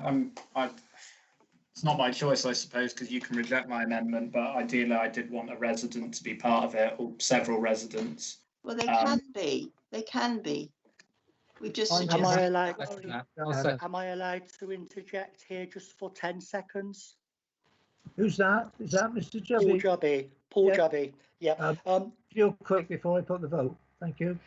it's not my choice, I suppose, because you can reject my amendment, but ideally I did want a resident to be part of it, or several residents. Well, they can be. They can be. We just Am I allowed? Am I allowed to interject here just for 10 seconds? Who's that? Is that Mr. Paul Jubby? Jubby. Paul Jubby. Yeah. Real quick before I put the vote. Thank you.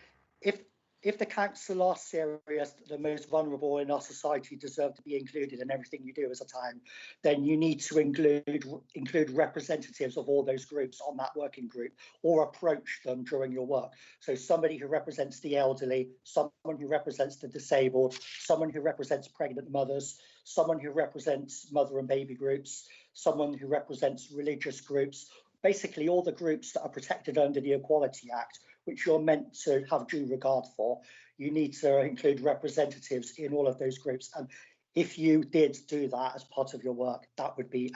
If the council are serious, the most vulnerable in our society deserve to be included in everything you do as a town, then you need to include representatives of all those groups on that working group, or approach them during your work. So somebody who represents the elderly, someone who represents the disabled, someone who represents pregnant mothers, someone who represents mother and baby groups, someone who represents religious groups, basically all the groups that are protected under the Equality Act, which you're meant to have due regard for. You need to include representatives in all of those groups. And if you did do that as part of your work, that would be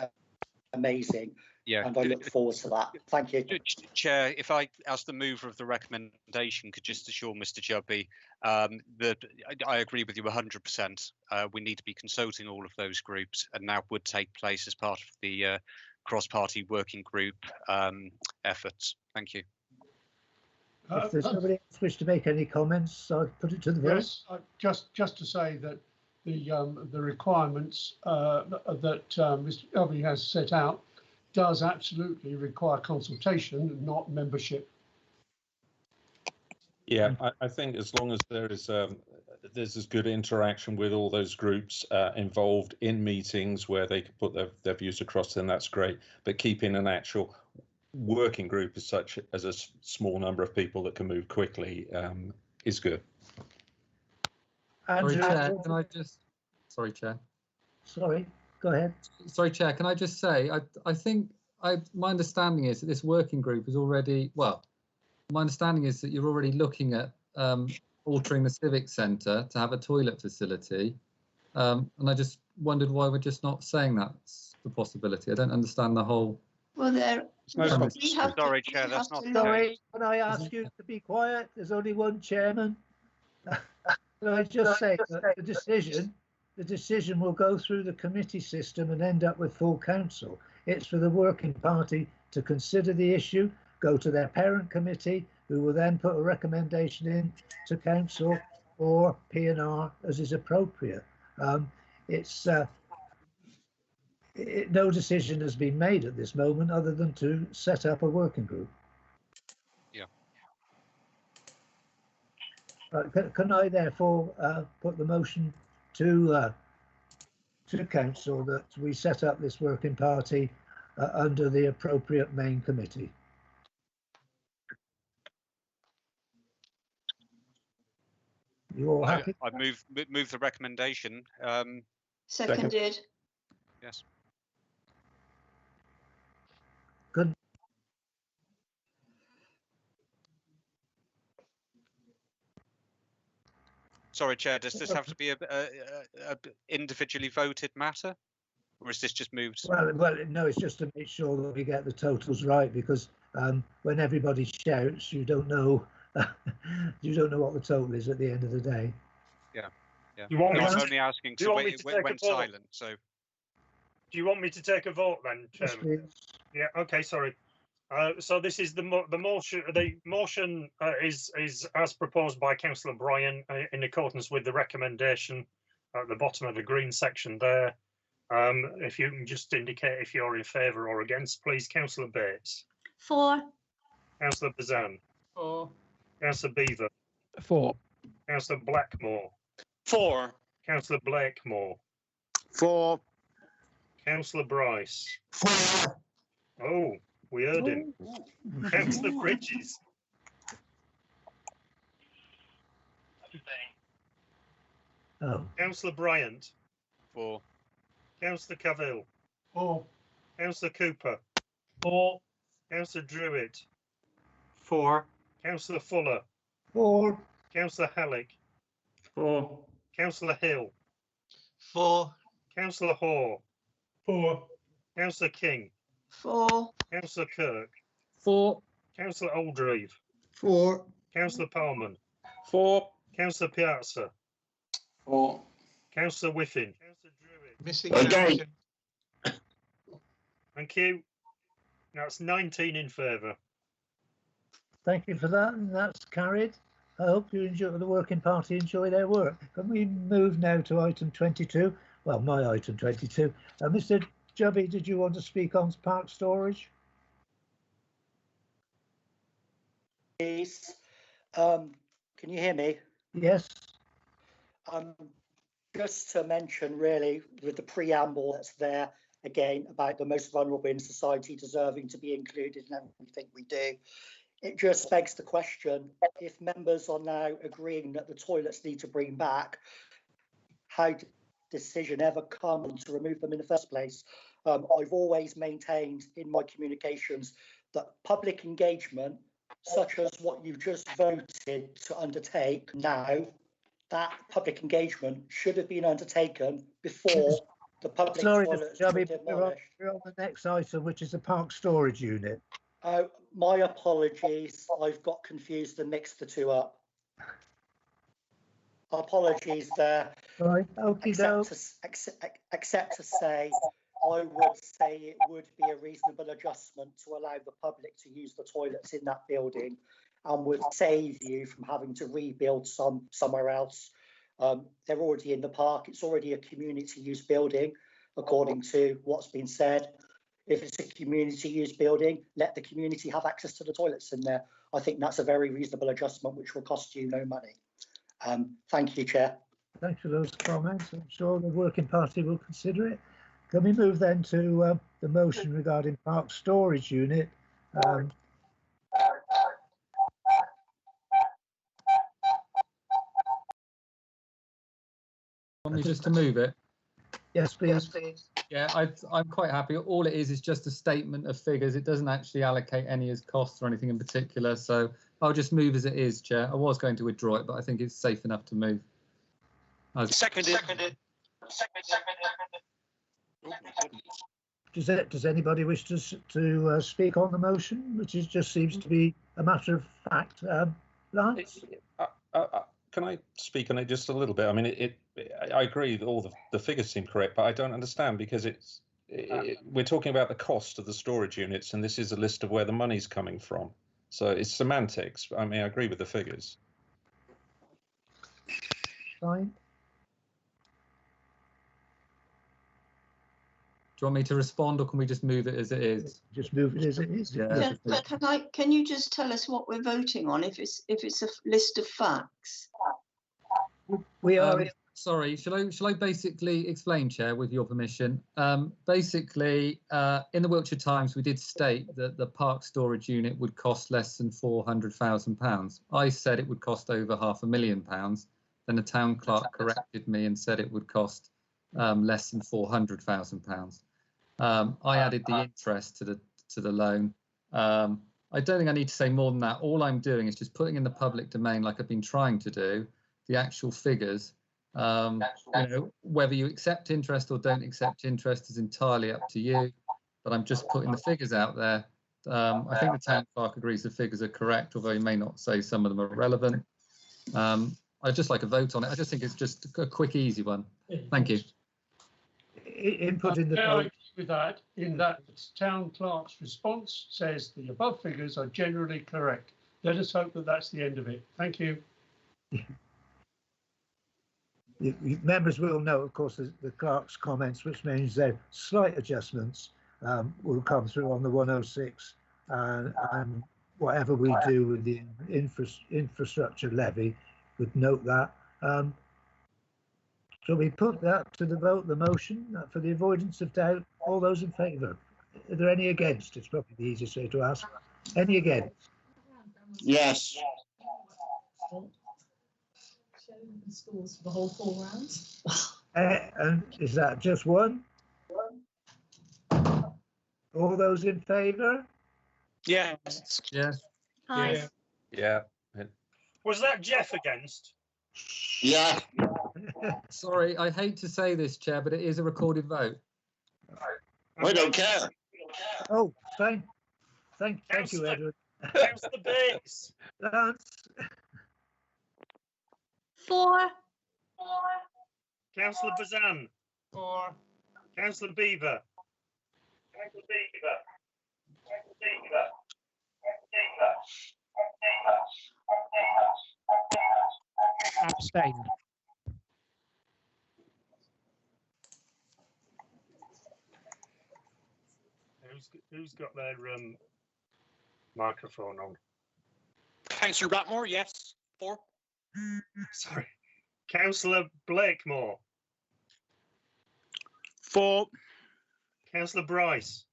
amazing. Yeah. And I look forward to that. Thank you. Chair, if I, as the mover of the recommendation, could just assure Mr. Jubby that I agree with you 100%. We need to be consulting all of those groups, and that would take place as part of the cross-party working group efforts. Thank you. If there's nobody else wish to make any comments, I'll put it to the vote. Yes, just to say that the requirements that Mr. Jubby has set out does absolutely require consultation, not membership. Yeah, I think as long as there's as good interaction with all those groups involved in meetings where they can put their views across, then that's great. But keeping an actual working group as such, as a small number of people that can move quickly, is good. Sorry, Chair, can I just... Sorry, Chair. Sorry, go ahead. Sorry, Chair, can I just say, I think my understanding is that this working group is already, well, my understanding is that you're already looking at altering the Civic Centre to have a toilet facility. And I just wondered why we're just not saying that's the possibility. I don't understand the whole... Well, Sorry, Chair, that's not... Sorry, can I ask you to be quiet? There's only one chairman. Can I just say that the decision will go through the committee system and end up with full council. It's for the working party to consider the issue, go to their parent committee, who will then put a recommendation in to council or P&R as is appropriate. No decision has been made at this moment other than to set up a working group. Yeah. Can I therefore put the motion to council that we set up this working party under the appropriate main committee? You all happy? I move the recommendation. Seconded. Yes. Good. Sorry, Chair, does this have to be a individually voted matter? Or is this just moved? Well, no, it's just to make sure that we get the totals right, because when everybody shouts, you don't know you don't know what the total is at the end of the day. Yeah, yeah. You want me I'm to- only asking do you want me to take a went vote? silent. So, Do you want me to take a vote then, Yes, Chairman? please. Yeah. Okay. Sorry. So this is the motion. The motion is as proposed by Councillor Bryan in accordance with the recommendation at the bottom of the green section there. If you can just indicate if you're in favour or against, please. Councillor Bates. For. Councillor Bazan. For. Councillor Beaver. For. Councillor Blackmore. For. Councillor Blakemore. For. Councillor Bryce. For. Oh, we heard him. Councillor Bridges. Oh. Councillor Bryant. For. Councillor Cavill. For. Councillor Cooper. For. Councillor Druitt. For. Councillor Fuller. For. Councillor Halleck. For. Councillor Hill. For. Councillor Hoare. For. Councillor King. For. Councillor Kirk. For. Councillor Oldreeve. For. Councillor Palman. For. Councillor Piazza. For. Councillor Whiffin. Missing Again. Thank you. That's 19 in favour. Thank you for that, and that's carried. I hope you enjoy the working party enjoy their work. Can we move now to item 22? Well, my item 22. Mr. Jubby, did you want to speak on park storage? Please. Can you hear me? Yes. Just to mention, really, with the preamble that's there again about the most vulnerable in society deserving to be included in everything we do. It just begs the question, if members are now agreeing that the toilets need to bring back, how did the decision ever come to remove them in the first place? I've always maintained in my communications that public engagement, such as what you've just voted to undertake now, that public engagement should have been undertaken before the public toilets were demolished. We're on the next item, which is the park storage unit. My apologies, I've got confused and mixed the two up. Apologies there. Right, except to say, I would say it would be a reasonable adjustment to allow the public to use the toilets in that building and would save you from having to rebuild somewhere else. They're already in the park. It's already a community use building, according to what's been said. If it's a community use building, let the community have access to the toilets in there. I think that's a very reasonable adjustment, which will cost you no money. Thank you, Chair. Thanks for those comments. I'm sure the working party will consider it. Can we move then to the motion regarding park storage unit? Want me just to move it? Yes, please. Yes, please. Yeah, I'm quite happy. All it is just a statement of figures. It doesn't actually allocate any as costs or anything in particular. So I'll just move as it is, Chair. I was going to withdraw it, but I think it's safe enough to move. Seconded. Does anybody wish to speak on the motion, which just seems to be a matter of fact? Lance? Can I speak on it just a little bit? I mean, I agree that all the figures seem correct, but I don't understand because we're talking about the cost of the storage units, and this is a list of where the money's coming from. So it's semantics. I mean, I agree with the figures. Fine. Do you want me to respond, or can we just move it as it is? Just move it as it is. Yeah. Can you just tell us what we're voting on? If it's a list of facts. We are. Sorry, shall I basically explain, Chair, with your permission? Basically, in the Wiltshire Times, we did state that the park storage unit would cost less than £400,000. I said it would cost over £500,000. Then the town clerk corrected me and said it would cost less than £400,000. I added the interest to the loan. I don't think I need to say more than that. All I'm doing is just putting in the public domain, like I've been trying to do, the actual figures. Whether you accept interest or don't accept interest is entirely up to you, but I'm just putting the figures out there. I think the town clerk agrees the figures are correct, although he may not say some of them are relevant. I'd just like a vote on it. I just think it's just a quick, easy one. Thank you. Input in the I vote. agree with that, in that the town clerk's response says the above figures are generally correct. Let us hope that that's the end of it. Thank you. Members will note, of course, the clerk's comments, which means that slight adjustments will come through on the 106, and whatever we do with the infrastructure levy, would note that. Shall we put that to the vote, the motion, for the avoidance of doubt? All those in favour? Are there any against? It's probably the easiest way to ask. Any against? Yes. Showing the scores for the whole 4 rounds. And is that just one? All those in favour? Yes. Yes. Aye. Yeah. Was that Jeff against? Yeah. Sorry, I hate to say this, Chair, but it is a recorded vote. We don't care. Oh, thank you, Edward. Councillor Bates. Lance. 4. Councillor Bazan. 4. Councillor Beaver. Abstain. Who's got their microphone on? Councillor Blackmore, yes. 4. Sorry. Councillor Blakemore. 4. Councillor Bryce.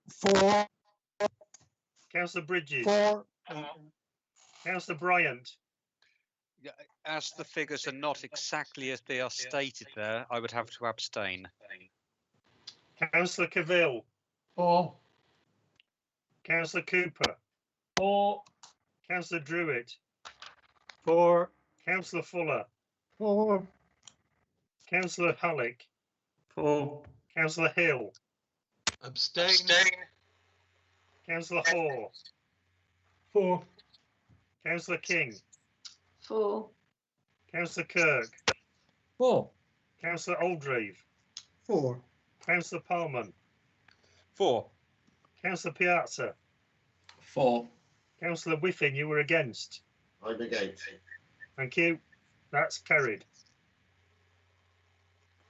4. Councillor Bridges. 4. Councillor Bryant. As the figures are not exactly as they are stated there, I would have to abstain. Councillor Cavill. 4. Councillor Cooper. 4. Councillor Druitt. 4. Councillor Fuller. 4. Councillor Halleck. 4. Councillor Hill. Abstain. Councillor Hoare. 4. Councillor King. 4. Councillor Kirk. 4. Councillor Oldreeve. 4. Councillor Palman. 4. Councillor Piazza. 4. Councillor Whiffin, you were against. I'm against. Thank you. That's carried.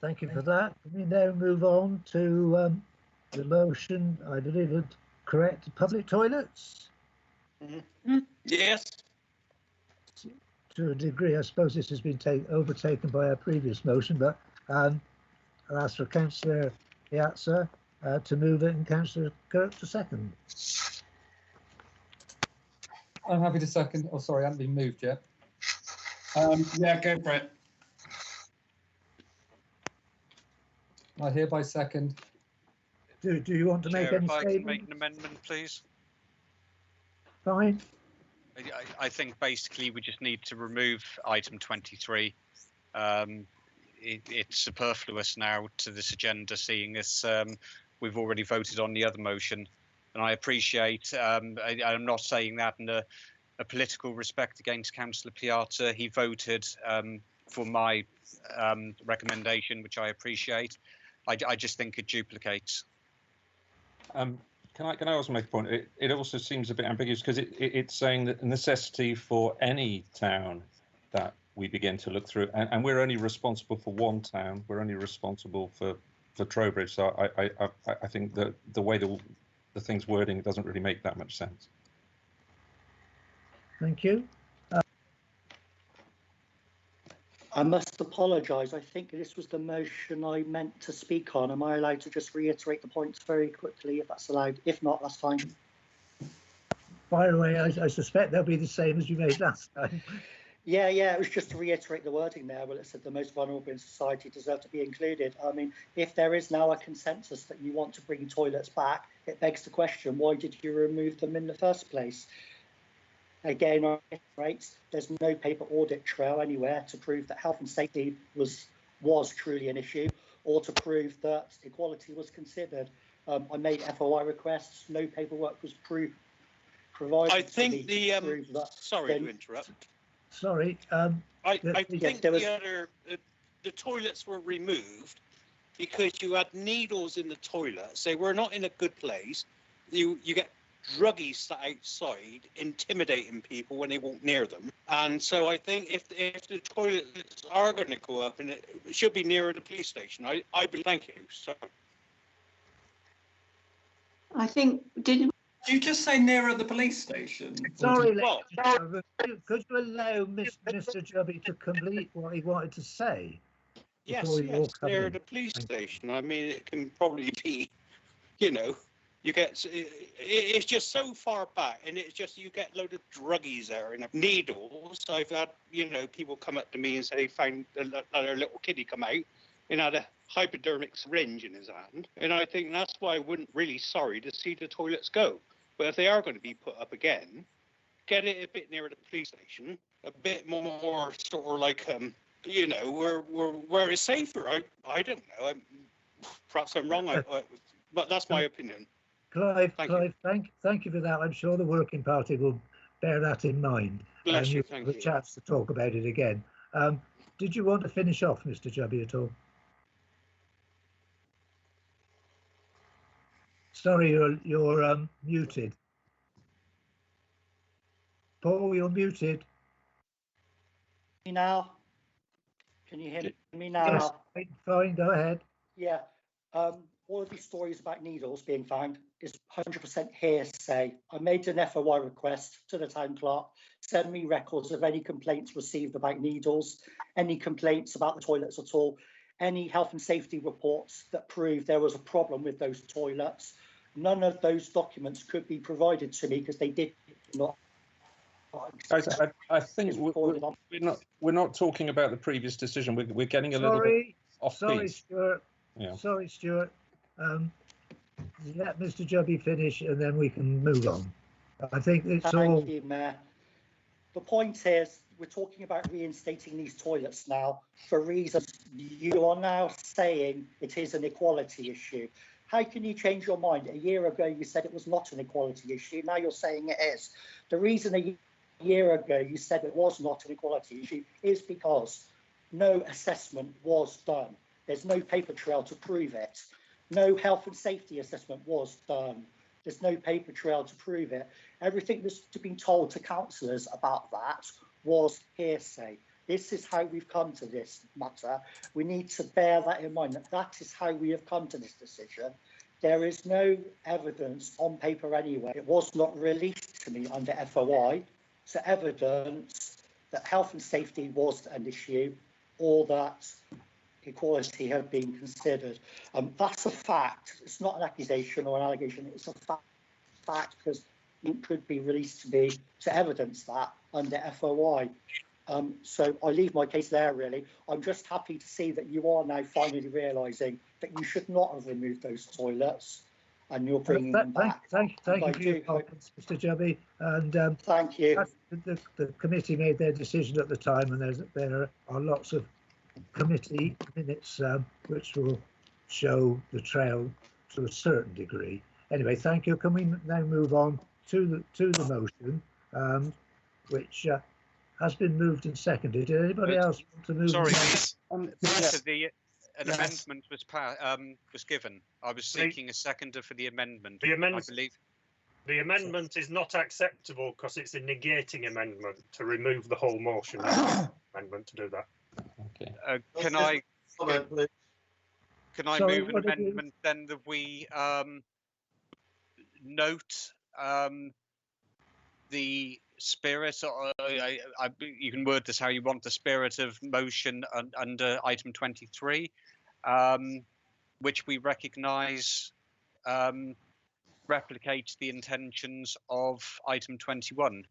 Thank you for that. Can we now move on to the motion, I believe, would correct public toilets? Yes. To a degree, I suppose this has been overtaken by our previous motion, but I'll ask for Councillor Piazza to move it and Councillor Kirk to second. I'm happy to second. Oh, sorry, I haven't been moved yet. Yeah, go for it. I hereby second. Do you want to make Chair, any if I can statement? make an amendment, please. Fine. I think basically we just need to remove item 23. It's superfluous now to this agenda, seeing as we've already voted on the other motion. And I appreciate, I'm not saying that in a political respect against Councillor Piazza. He voted for my recommendation, which I appreciate. I just think it duplicates. Can I also make a point? It also seems a bit ambiguous because it's saying that the necessity for any town that we begin to look through, and we're only responsible for one town. We're only responsible for Trowbridge. So I think that the way the thing's wording doesn't really make that much sense. Thank you. I must apologise. I think this was the motion I meant to speak on. Am I allowed to just reiterate the points very quickly, if that's allowed? If not, that's fine. By the way, I suspect they'll be the same as you made last time. Yeah, it was just to reiterate the wording there. Well, it said the most vulnerable in society deserve to be included. I mean, if there is now a consensus that you want to bring toilets back, it begs the question, why did you remove them in the first place? Again, there's no paper audit trail anywhere to prove that health and safety was truly an issue, or to prove that equality was considered. I made FOI requests, no paperwork was provided. I think to me to prove that. Sorry to interrupt. Sorry. I think the toilets were removed because you had needles in the toilets. They were not in a good place. You get druggies sat outside intimidating people when they walk near them. And so I think if the toilets are going to go up, and it should be nearer the police station. Thank you. So I think did you just say nearer the police station? Sorry, could you allow Mr. Jubby to complete what he wanted to say? Yes, near the police station. I mean, it can probably be, you get, it's just so far back, and it's just, you get a load of druggies there and needles. I've had, people come up to me and say they found another little kiddie come out and had a hypodermic syringe in his hand. And I think that's why I wouldn't really sorry to see the toilets go. But if they are going to be put up again, get it a bit nearer the police station, a bit more sort of like, where it's safer. I don't know. Perhaps I'm wrong, but that's my opinion. Clive, thank you for that. I'm sure the Working Party will bear that in mind. Bless you, thank you. The chance to talk about it again. Did you want to finish off, Mr. Jubby, at all? Sorry, you're muted. Paul, you're muted. Now, can you hear me now? Yes, fine, go ahead. Yeah, all of these stories about needles being found is 100% hearsay. I made an FOI request to the town clerk, send me records of any complaints received about needles, any complaints about the toilets at all, any health and safety reports that prove there was a problem with those toilets. None of those documents could be provided to me because they did not. I think we're not talking about the previous decision. We're getting a little bit off piece. Stuart. Yeah. Sorry, Stuart. Let Mr. Jubby finish, and then we can move on. I think it's all. Thank you, Mayor. The point is, we're talking about reinstating these toilets now for reasons you are now saying it is an equality issue. How can you change your mind? A year ago, you said it was not an equality issue. Now you're saying it is. The reason a year ago you said it was not an equality issue is because no assessment was done. There's no paper trail to prove it. No health and safety assessment was done. There's no paper trail to prove it. Everything that's been told to councillors about that was hearsay. This is how we've come to this matter. We need to bear that in mind, that is how we have come to this decision. There is no evidence on paper anywhere. It was not released to me under FOI to evidence that health and safety was an issue or that equality had been considered. That's a fact. It's not an accusation or an allegation. It's a fact because it could be released to me to evidence that under FOI. So I leave my case there, really. I'm just happy to see that you are now finally realising that you should not have removed those toilets and you're bringing them back. Thank you for your comments, Mr. Jubby. And thank you. The committee made their decision at the time, and there are lots of committee minutes which will show the trail to a certain degree. Anyway, thank you. Can we now move on to the motion, which has been moved and seconded? Did anybody else want to move? Sorry, an amendment was given. I was seeking a seconder for the amendment. The amendment, I believe. The amendment is not acceptable because it's a negating amendment to remove the whole motion. Amendment to do that. Okay. Can I move an amendment then that we note the spirit, or you can word this how you want, the spirit of motion under item 23, which we recognise replicates the intentions of item 21,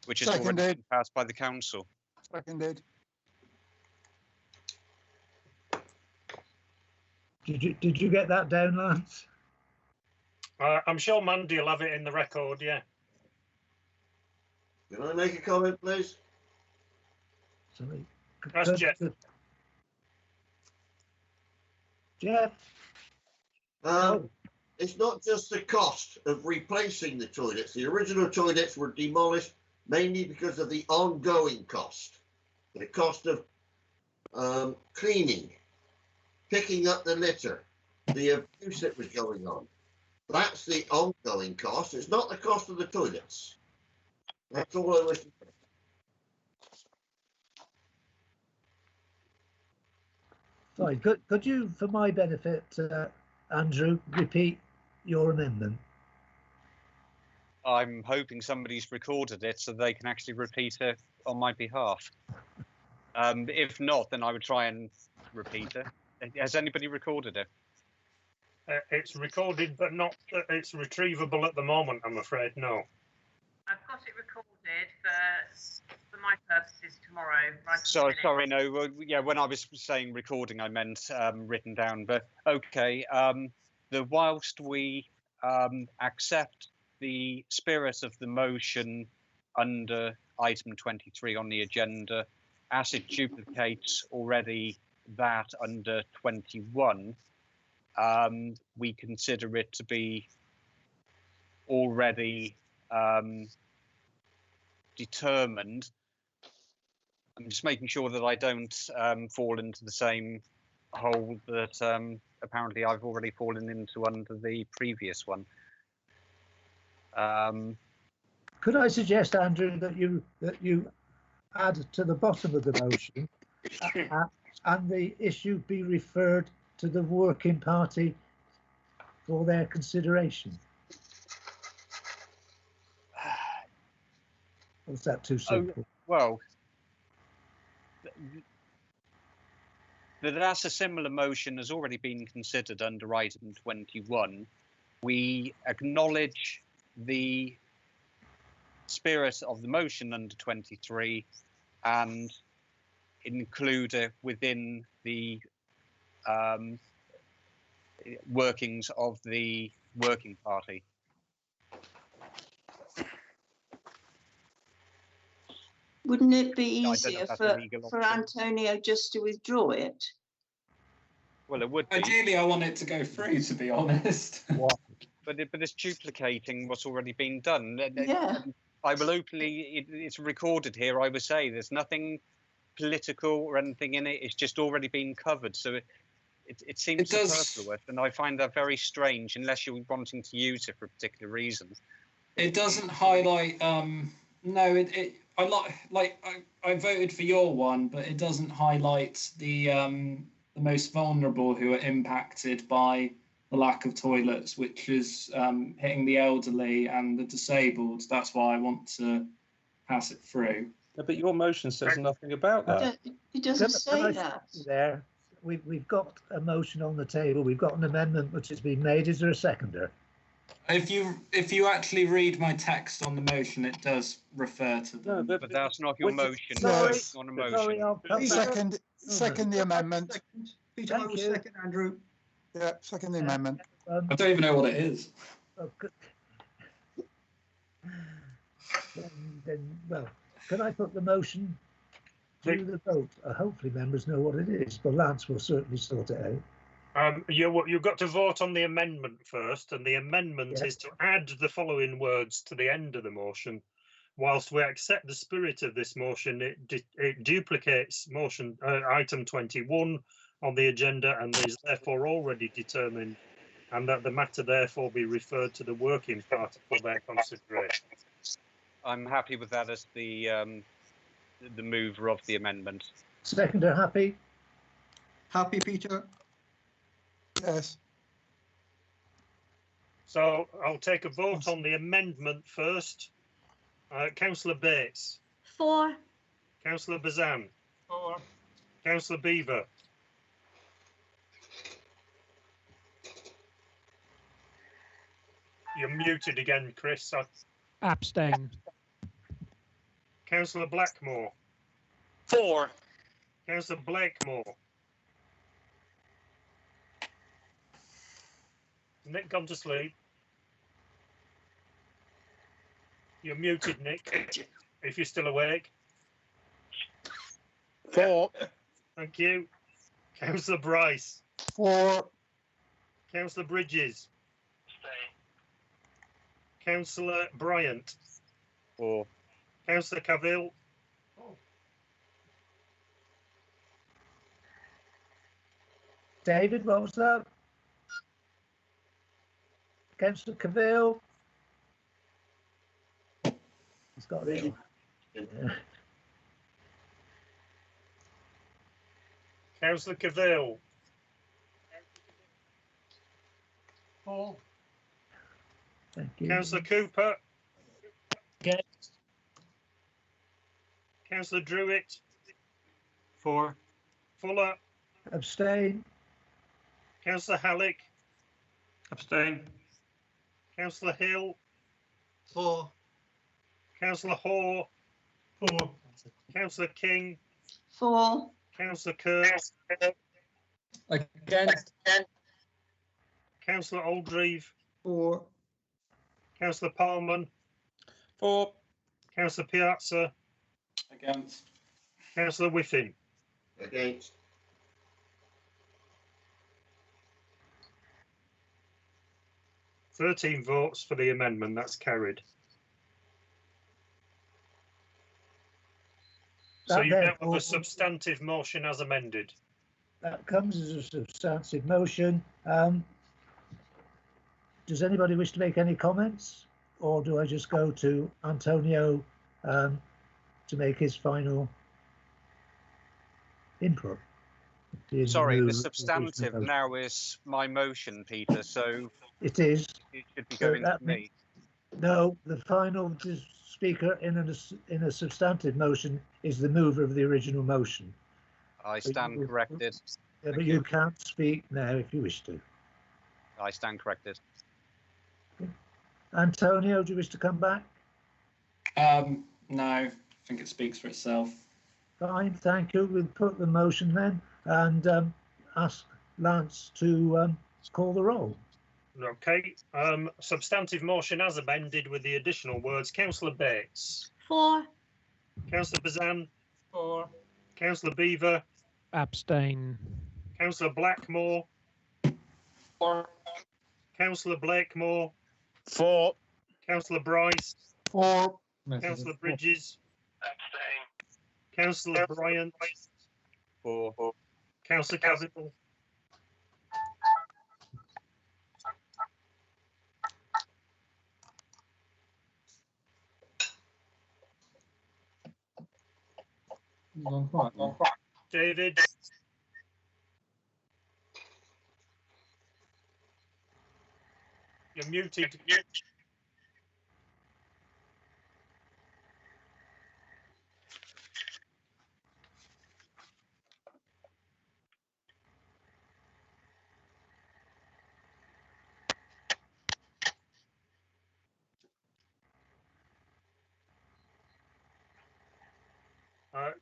which has already been passed by the council. Seconded. Did you get that down, Lance? I'm sure Mandy will have it in the record, yeah. Can I make a comment, please? Sorry. That's Jeff. Jeff? It's not just the cost of replacing the toilets. The original toilets were demolished mainly because of the ongoing cost. The cost of cleaning, picking up the litter, the abuse that was going on. That's the ongoing cost. It's not the cost of the toilets. That's all I was. Sorry, could you, for my benefit, Andrew, repeat your amendment? I'm hoping somebody's recorded it so they can actually repeat it on my behalf. If not, then I would try and repeat it. Has anybody recorded it? It's recorded, but not. It's retrievable at the moment, I'm afraid. No. I've got it recorded, but for my purposes tomorrow. Sorry, no. Yeah, when I was saying recording, I meant written down. But okay, whilst we accept the spirit of the motion under item 23 on the agenda, as it duplicates already that under 21, we consider it to be already determined. I'm just making sure that I don't fall into the same hole that apparently I've already fallen into under the previous one. Could I suggest, Andrew, that you add to the bottom of the motion and the issue be referred to the working party for their consideration? Or is that too simple? Well, that's a similar motion has already been considered under item 21. We acknowledge the spirit of the motion under 23 and include it within the workings of the working party. Wouldn't it be easier for Antonio just to withdraw it? Well, it would be. Ideally, I want it to go through, to be honest. But it's duplicating what's already been done. Yeah. I will openly, it's recorded here, I would say there's nothing political or anything in it. It's just already been covered. So it seems superfluous, and I find that very strange unless you're wanting to use it for a particular reason. It doesn't highlight, no, I voted for your one, but it doesn't highlight the most vulnerable who are impacted by the lack of toilets, which is hitting the elderly and the disabled. That's why I want to pass it through. Yeah, but your motion says nothing about that. It doesn't say that. There, we've got a motion on the table. We've got an amendment which has been made. Is there a seconder? If you actually read my text on the motion, it does refer to them. No, but that's not your motion. Sorry, it's not a motion. Second the amendment. Peter, I will second Andrew. Yeah, second the amendment. I don't even know what it is. Well, can I put the motion to the vote? Hopefully members know what it is, but Lance will certainly sort it out. You've got to vote on the amendment first, and the amendment is to add the following words to the end of the motion. Whilst we accept the spirit of this motion, it duplicates motion item 21 on the agenda and is therefore already determined, and that the matter therefore be referred to the working party for their consideration. I'm happy with that as the mover of the amendment. Seconder, happy? Happy, Peter? Yes. So I'll take a vote on the amendment first. Councillor Bates. For. Councillor Bazan. For. Councillor Beaver. You're muted again, Chris. Abstain. Councillor Blackmore. For. Councillor Blakemore. Nick gone to sleep. You're muted, Nick. if you're still awake. 4. Thank you. Councillor Bryce. 4. Councillor Bridges. Councillor Bryant. 4. Councillor Cavill. David, what was that? Councillor Cavill. He's got it. Yeah. Councillor Cavill. 4. Thank you. Councillor Cooper. Against. Councillor Druitt. 4. Fuller. Abstain. Councillor Halleck. Abstain. Councillor Hill. 4. Councillor Hoare. 4. Councillor King. 4. Councillor Kirk. Against. Councillor Oldreeve. 4. Councillor Parman. 4. Councillor Piazza. Against. Councillor Whiffin. Against. Thirteen votes for the amendment. That's carried. So That you now have therefore- a substantive motion as amended. That comes as a substantive motion. Does anybody wish to make any comments, or do I just go to Antonio to make his final input? Sorry, the new substantive motion. now is my motion, Peter, so It is. it should be So going to that me. No, the final speaker in a substantive motion is the mover of the original motion. I stand corrected. Yeah, but you can't speak now if you wish to. I stand corrected. Antonio, do you wish to come back? No, I think it speaks for itself. Fine, thank you. We'll put the motion then and ask Lance to call the roll. Okay. Substantive motion as amended with the additional words. Councillor Bates. 4. Councillor Bazan. 4. Councillor Beaver. Abstain. Councillor Blackmore. 4. Councillor Blakemore. 4. Councillor Bryce. 4. Councillor Bridges. Councillor Bryant. 4. Councillor Cavill. David. You're muted.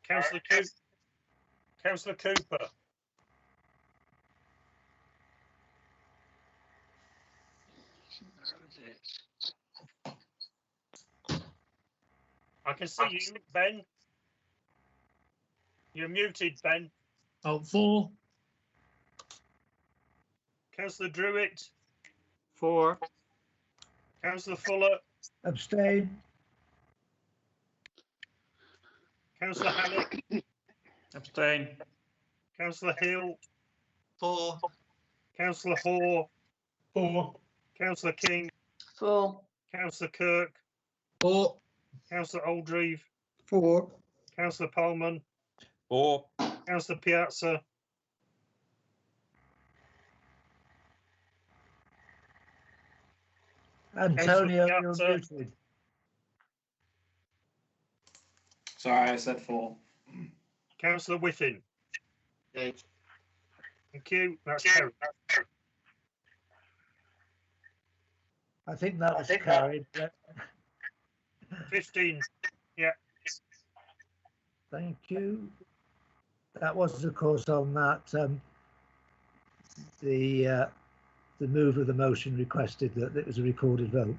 Councillor Cooper. Councillor Cooper. I can see you, Ben. You're muted, Ben. Oh, 4. Councillor Druitt. 4. Councillor Fuller. Abstain. Councillor Halleck. Abstain. Councillor Hill. 4. Councillor Hoare. 4. Councillor King. 4. Councillor Kirk. 4. Councillor Oldreeve. 4. Councillor Polman. 4. Councillor Piazza. Antonio, you're Piazza. muted. Sorry, I said 4. Councillor Whiffin. Against. Thank you. That's carried. I think that was carried. 15. Yeah. Thank you. That was, of course, on that the mover of the motion requested that it was a recorded vote.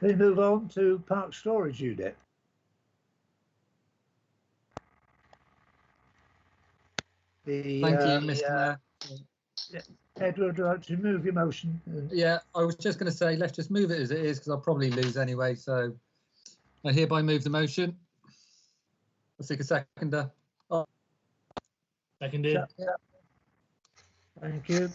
We move on to Park Storage Unit. Thank you, Mr. Mayor. Edward, would you like to move your motion? Yeah, I was just going to say, let's just move it as it is, because I'll probably lose anyway. So I hereby move the motion. I'll seek a seconder. Oh. Seconded. Yeah. Thank you.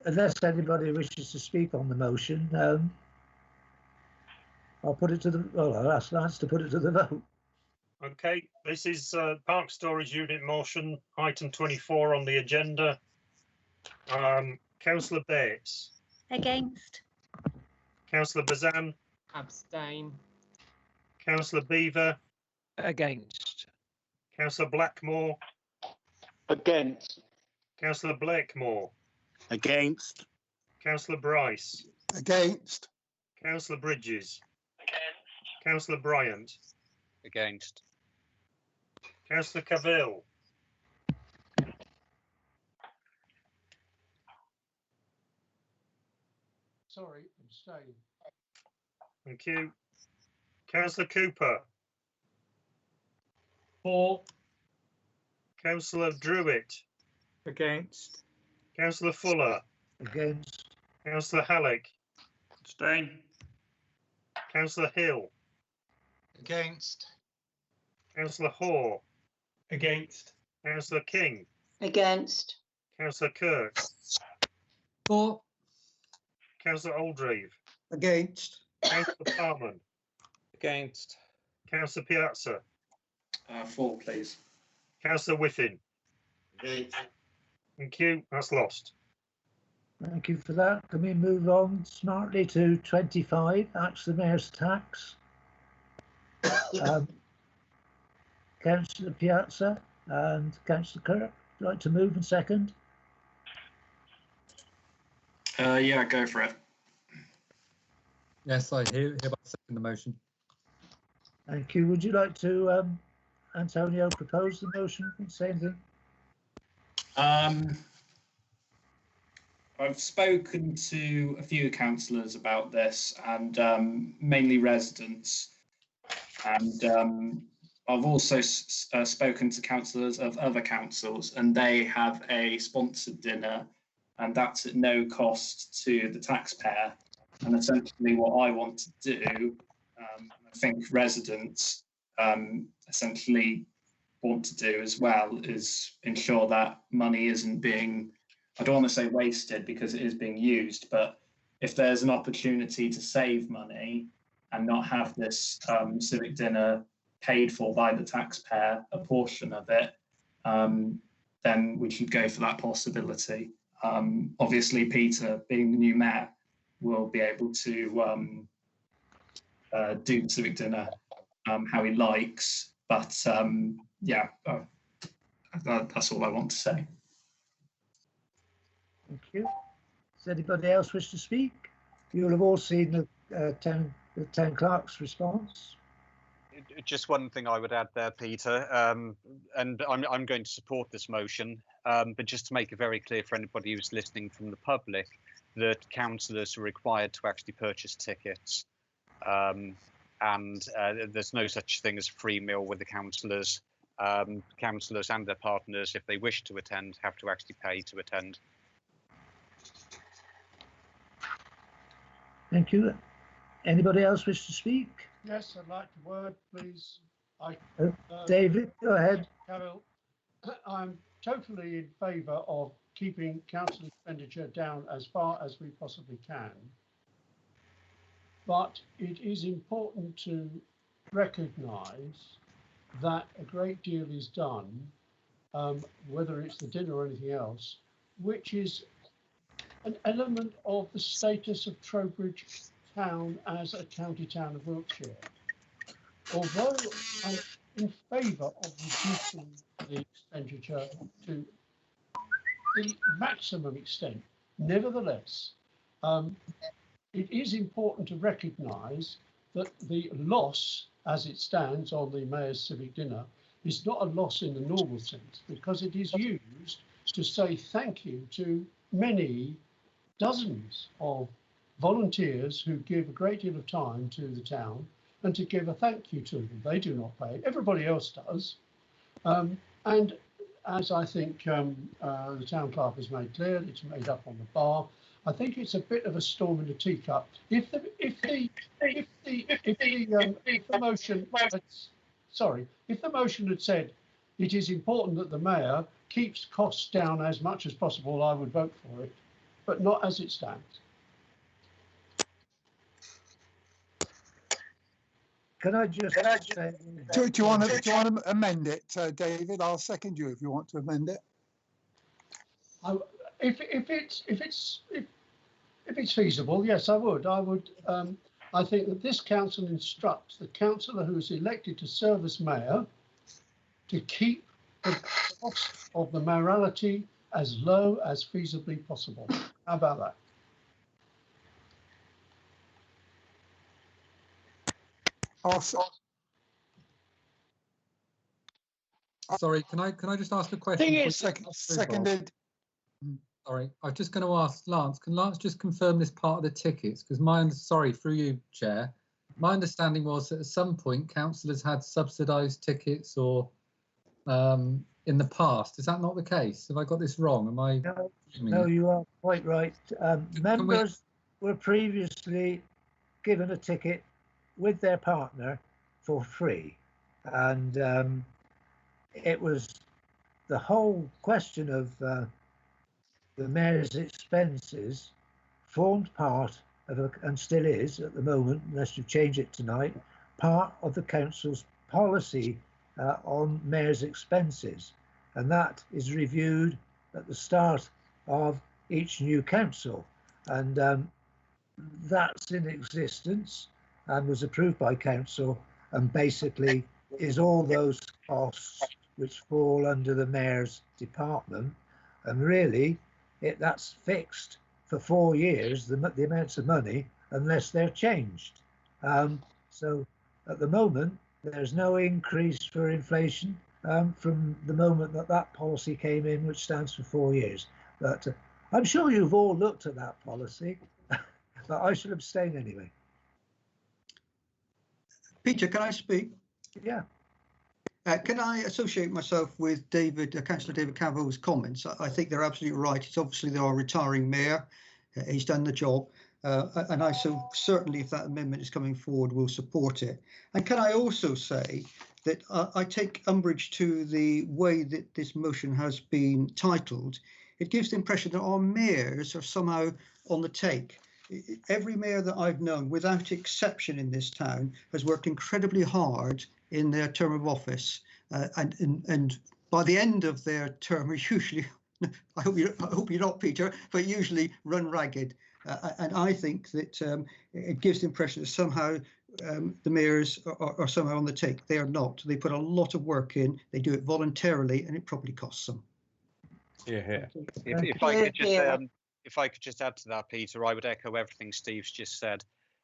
Unless anybody wishes to speak on the motion, I'll put it to the. Well, I'll ask Lance to put it to the vote. Okay, this is Park Storage Unit motion, item 24 on the agenda. Councillor Bates. Against. Councillor Bazan. Abstain. Councillor Beaver. Against. Councillor Blackmore. Against. Councillor Blakemore. Against. Councillor Bryce. Against. Councillor Bridges. Against. Councillor Bryant. Against. Councillor Cavill. Sorry, abstain. Thank you. Councillor Cooper. For. Councillor Druitt. Against. Councillor Fuller. Against. Councillor Halleck. Abstain. Councillor Hill. Against. Councillor Hoare. Against. Councillor King. Against. Councillor Kirk. For. Councillor Oldreeve. Against. Councillor Parman. Against. Councillor Piazza. For, please. Councillor Whiffin. Against. Thank you. That's lost. Thank you for that. Can we move on smartly to 25, Axe the Mayor's Tax? Councillor Piazza and Councillor Kirk, would you like to move and second? Yeah, go for it. Yes, I hereby second the motion. Thank you. Would you like to, Antonio, propose the motion and say anything? I've spoken to a few councillors about this, and mainly residents, and I've also spoken to councillors of other councils, and they have a sponsored dinner, and that's at no cost to the taxpayer. And essentially what I want to do, I think residents essentially want to do as well, is ensure that money isn't being, I don't want to say wasted because it is being used, but if there's an opportunity to save money and not have this civic dinner paid for by the taxpayer, a portion of it, then we should go for that possibility. Obviously, Peter, being the new mayor, will be able to do the civic dinner how he likes, but yeah, that's all I want to say. Thank you. Does anybody else wish to speak? You'll have all seen the town clerk's response. Just one thing I would add there, Peter, and I'm going to support this motion, but just to make it very clear for anybody who's listening from the public, that councillors are required to actually purchase tickets, and there's no such thing as a free meal with the councillors. Councillors and their partners, if they wish to attend, have to actually pay to attend. Thank you. Anybody else wish to speak? Yes, I'd like to word, please. David, go ahead. Carol, I'm totally in favour of keeping council expenditure down as far as we possibly can. But it is important to recognise that a great deal is done, whether it's the dinner or anything else, which is an element of the status of Trowbridge town as a county town of Wiltshire. Although I'm in favour of reducing the expenditure to the maximum extent, nevertheless, it is important to recognise that the loss, as it stands on the Mayor's Civic Dinner, is not a loss in the normal sense, because it is used to say thank you to many dozens of volunteers who give a great deal of time to the town and to give a thank you to them. They do not pay. Everybody else does. And as I think the town clerk has made clear, it's made up on the bar. I think it's a bit of a storm in a teacup. If the motion had said it is important that the mayor keeps costs down as much as possible, I would vote for it, but not as it stands. Can I just say, Do you want to amend it, David? I'll second you if you want to amend it. If it's feasible, yes, I would. I think that this council instructs the councillor who is elected to serve as mayor to keep the cost of the mayoralty as low as feasibly possible. How about that? Sorry, can I just ask a question? Seconded. Sorry, I was just going to ask Lance. Can Lance just confirm this part of the tickets? Because sorry, through you, Chair. My understanding was that at some point councillors had subsidised tickets or in the past. Is that not the case? Have I got this wrong? Am I? No, you are quite right. Members were previously given a ticket with their partner for free, and it was the whole question of the mayor's expenses formed part of, and still is at the moment, unless you change it tonight, part of the council's policy on mayor's expenses, and that is reviewed at the start of each new council, and that's in existence and was approved by council, and basically is all those costs which fall under the mayor's department, and really that's fixed for 4 years, the amounts of money, unless they're changed. So at the moment there's no increase for inflation from the moment that policy came in, which stands for 4 years. But I'm sure you've all looked at that policy, but I should abstain anyway. Peter, can I speak? Yeah. Can I associate myself with Councillor David Campbell's comments? I think they're absolutely right. It's obviously our retiring mayor. He's done the job. And I certainly, if that amendment is coming forward, will support it. And can I also say that I take umbrage to the way that this motion has been titled. It gives the impression that our mayors are somehow on the take. Every mayor that I've known, without exception in this town, has worked incredibly hard in their term of office, and by the end of their term are usually, I hope you're not, Peter, but usually run ragged. And I think that it gives the impression that somehow the mayors are somehow on the take. They are not. They put a lot of work in. They do it voluntarily, and it probably costs them. Yeah. If I could just add to that, Peter, I would echo everything Steve's just said.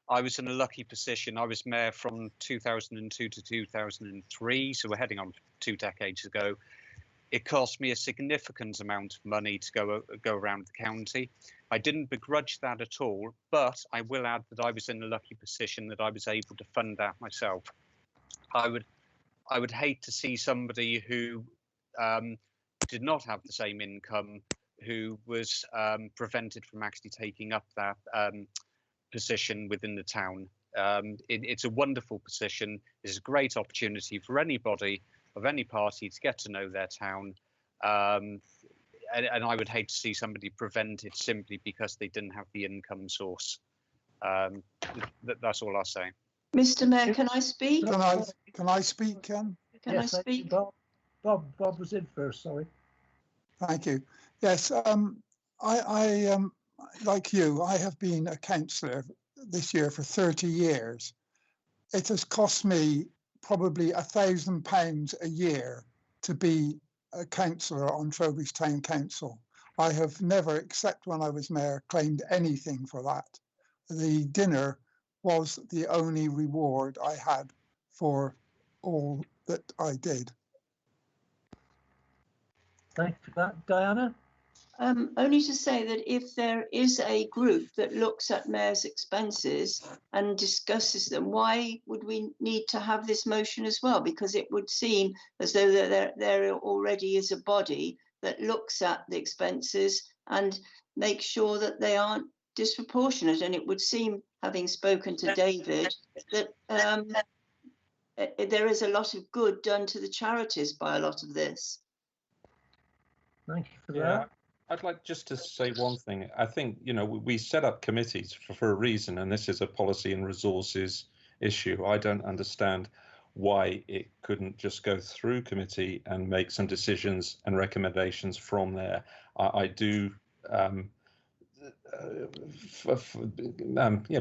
I was in a lucky position. I was mayor from 2002 to 2003, so we're heading on 2 decades ago. It cost me a significant amount of money to go around the county. I didn't begrudge that at all, but I will add that I was in a lucky position that I was able to fund that myself. I would hate to see somebody who did not have the same income, who was prevented from actually taking up that position within the town. It's a wonderful position. It's a great opportunity for anybody of any party to get to know their town. And I would hate to see somebody prevented simply because they didn't have the income source. That's all I'll say. Mr. Mayor, can I speak? Can I speak? Can I speak? Bob was in first, sorry. Thank you. Yes, I like you, I have been a councillor this year for 30 years. It has cost me probably £1,000 a year to be a councillor on Trowbridge Town Council. I have never, except when I was mayor, claimed anything for that. The dinner was the only reward I had for all that I did. Thank you for that, Diana. Only to say that if there is a group that looks at mayor's expenses and discusses them, why would we need to have this motion as well? Because it would seem as though there already is a body that looks at the expenses and makes sure that they aren't disproportionate. And it would seem, having spoken to David, that there is a lot of good done to the charities by a lot of this. Thank you for Yeah, that. I'd like just to say one thing. I think, you know, we set up committees for a reason, and this is a policy and resources issue. I don't understand why it couldn't just go through committee and make some decisions and recommendations from there. I do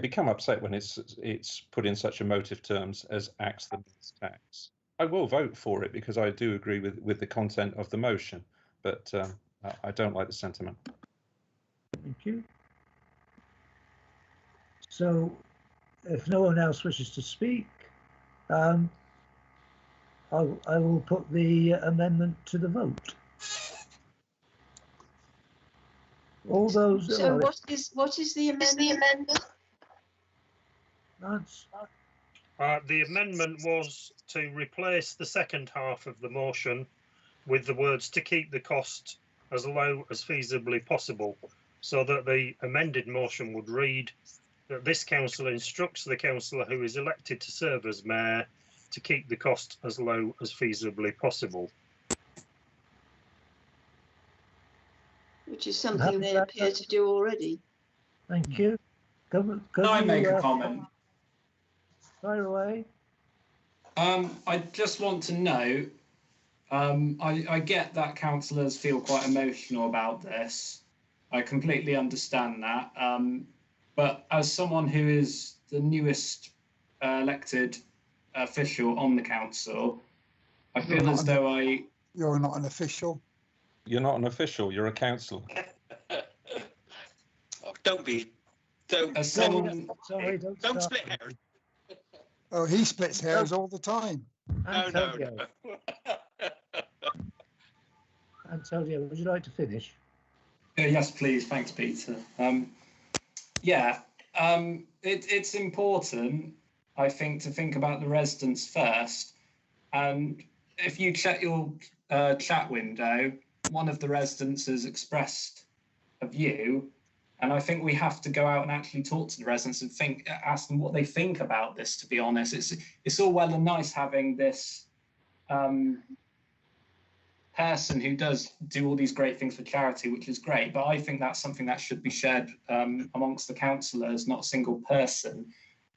become upset when it's put in such emotive terms as axe the mayor's tax. I will vote for it because I do agree with the content of the motion, but I don't like the sentiment. Thank you. So, if no one else wishes to speak, I will put the amendment to the vote. All those. So what is the amendment? Lance? The amendment was to replace the second half of the motion with the words "to keep the cost as low as feasibly possible," so that the amended motion would read that this council instructs the councillor who is elected to serve as mayor to keep the cost as low as feasibly possible. Which is something they appear to do already. Thank you. Can I make a comment? Fire away. I just want to know, I get that councillors feel quite emotional about this. I completely understand that. But as someone who is the newest elected official on the council, I feel as though You're not an official. You're not an official, you're a councillor. Oh, don't split hairs. Oh, he splits hairs all the time. Antonio, would you like to finish? Yes, please. Thanks, Peter. It's important, I think, to think about the residents first. And if you check your chat window, one of the residents has expressed a view, and I think we have to go out and actually talk to the residents and ask them what they think about this. To be honest, it's all well and nice having this person who does do all these great things for charity, which is great, but I think that's something that should be shared amongst the councillors, not a single person.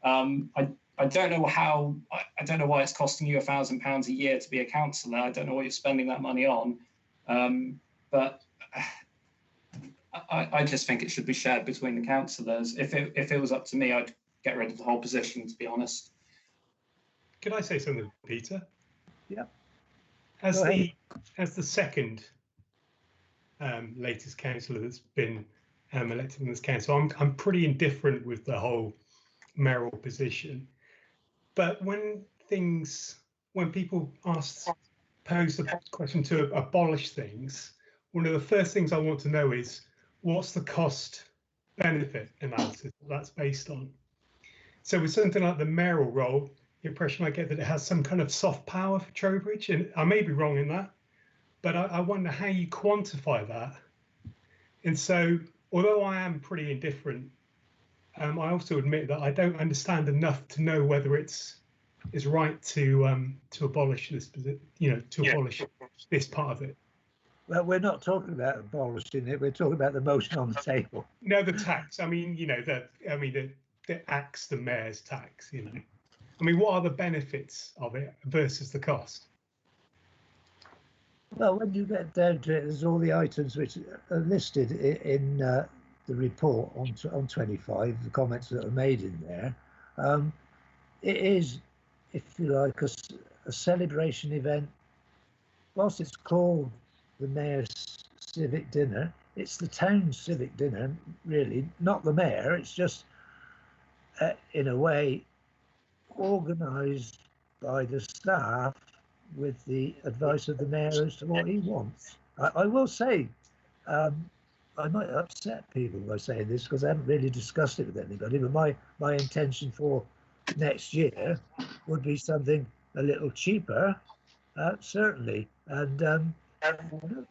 I don't know how. I don't know why it's costing you £1,000 a year to be a councillor. I don't know what you're spending that money on, but I just think it should be shared between the councillors. If it was up to me, I'd get rid of the whole position, to be honest. Can I say something, Peter? Yeah. As the second latest councillor that's been elected in this council, I'm pretty indifferent with the whole mayoral position. But when people pose the question to abolish things, one of the first things I want to know is what's the cost benefit analysis that's based on. So with something like the mayoral role, the impression I get that it has some kind of soft power for Trowbridge, and I may be wrong in that, but I wonder how you quantify that. And so, although I am pretty indifferent, I also admit that I don't understand enough to know whether it's right to abolish this, abolish this part of it. Well, we're not talking about abolishing it. We're talking about the motion on the table. No, the tax. I mean, the axe the mayor's tax. I mean, what are the benefits of it versus the cost? Well, when you get down to it, there's all the items which are listed in the report on 25, the comments that are made in there. It is, if you like, a celebration event. Whilst it's called the Mayor's Civic Dinner, it's the town's civic dinner, really, not the mayor. It's just, in a way, organised by the staff with the advice of the mayor as to what he wants. I will say, I might upset people by saying this because I haven't really discussed it with anybody, but my intention for next year would be something a little cheaper, certainly. And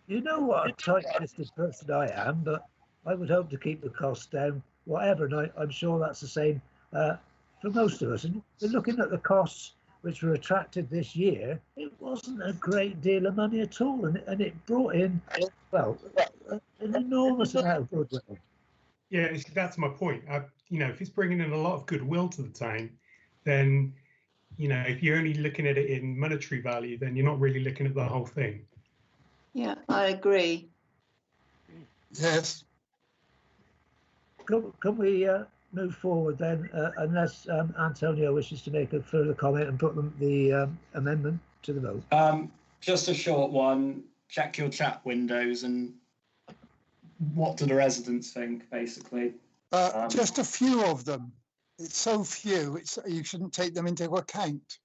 you know what a tight-fisted person I am, but I would hope to keep the costs down, whatever, and I'm sure that's the same for most of us. And looking at the costs which were attracted this year, it wasn't a great deal of money at all, and it brought in, well, an enormous amount of goodwill. Yeah, that's my point. You know, if it's bringing in a lot of goodwill to the town, then, you know, if you're only looking at it in monetary value, then you're not really looking at the whole thing. Yeah, I agree. Yes. Can we move forward then, unless Antonio wishes to make a further comment and put the amendment to the vote? Just a short one. Check your chat windows and what do the residents think, basically? Just a few of them. It's so few, you shouldn't take them into account.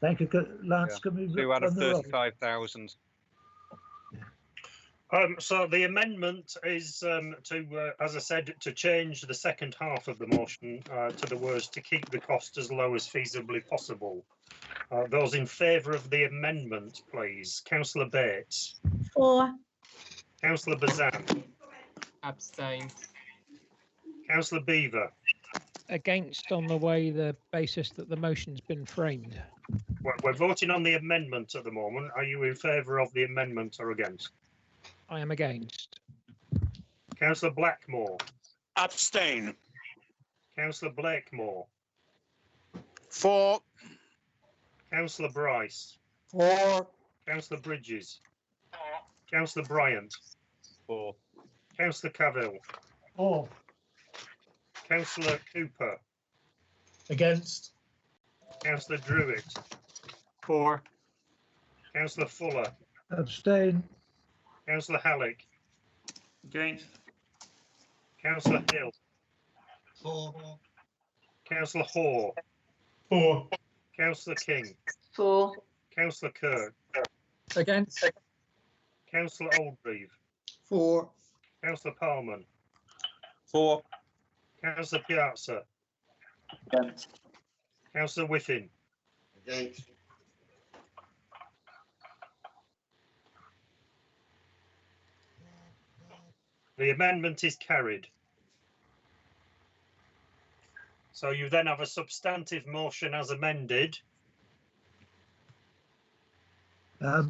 Thank you, Lance. Can we 2 out of 35,000. So the amendment is to, as I said, to change the second half of the motion to the words "to keep the cost as low as feasibly possible." Those in favour of the amendment, please. Councillor Bates. For. Councillor Bazan. Abstain. Councillor Beaver. Against on the way the basis that the motion's been framed. We're voting on the amendment at the moment. Are you in favour of the amendment or against? I am against. Councillor Blackmore. Abstain. Councillor Blakemore. For. Councillor Bryce. For. Councillor Bridges. Councillor Bryant. For. Councillor Cavill. For. Councillor Cooper. Against. Councillor Druitt. For. Councillor Fuller. Abstain. Councillor Halleck. Against. Councillor Hill. For. Councillor Hoare. For. Councillor King. For. Councillor Kirk. Against. Councillor Oldreeve. For. Councillor Parman. For. Councillor Piazza. Against. Councillor Whiffin. Against. The amendment is carried. So you then have a substantive motion as amended. Does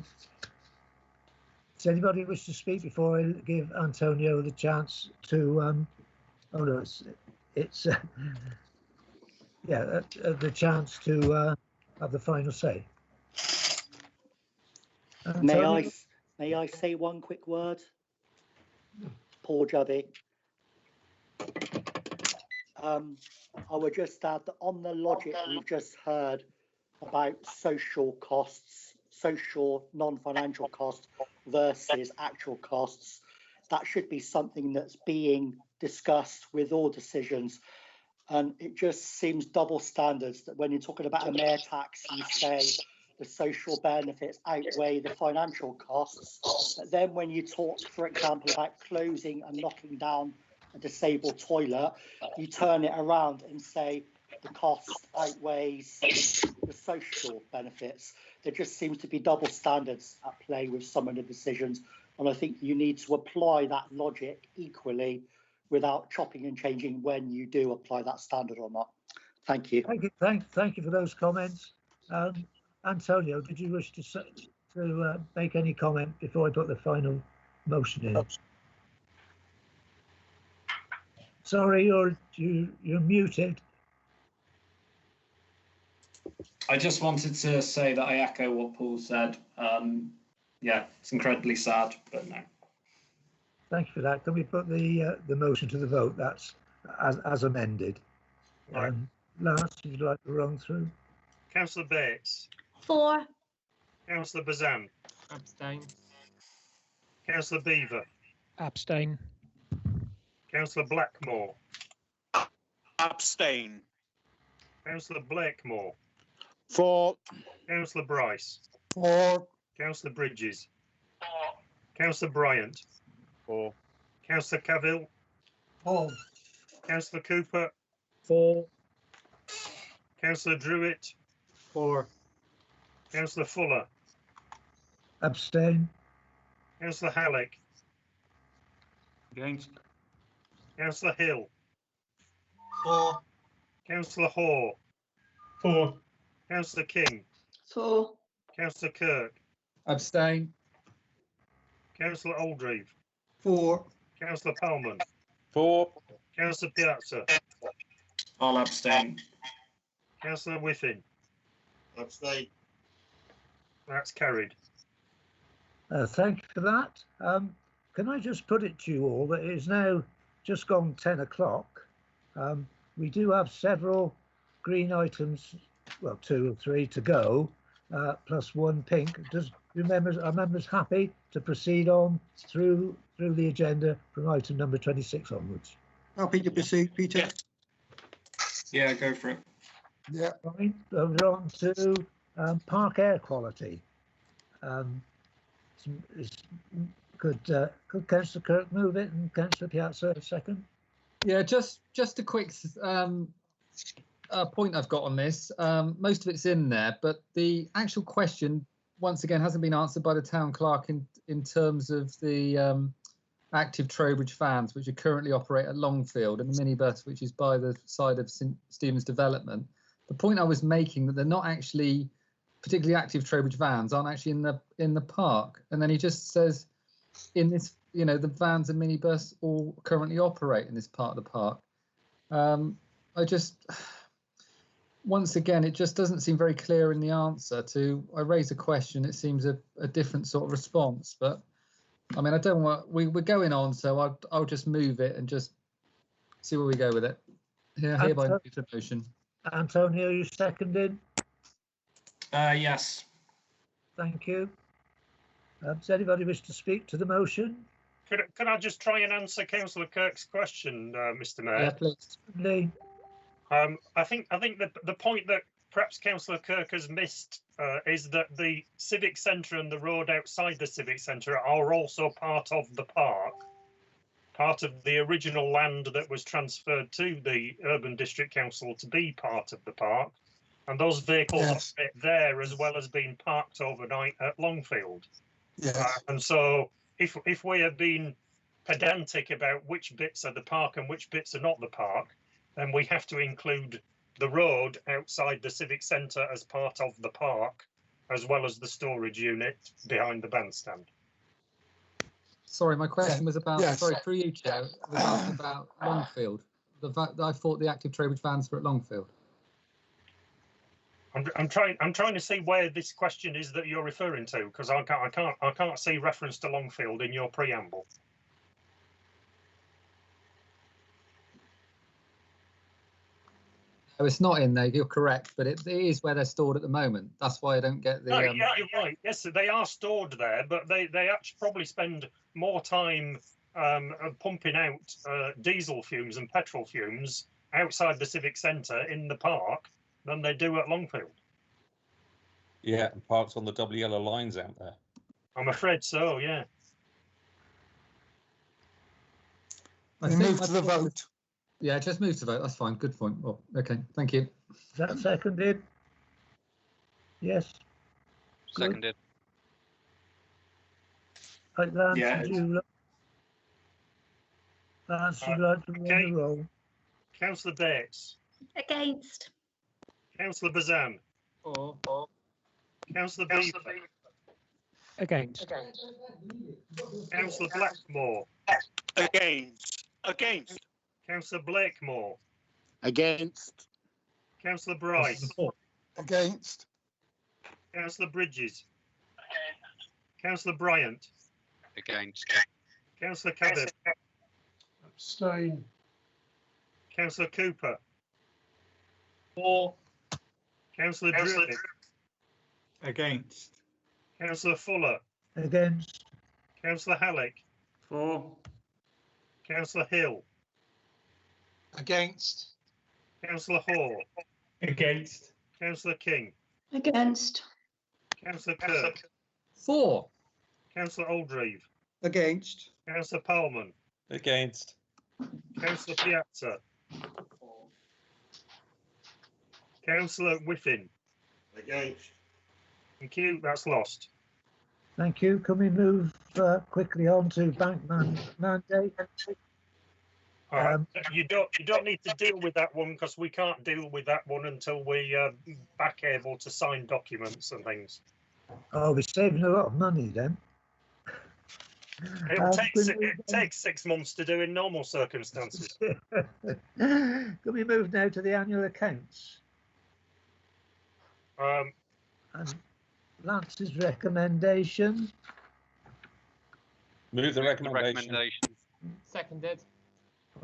anybody wish to speak before I give Antonio the chance to? Oh no, it's yeah, the chance to have the final say. May I say one quick word? Paul Juddy. I would just add that on the logic we've just heard about social costs, social non-financial costs versus actual costs, that should be something that's being discussed with all decisions. And it just seems double standards that when you're talking about a mayor tax, you say the social benefits outweigh the financial costs. But then when you talk, for example, about closing and knocking down a disabled toilet, you turn it around and say the cost outweighs the social benefits. There just seems to be double standards at play with some of the decisions. And I think you need to apply that logic equally without chopping and changing when you do apply that standard or not. Thank you. Thank you for those comments. Antonio, did you wish to make any comment before I put the final motion in? Sorry, you're muted. I just wanted to say that I echo what Paul said. Yeah, it's incredibly sad, but no. Thank you for that. Can we put the motion to the vote? That's as amended. Right. Lance, would you like to run through? Councillor Bates. For. Councillor Bazan. Abstain. Councillor Beaver. Abstain. Councillor Blackmore. Abstain. Councillor Blakemore. For. Councillor Bryce. For. Councillor Bridges. Councillor Bryant. For. Councillor Cavill. For. Councillor Cooper. For. Councillor Druitt. For. Councillor Fuller. Abstain. Councillor Halleck. Against. Councillor Hill. For. Councillor Hoare. For. Councillor King. For. Councillor Kirk. Abstain. Councillor Oldreeve. For. Councillor Palmer. For. Councillor Piazza. I'll abstain. Councillor Whiffin. Abstain. That's carried. Thank you for that. Can I just put it to you all that it is now just gone 10 o'clock. We do have several green items, well, 2 or 3 to go, plus 1 pink. Are members happy to proceed on through the agenda from item number 26 onwards? Happy to proceed, Peter? Yeah, go for it. Yeah. Right, we're on to park air quality. Could Councillor Kirk move it and Councillor Piazza second? Yeah, just a quick point I've got on this. Most of it's in there, but the actual question, once again, hasn't been answered by the town clerk in terms of the active Trowbridge vans, which are currently operate at Longfield, and the minibus, which is by the side of St Stephen's Development. The point I was making that they're not actually particularly active Trowbridge vans aren't actually in the park, and then he just says in this, you know, the vans and minibus all currently operate in this part of the park. I just, once again, it just doesn't seem very clear in the answer to, I raise a question, it seems a different sort of response, but I mean, I don't want, we're going on, so I'll just move it and just see where we go with it. Yeah, hereby move the motion. Antonio, you seconded? Yes. Thank you. Does anybody wish to speak to the motion? Could I just try and answer Councillor Kirk's question, Mr. Mayor? Yeah, please. Lee. I think the point that perhaps Councillor Kirk has missed is that the civic centre and the road outside the civic centre are also part of the park, part of the original land that was transferred to the Urban District Council to be part of the park, and those vehicles are there as well as being parked overnight at Longfield. Yes. And so if we have been pedantic about which bits are the park and which bits are not the park, then we have to include the road outside the civic centre as part of the park, as well as the storage unit behind the bandstand. Sorry, my question was about, sorry, through you, Chair, was asking about Longfield. I thought the active Trowbridge vans were at Longfield. I'm trying to see where this question is that you're referring to, because I can't see reference to Longfield in your preamble. No, it's not in there. You're correct, but it is where they're stored at the moment. That's why I don't get the. No, yeah, you're right. Yes, they are stored there, but they actually probably spend more time pumping out diesel fumes and petrol fumes outside the civic centre in the park than they do at Longfield. Yeah, and parks on the double yellow lines out there. I'm afraid so, yeah. We move to the vote. Yeah, just move to vote. That's fine. Good point. Well, okay, thank you. Is that seconded? Yes. Seconded. Right, Lance, Yeah. would you like to run the roll? Councillor Bates. Against. Councillor Bazan. For. Councillor Beaver. Against. Councillor Blackmore. Against. Against. Councillor Blakemore. Against. Councillor Bryce. Against. Councillor Bridges. Councillor Bryant. Against. Councillor Cavill. Abstain. Councillor Cooper. For. Councillor Druitt. Against. Councillor Fuller. Against. Councillor Halleck. For. Councillor Hill. Against. Councillor Hoare. Against. Councillor King. Against. Councillor Kirk. For. Councillor Oldreeve. Against. Councillor Palman. Against. Councillor Piazza. Councillor Whiffin. Against. Thank you. That's lost. Thank you. Can we move quickly on to bank mandate? You don't need to deal with that one because we can't deal with that one until we back able to sign documents and things. Oh, we're saving a lot of money then. It takes 6 months to do in normal circumstances. Can we move now to the annual accounts? And Lance's recommendation. Move the recommendation. Seconded.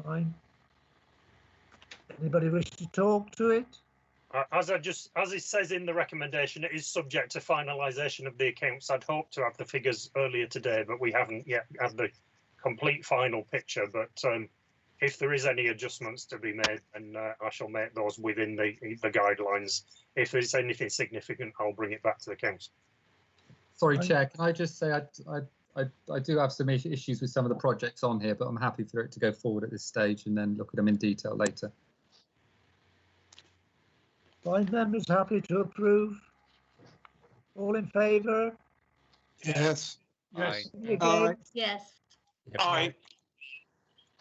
Fine. Anybody wish to talk to it? As it says in the recommendation, it is subject to finalisation of the accounts. I'd hoped to have the figures earlier today, but we haven't yet had the complete final picture. But if there is any adjustments to be made, then I shall make those within the guidelines. If there's anything significant, I'll bring it back to the council. Sorry, Chair, can I just say I do have some issues with some of the projects on here, but I'm happy for it to go forward at this stage and then look at them in detail later. Five members happy to approve. All in favour? Yes. Yes. Aye. Yes. Aye.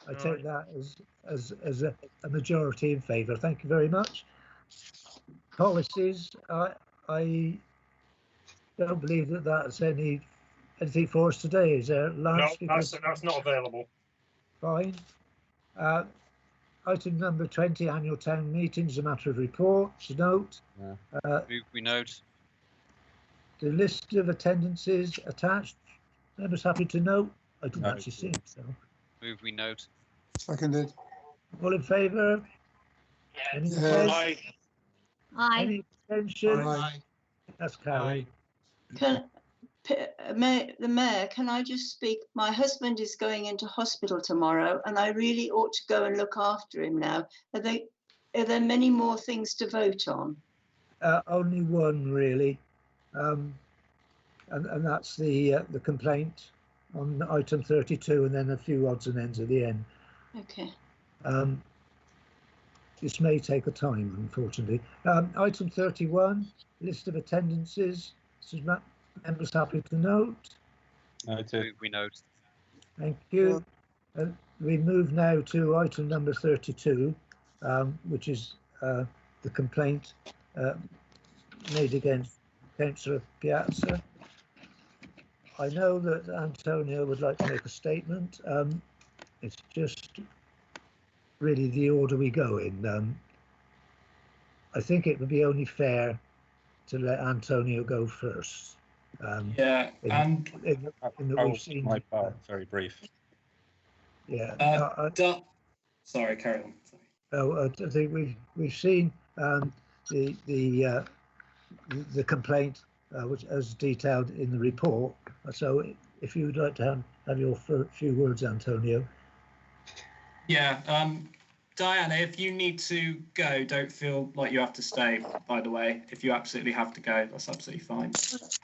I take that as a majority in favour. Thank you very much. Policies. I don't believe that's anything for us today. Is there, Lance? No, that's not available. Fine. Item number 20, annual town meetings, a matter of reports. Note. We note. The list of attendances attached. Members happy to note. I didn't actually see it. So. Move we note. Seconded. All in favour? Any Yes. Aye. Aye. Any abstentions? Aye. That's carried. The Mayor, can I just speak? My husband is going into hospital tomorrow and I really ought to go and look after him now. Are there many more things to vote on? Only one really, and that's the complaint on item 32, and then a few odds and ends at the end. Okay. This may take a time, unfortunately. Item 31, list of attendances. This is members happy to note. We note. Thank you. We move now to item number 32, which is the complaint made against Councillor Piazza. I know that Antonio would like to make a statement. It's just really the order we go in. I think it would be only fair to let Antonio go first. Yeah, and I'll keep my part very brief. Yeah. Sorry, carry on. I think we've seen the complaint which as detailed in the report. So if you would like to have your few words, Antonio. Yeah, Diana, if you need to go, don't feel like you have to stay, by the way. If you absolutely have to go, that's absolutely fine.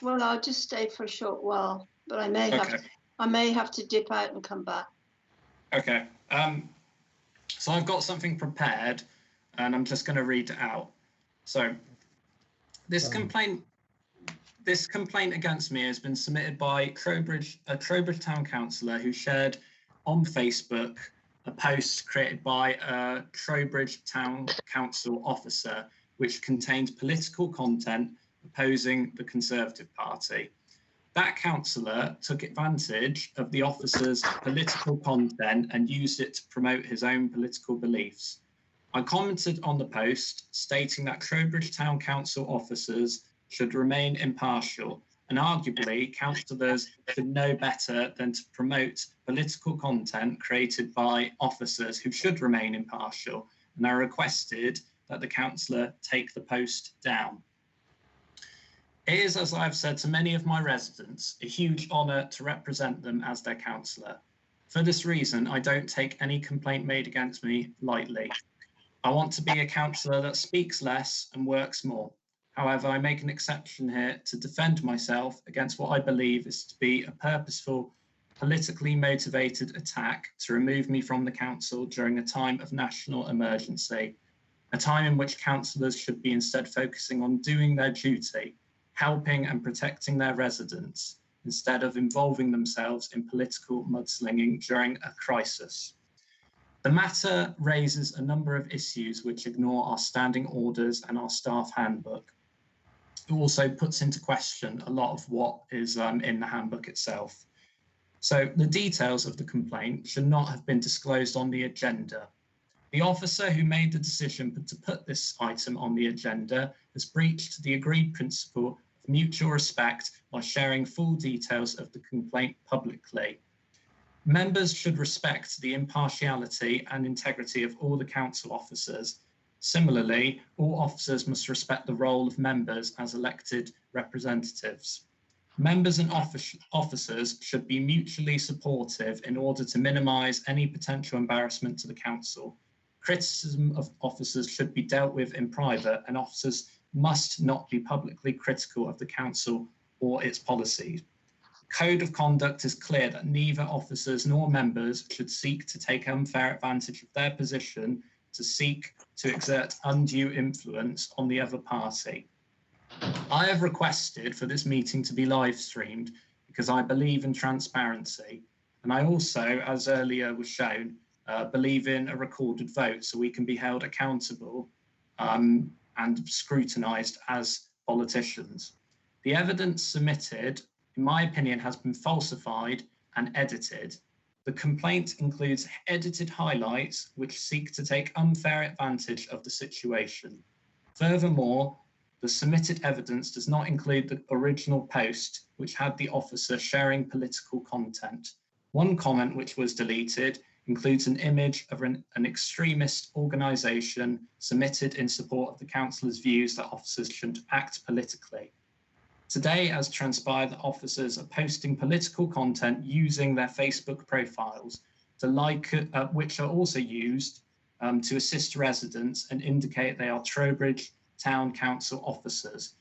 Well, I'll just stay for a short while, but I may have to dip out and come back. Okay. So I've got something prepared and I'm just going to read it out. So this complaint against me has been submitted by a Trowbridge Town Councillor who shared on Facebook a post created by a Trowbridge Town Council officer, which contains political content opposing the Conservative Party. That councillor took advantage of the officer's political content and used it to promote his own political beliefs. I commented on the post stating that Trowbridge Town Council officers should remain impartial, and arguably councillors should know better than to promote political content created by officers who should remain impartial, and I requested that the councillor take the post down. It is, as I've said to many of my residents, a huge honour to represent them as their councillor. For this reason, I don't take any complaint made against me lightly. I want to be a councillor that speaks less and works more. However, I make an exception here to defend myself against what I believe is to be a purposeful politically motivated attack to remove me from the council during a time of national emergency, a time in which councillors should be instead focusing on doing their duty, helping and protecting their residents, instead of involving themselves in political mudslinging during a crisis. The matter raises a number of issues which ignore our standing orders and our staff handbook. It also puts into question a lot of what is in the handbook itself. So the details of the complaint should not have been disclosed on the agenda. The officer who made the decision to put this item on the agenda has breached the agreed principle of mutual respect by sharing full details of the complaint publicly. Members should respect the impartiality and integrity of all the council officers. Similarly, all officers must respect the role of members as elected representatives. Members and officers should be mutually supportive in order to minimise any potential embarrassment to the council. Criticism of officers should be dealt with in private, and officers must not be publicly critical of the council or its policies. Code of conduct is clear that neither officers nor members should seek to take unfair advantage of their position to seek to exert undue influence on the other party. I have requested for this meeting to be live streamed because I believe in transparency, and I also, as earlier was shown, believe in a recorded vote so we can be held accountable and scrutinised as politicians. The evidence submitted, in my opinion, has been falsified and edited. The complaint includes edited highlights which seek to take unfair advantage of the situation. Furthermore, the submitted evidence does not include the original post, which had the officer sharing political content. One comment which was deleted includes an image of an extremist organisation submitted in support of the councillor's views that officers shouldn't act politically. Today, as transpired, the officers are posting political content using their Facebook profiles, which are also used to assist residents and indicate they are Trowbridge Town Council officers,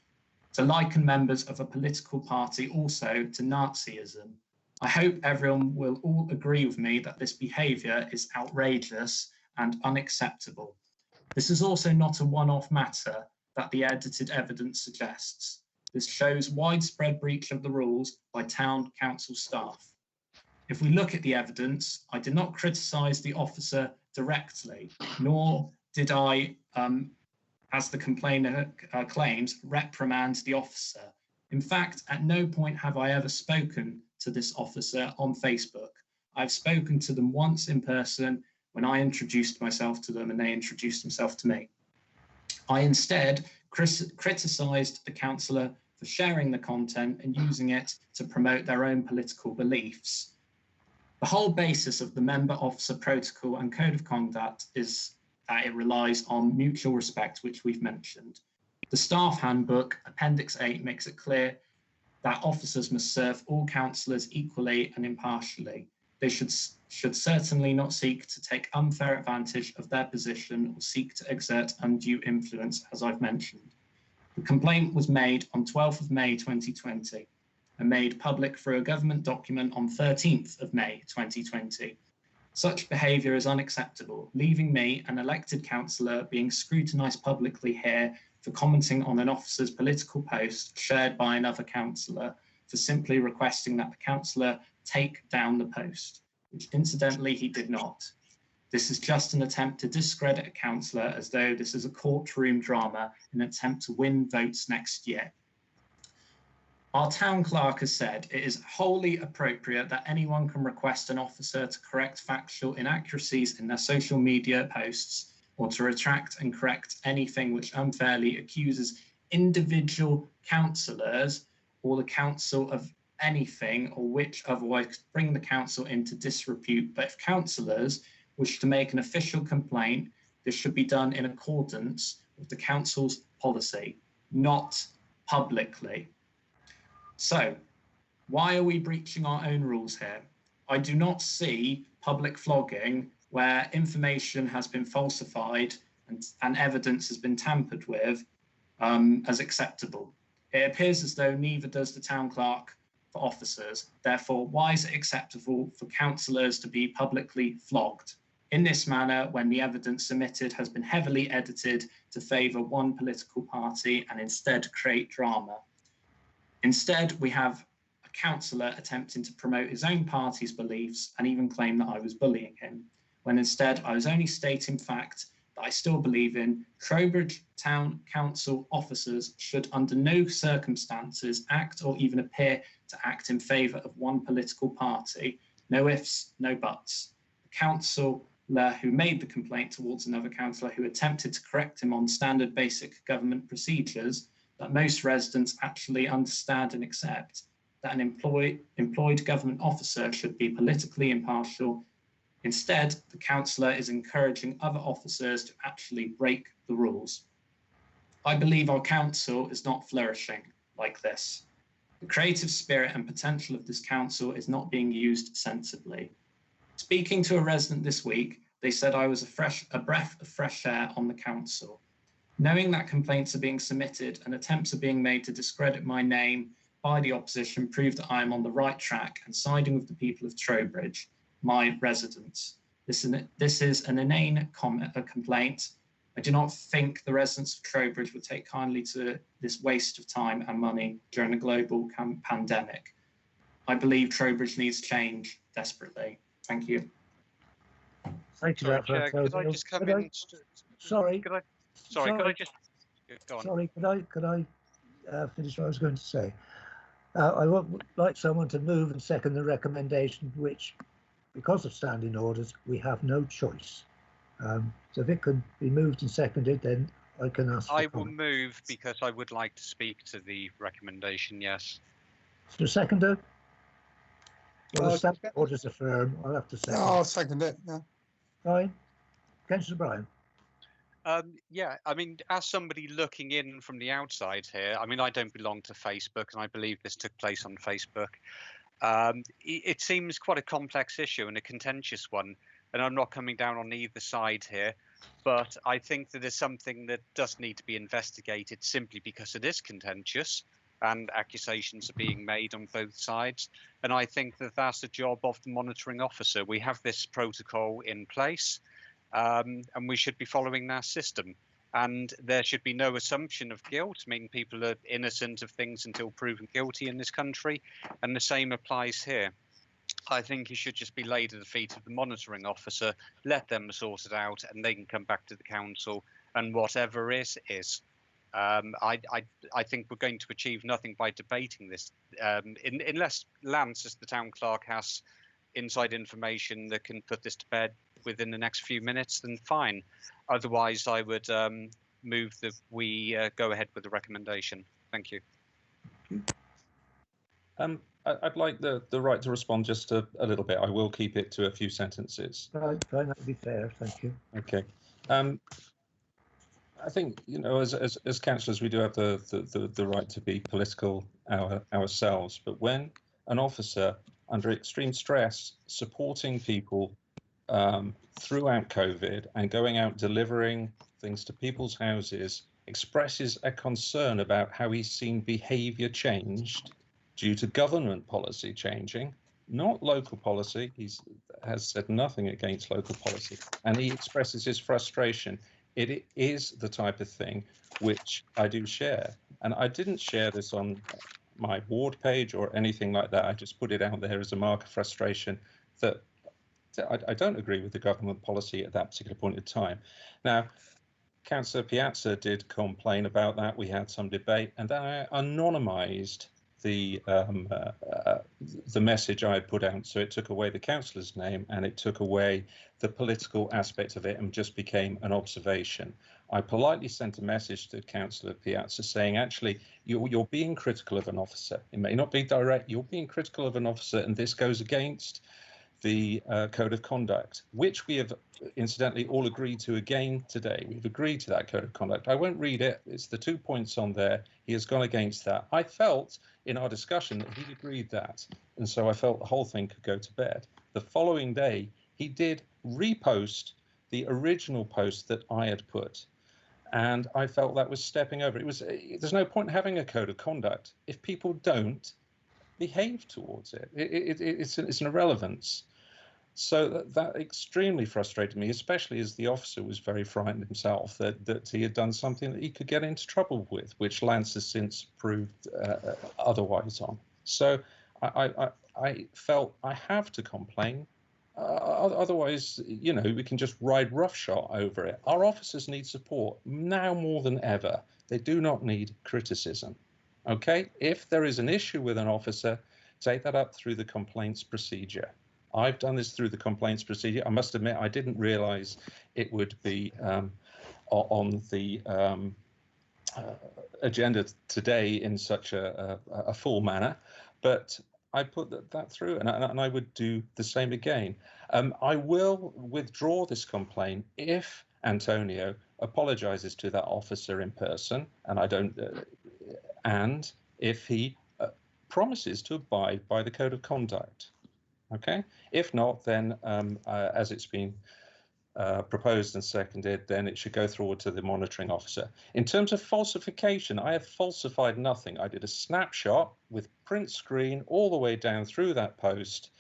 to liken members of a political party also to Nazism. I hope everyone will all agree with me that this behaviour is outrageous and unacceptable. This is also not a one-off matter that the edited evidence suggests. This shows widespread breach of the rules by town council staff. If we look at the evidence, I did not criticise the officer directly, nor did I, as the complainer claims, reprimand the officer. In fact, at no point have I ever spoken to this officer on Facebook. I've spoken to them once in person when I introduced myself to them and they introduced themselves to me. I instead criticised the councillor for sharing the content and using it to promote their own political beliefs. The whole basis of the member-officer protocol and code of conduct is that it relies on mutual respect, which we've mentioned. The staff handbook, Appendix 8, makes it clear that officers must serve all councillors equally and impartially. They should certainly not seek to take unfair advantage of their position or seek to exert undue influence, as I've mentioned. The complaint was made on 12th of May 2020 and made public through a government document on 13th of May 2020. Such behaviour is unacceptable, leaving me, an elected councillor, being scrutinised publicly here for commenting on an officer's political post shared by another councillor for simply requesting that the councillor take down the post, which incidentally he did not. This is just an attempt to discredit a councillor as though this is a courtroom drama in an attempt to win votes next year. Our town clerk has said it is wholly appropriate that anyone can request an officer to correct factual inaccuracies in their social media posts or to retract and correct anything which unfairly accuses individual councillors or the council of anything or which otherwise could bring the council into disrepute. But if councillors wish to make an official complaint, this should be done in accordance with the council's policy, not publicly. So, why are we breaching our own rules here? I do not see public flogging where information has been falsified and evidence has been tampered with as acceptable. It appears as though neither does the town clerk for officers. Therefore, why is it acceptable for councillors to be publicly flogged in this manner when the evidence submitted has been heavily edited to favour one political party and instead create drama? Instead, we have a councillor attempting to promote his own party's beliefs and even claim that I was bullying him, when instead I was only stating fact that I still believe in. Trowbridge Town Council officers should under no circumstances act or even appear to act in favour of one political party. No ifs, no buts. The councillor who made the complaint towards another councillor who attempted to correct him on standard basic government procedures that most residents actually understand and accept, that an employed government officer should be politically impartial. Instead, the councillor is encouraging other officers to actually break the rules. I believe our council is not flourishing like this. The creative spirit and potential of this council is not being used sensibly. Speaking to a resident this week, they said I was a breath of fresh air on the council. Knowing that complaints are being submitted and attempts are being made to discredit my name by the opposition prove that I am on the right track and siding with the people of Trowbridge, my residents. This is an inane complaint. I do not think the residents of Trowbridge would take kindly to this waste of time and money during a global pandemic. I believe Trowbridge needs change desperately. Thank you. Thank you. Sorry, Chair, could I just come in? Sorry. Could I just go on? Sorry, could I finish what I was going to say? I would like someone to move and second the recommendation, which, because of standing orders, we have no choice. So if it can be moved and seconded, then I can ask. I will move because I would like to speak to the recommendation, yes. So seconder? Well, the standing orders are firm. I'll have to second. No, I'll second it. Yeah. Fine. Councillor Bryan. Yeah, I mean, as somebody looking in from the outside here, I mean, I don't belong to Facebook, and I believe this took place on Facebook. It seems quite a complex issue and a contentious one, and I'm not coming down on either side here, but I think that there's something that does need to be investigated simply because it is contentious and accusations are being made on both sides. And I think that that's the job of the monitoring officer. We have this protocol in place, and we should be following that system. And there should be no assumption of guilt. I mean, people are innocent of things until proven guilty in this country, and the same applies here. I think it should just be laid at the feet of the monitoring officer, let them sort it out, and they can come back to the council, and whatever is. I think we're going to achieve nothing by debating this, unless Lance, as the town clerk, has inside information that can put this to bed within the next few minutes, then fine. Otherwise, I would move that we go ahead with the recommendation. Thank you. I'd like the right to respond just a little bit. I will keep it to a few sentences. Right, fine, that would be fair. Thank you. Okay. I think, you know, as councillors, we do have the right to be political ourselves. But when an officer, under extreme stress, supporting people throughout COVID and going out delivering things to people's houses, expresses a concern about how he's seen behaviour changed due to government policy changing, not local policy. He has said nothing against local policy, and he expresses his frustration. It is the type of thing which I do share, and I didn't share this on my ward page or anything like that. I just put it out there as a mark of frustration that I don't agree with the government policy at that particular point in time. Now, Councillor Piazza did complain about that. We had some debate, and then I anonymised the message I had put out, so it took away the councillor's name and it took away the political aspect of it and just became an observation. I politely sent a message to Councillor Piazza saying, actually, you're being critical of an officer. It may not be direct, you're being critical of an officer, and this goes against the code of conduct, which we have incidentally all agreed to again today. We've agreed to that code of conduct. I won't read it. It's the 2 points on there. He has gone against that. I felt in our discussion that he'd agreed that, and so I felt the whole thing could go to bed. The following day, he did repost the original post that I had put, and I felt that was stepping over. There's no point in having a code of conduct if people don't behave towards it. It's an irrelevance. So that extremely frustrated me, especially as the officer was very frightened himself that he had done something that he could get into trouble with, which Lance has since proved otherwise on. So I felt I have to complain. Otherwise, you know, we can just ride roughshod over it. Our officers need support now more than ever. They do not need criticism. Okay? If there is an issue with an officer, take that up through the complaints procedure. I've done this through the complaints procedure. I must admit, I didn't realize it would be on the agenda today in such a full manner, but I put that through, and I would do the same again. I will withdraw this complaint if Antonio apologizes to that officer in person, and if he promises to abide by the code of conduct. Okay. If not, then as it's been proposed and seconded, then it should go forward to the monitoring officer. In terms of falsification, I have falsified nothing. I did a snapshot with print screen all the way down through that post,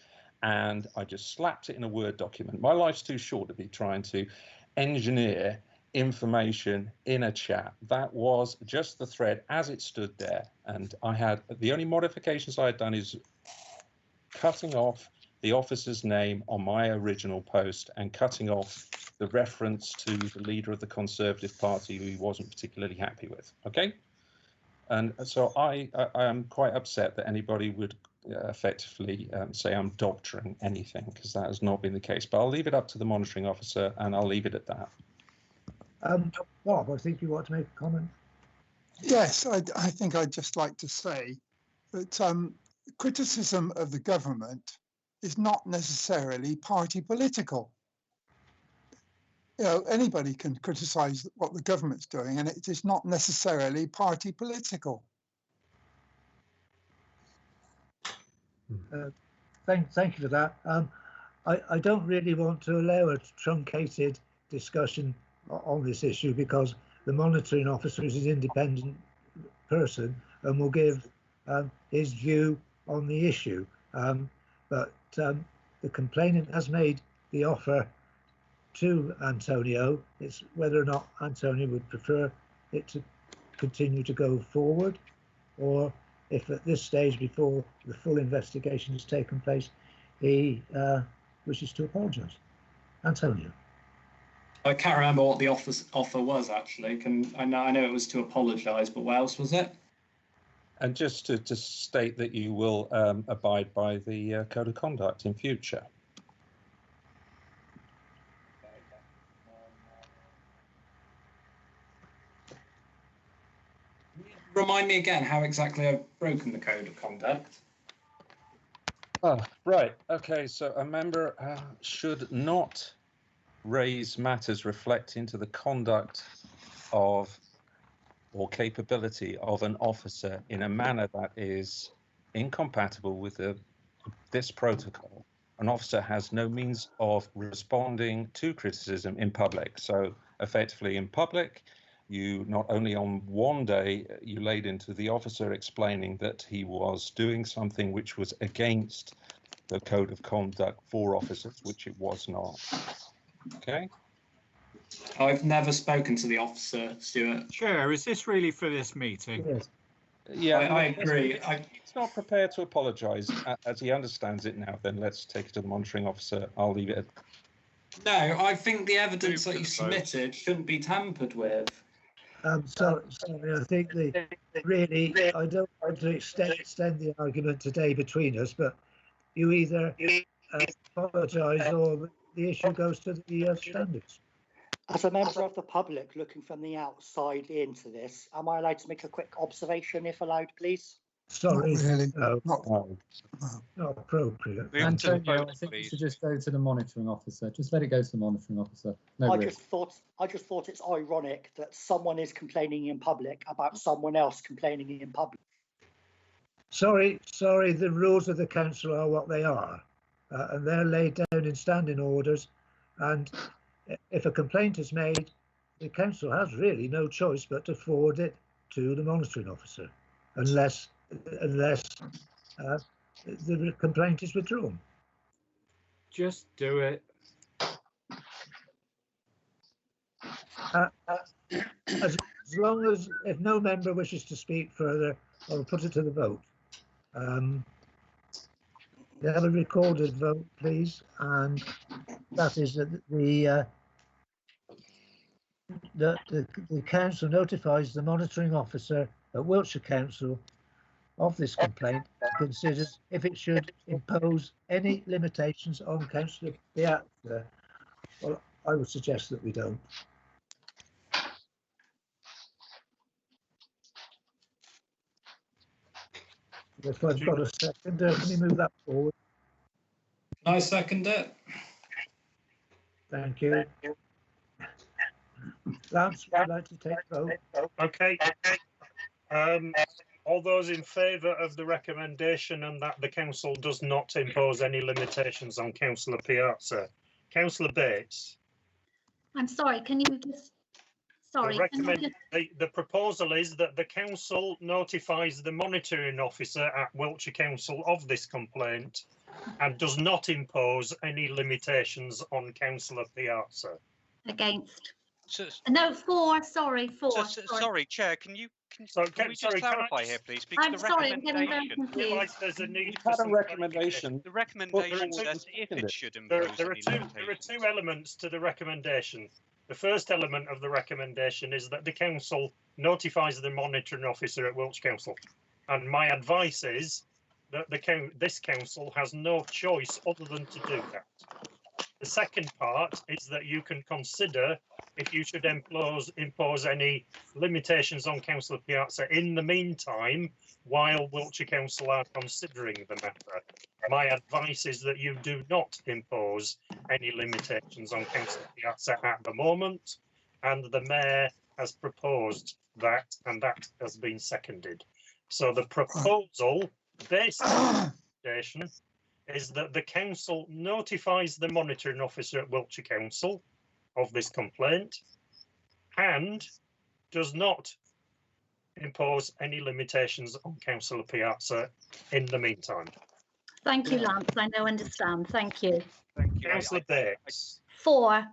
and I just slapped it in a Word document. My life's too short to be trying to engineer information in a chat. That was just the thread as it stood there, and I had the only modifications I had done is cutting off the officer's name on my original post and cutting off the reference to the leader of the Conservative Party who he wasn't particularly happy with. Okay, and so I am quite upset that anybody would effectively say I'm doctoring anything, because that has not been the case. But I'll leave it up to the monitoring officer, and I'll leave it at that. Bob, I think you want to make a comment. Yes, I think I'd just like to say that criticism of the government is not necessarily party political. You know, anybody can criticize what the government's doing, and it is not necessarily party political. Thank you for that. I don't really want to allow a truncated discussion on this issue, because the monitoring officer is an independent person and will give his view on the issue. But the complainant has made the offer to Antonio. It's whether or not Antonio would prefer it to continue to go forward, or if at this stage, before the full investigation has taken place, he wishes to apologise. Antonio. I can't remember what the offer was, actually. I know it was to apologise, but what else was it? And just to state that you will abide by the code of conduct in future. Remind me again how exactly I've broken the code of conduct. Oh, right. Okay, so a member should not raise matters reflecting to the conduct of or capability of an officer in a manner that is incompatible with this protocol. An officer has no means of responding to criticism in public. So effectively in public, you not only on one day, you laid into the officer explaining that he was doing something which was against the code of conduct for officers, which it was not. Okay. I've never spoken to the officer, Stuart. Chair, is this really for this meeting? Yes. Yeah, I agree. He's not prepared to apologise as he understands it now. Then let's take it to the monitoring officer. I'll leave it at... No, I think the evidence that you submitted shouldn't be tampered with. Sorry, I think I don't want to extend the argument today between us, but you either apologise or the issue goes to the standards. As a member of the public looking from the outside into this, am I allowed to make a quick observation, if allowed, please? Sorry, Not really. no, Not not appropriate. Antonio, I think you should just go to the monitoring officer. Just let it go to the monitoring officer. No I risk. just thought it's ironic that someone is complaining in public about someone else complaining in public. Sorry, the rules of the council are what they are, and they're laid down in standing orders, and if a complaint is made, the council has really no choice but to forward it to the monitoring officer, unless the complaint is withdrawn. Just do it. As long as, if no member wishes to speak further, I'll put it to the vote. We have a recorded vote, please, and that is that the council notifies the monitoring officer at Wiltshire Council of this complaint and considers if it should impose any limitations on Councillor Piazza. Well, I would suggest that we don't. If I've got a second, can you move that forward? I second it. Thank you. Lance, would you like to take a vote? Okay. All those in favour of the recommendation and that the council does not impose any limitations on Councillor Piazza. Councillor Bates. I'm sorry, can you just... Sorry. The proposal is that the council notifies the monitoring officer at Wiltshire Council of this complaint and does not impose any limitations on Councillor Piazza. Against. No, for. Sorry. Sorry, Chair. Can we just clarify here, please? Because I'm sorry, I'm getting very confused. There's a need We've had a recommendation. The recommendation says if it should impose there are two elements to the recommendation. The first element of the recommendation is that the council notifies the monitoring officer at Wiltshire Council, and my advice is that this council has no choice other than to do that. The second part is that you can consider if you should impose any limitations on Councillor Piazza in the meantime while Wiltshire Council are considering the matter. My advice is that you do not impose any limitations on Councillor Piazza at the moment, and the Mayor has proposed that, and that has been seconded. So the proposal, based on the recommendation, is that the council notifies the monitoring officer at Wiltshire Council of this complaint and does not impose any limitations on Councillor Piazza in the meantime. Thank you, Lance. I now understand. Thank you. Thank you. Councillor Bates. For.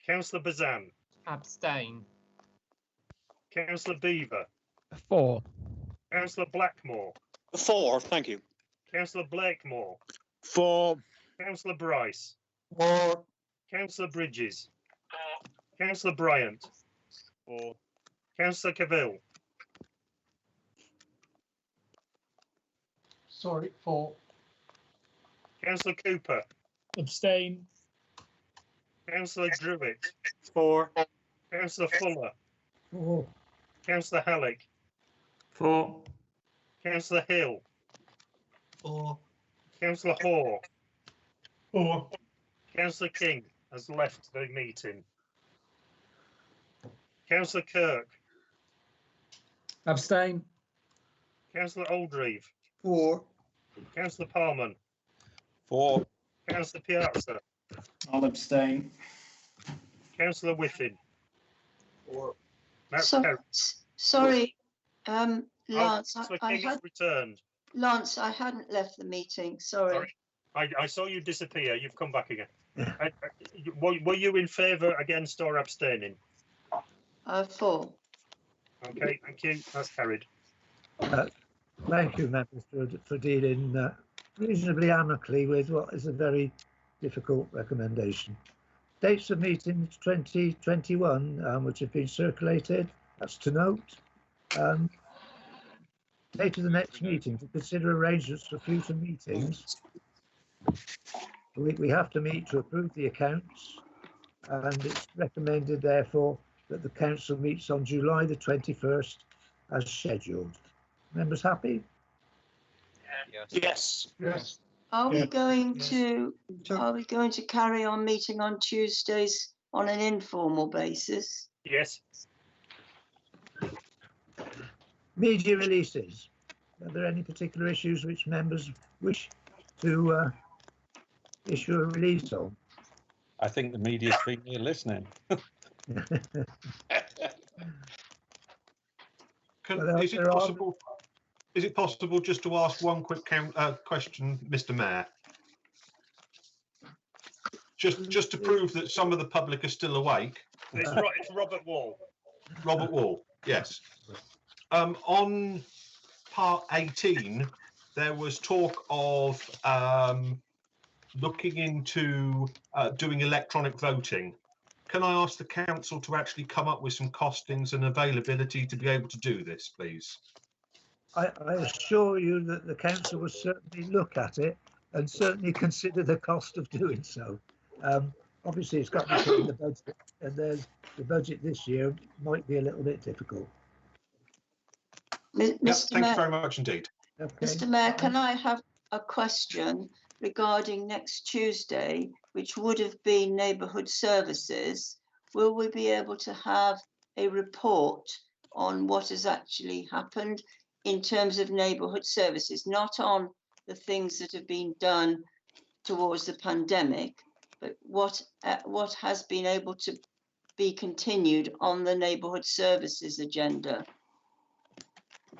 Councillor Bazan. Abstain. Councillor Beaver. For. Councillor Blackmore. For, thank you. Councillor Blakemore. For. Councillor Bryce. For. Councillor Bridges. Councillor Bryant. For. Councillor Cavill. Sorry, for. Councillor Cooper. Abstain. Councillor Druitt. For. Councillor Fuller. For. Councillor Halleck. For. Councillor Hill. For. Councillor Hoare. For. Councillor King has left the meeting. Councillor Kirk. Abstain. Councillor Oldreeve. For. Councillor Parman. For. Councillor Piazza. I'll abstain. Councillor Whiffin. For. That's So, carried. sorry, Lance, Councillor I King has had returned. Lance, I hadn't left the meeting. Sorry. I saw you disappear. You've come back again. Were you in favour, against, or abstaining? For. Okay, thank you. That's carried. Thank you, members, for dealing reasonably amicably with what is a very difficult recommendation. Dates of meetings 2021, which have been circulated. That's to note. Date of the next meeting to consider arrangements for future meetings. We have to meet to approve the accounts, and it's recommended, therefore, that the council meets on July the 21st as scheduled. Members happy? Yes. Yes. Are we going to carry on meeting on Tuesdays on an informal basis? Yes. Media releases. Are there any particular issues which members wish to issue a release on? I think the media's been here listening. Is it possible? Is it possible just to ask one quick question, Mr. Mayor? Just to prove that some of the public are still awake. It's Robert Wall. Robert Wall, yes. On part 18, there was talk of looking into doing electronic voting. Can I ask the council to actually come up with some costings and availability to be able to do this, please? I assure you that the council will certainly look at it and certainly consider the cost of doing so. Obviously, it's got to be put in the budget, and the budget this year might be a little bit difficult. Thank you very much indeed. Okay. Mr. Mayor, can I have a question regarding next Tuesday, which would have been neighbourhood services? Will we be able to have a report on what has actually happened in terms of neighbourhood services, not on the things that have been done towards the pandemic, but what has been able to be continued on the neighbourhood services agenda?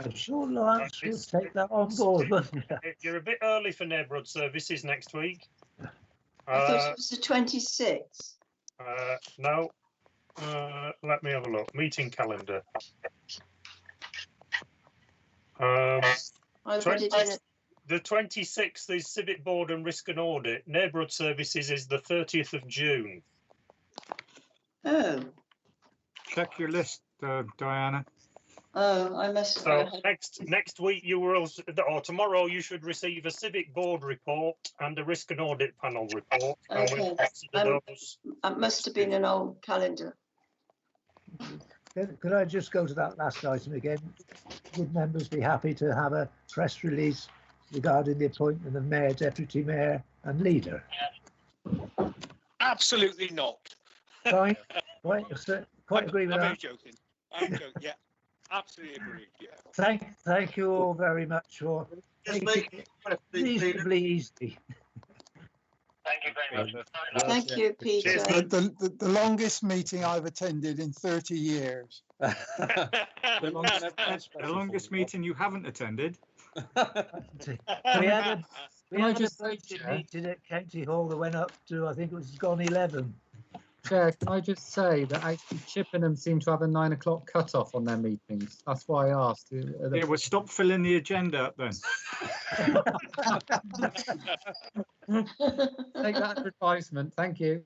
I'm sure Lawrence will take that on board, won't you? You're a bit early for neighbourhood services next week. I thought it was the 26th. No. Let me have a look. Meeting calendar. The 26th is Civic Board and Risk and Audit. Neighbourhood Services is the 30th of June. Oh. Check your list, Diana. Oh, I must. So next week you will, or tomorrow you should receive a Civic Board report and a Risk and Audit Panel report. Okay. That must have been an old calendar. Could I just go to that last item again? Would members be happy to have a press release regarding the appointment of mayor, deputy mayor and leader? Absolutely not. Fine. Quite agree with I'm that. only joking. I'm joking. Yeah, absolutely agree. Yeah. Thank you all very much for making it reasonably easy. Thank you very much. Thank you, Peter. The longest meeting I've attended in 30 years. The longest meeting you haven't attended. We had a budget meeting at County Hall that went up to, I think it was gone 11. Chair, can I just say that actually Chippenham seem to have a 9 o'clock cut-off on their meetings? That's why I asked. Yeah, well, stop filling the agenda up then. Take that as advisement. Thank you.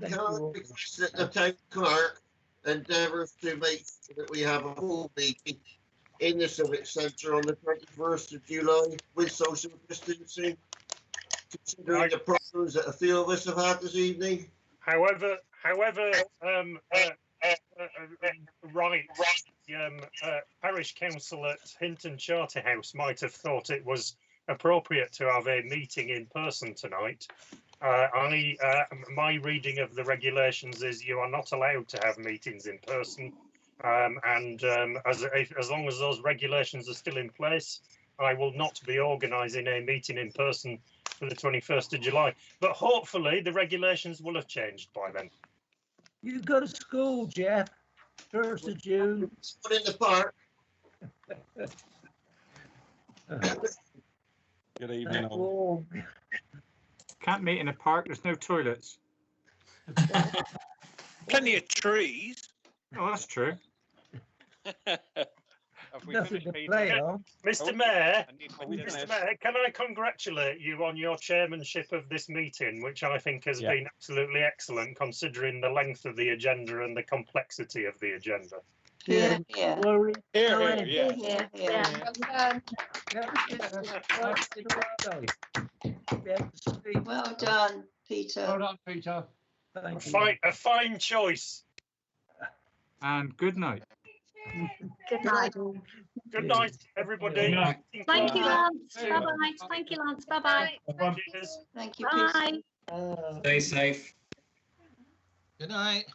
Can I request that the town clerk endeavours to make sure that we have a full meeting in the Civic Centre on the 21st of July with social distancing, considering the problems that a few of us have had this evening? However, parish council at Hinton Charterhouse might have thought it was appropriate to have a meeting in person tonight. My reading of the regulations is you are not allowed to have meetings in person, as long as those regulations are still in place, I will not be organising a meeting in person for the 21st of July. But hopefully the regulations will have changed by then. You go to school, Jeff. 1st of June. In the park. Good evening, all. Can't meet in a park, there's no toilets. Plenty of trees. Oh, that's true. Mr. Mayor, can I congratulate you on your chairmanship of this meeting, which I think has been absolutely excellent considering the length of the agenda and the complexity of the agenda. Yeah. Well done, Peter. Well done, Peter. A fine choice. And good night. Good night. Good night, everybody. Night. Thank you, Lance. Bye-bye. Thank you, Lance. Bye-bye. Thank you, Bye. Peter. Stay safe. Good night.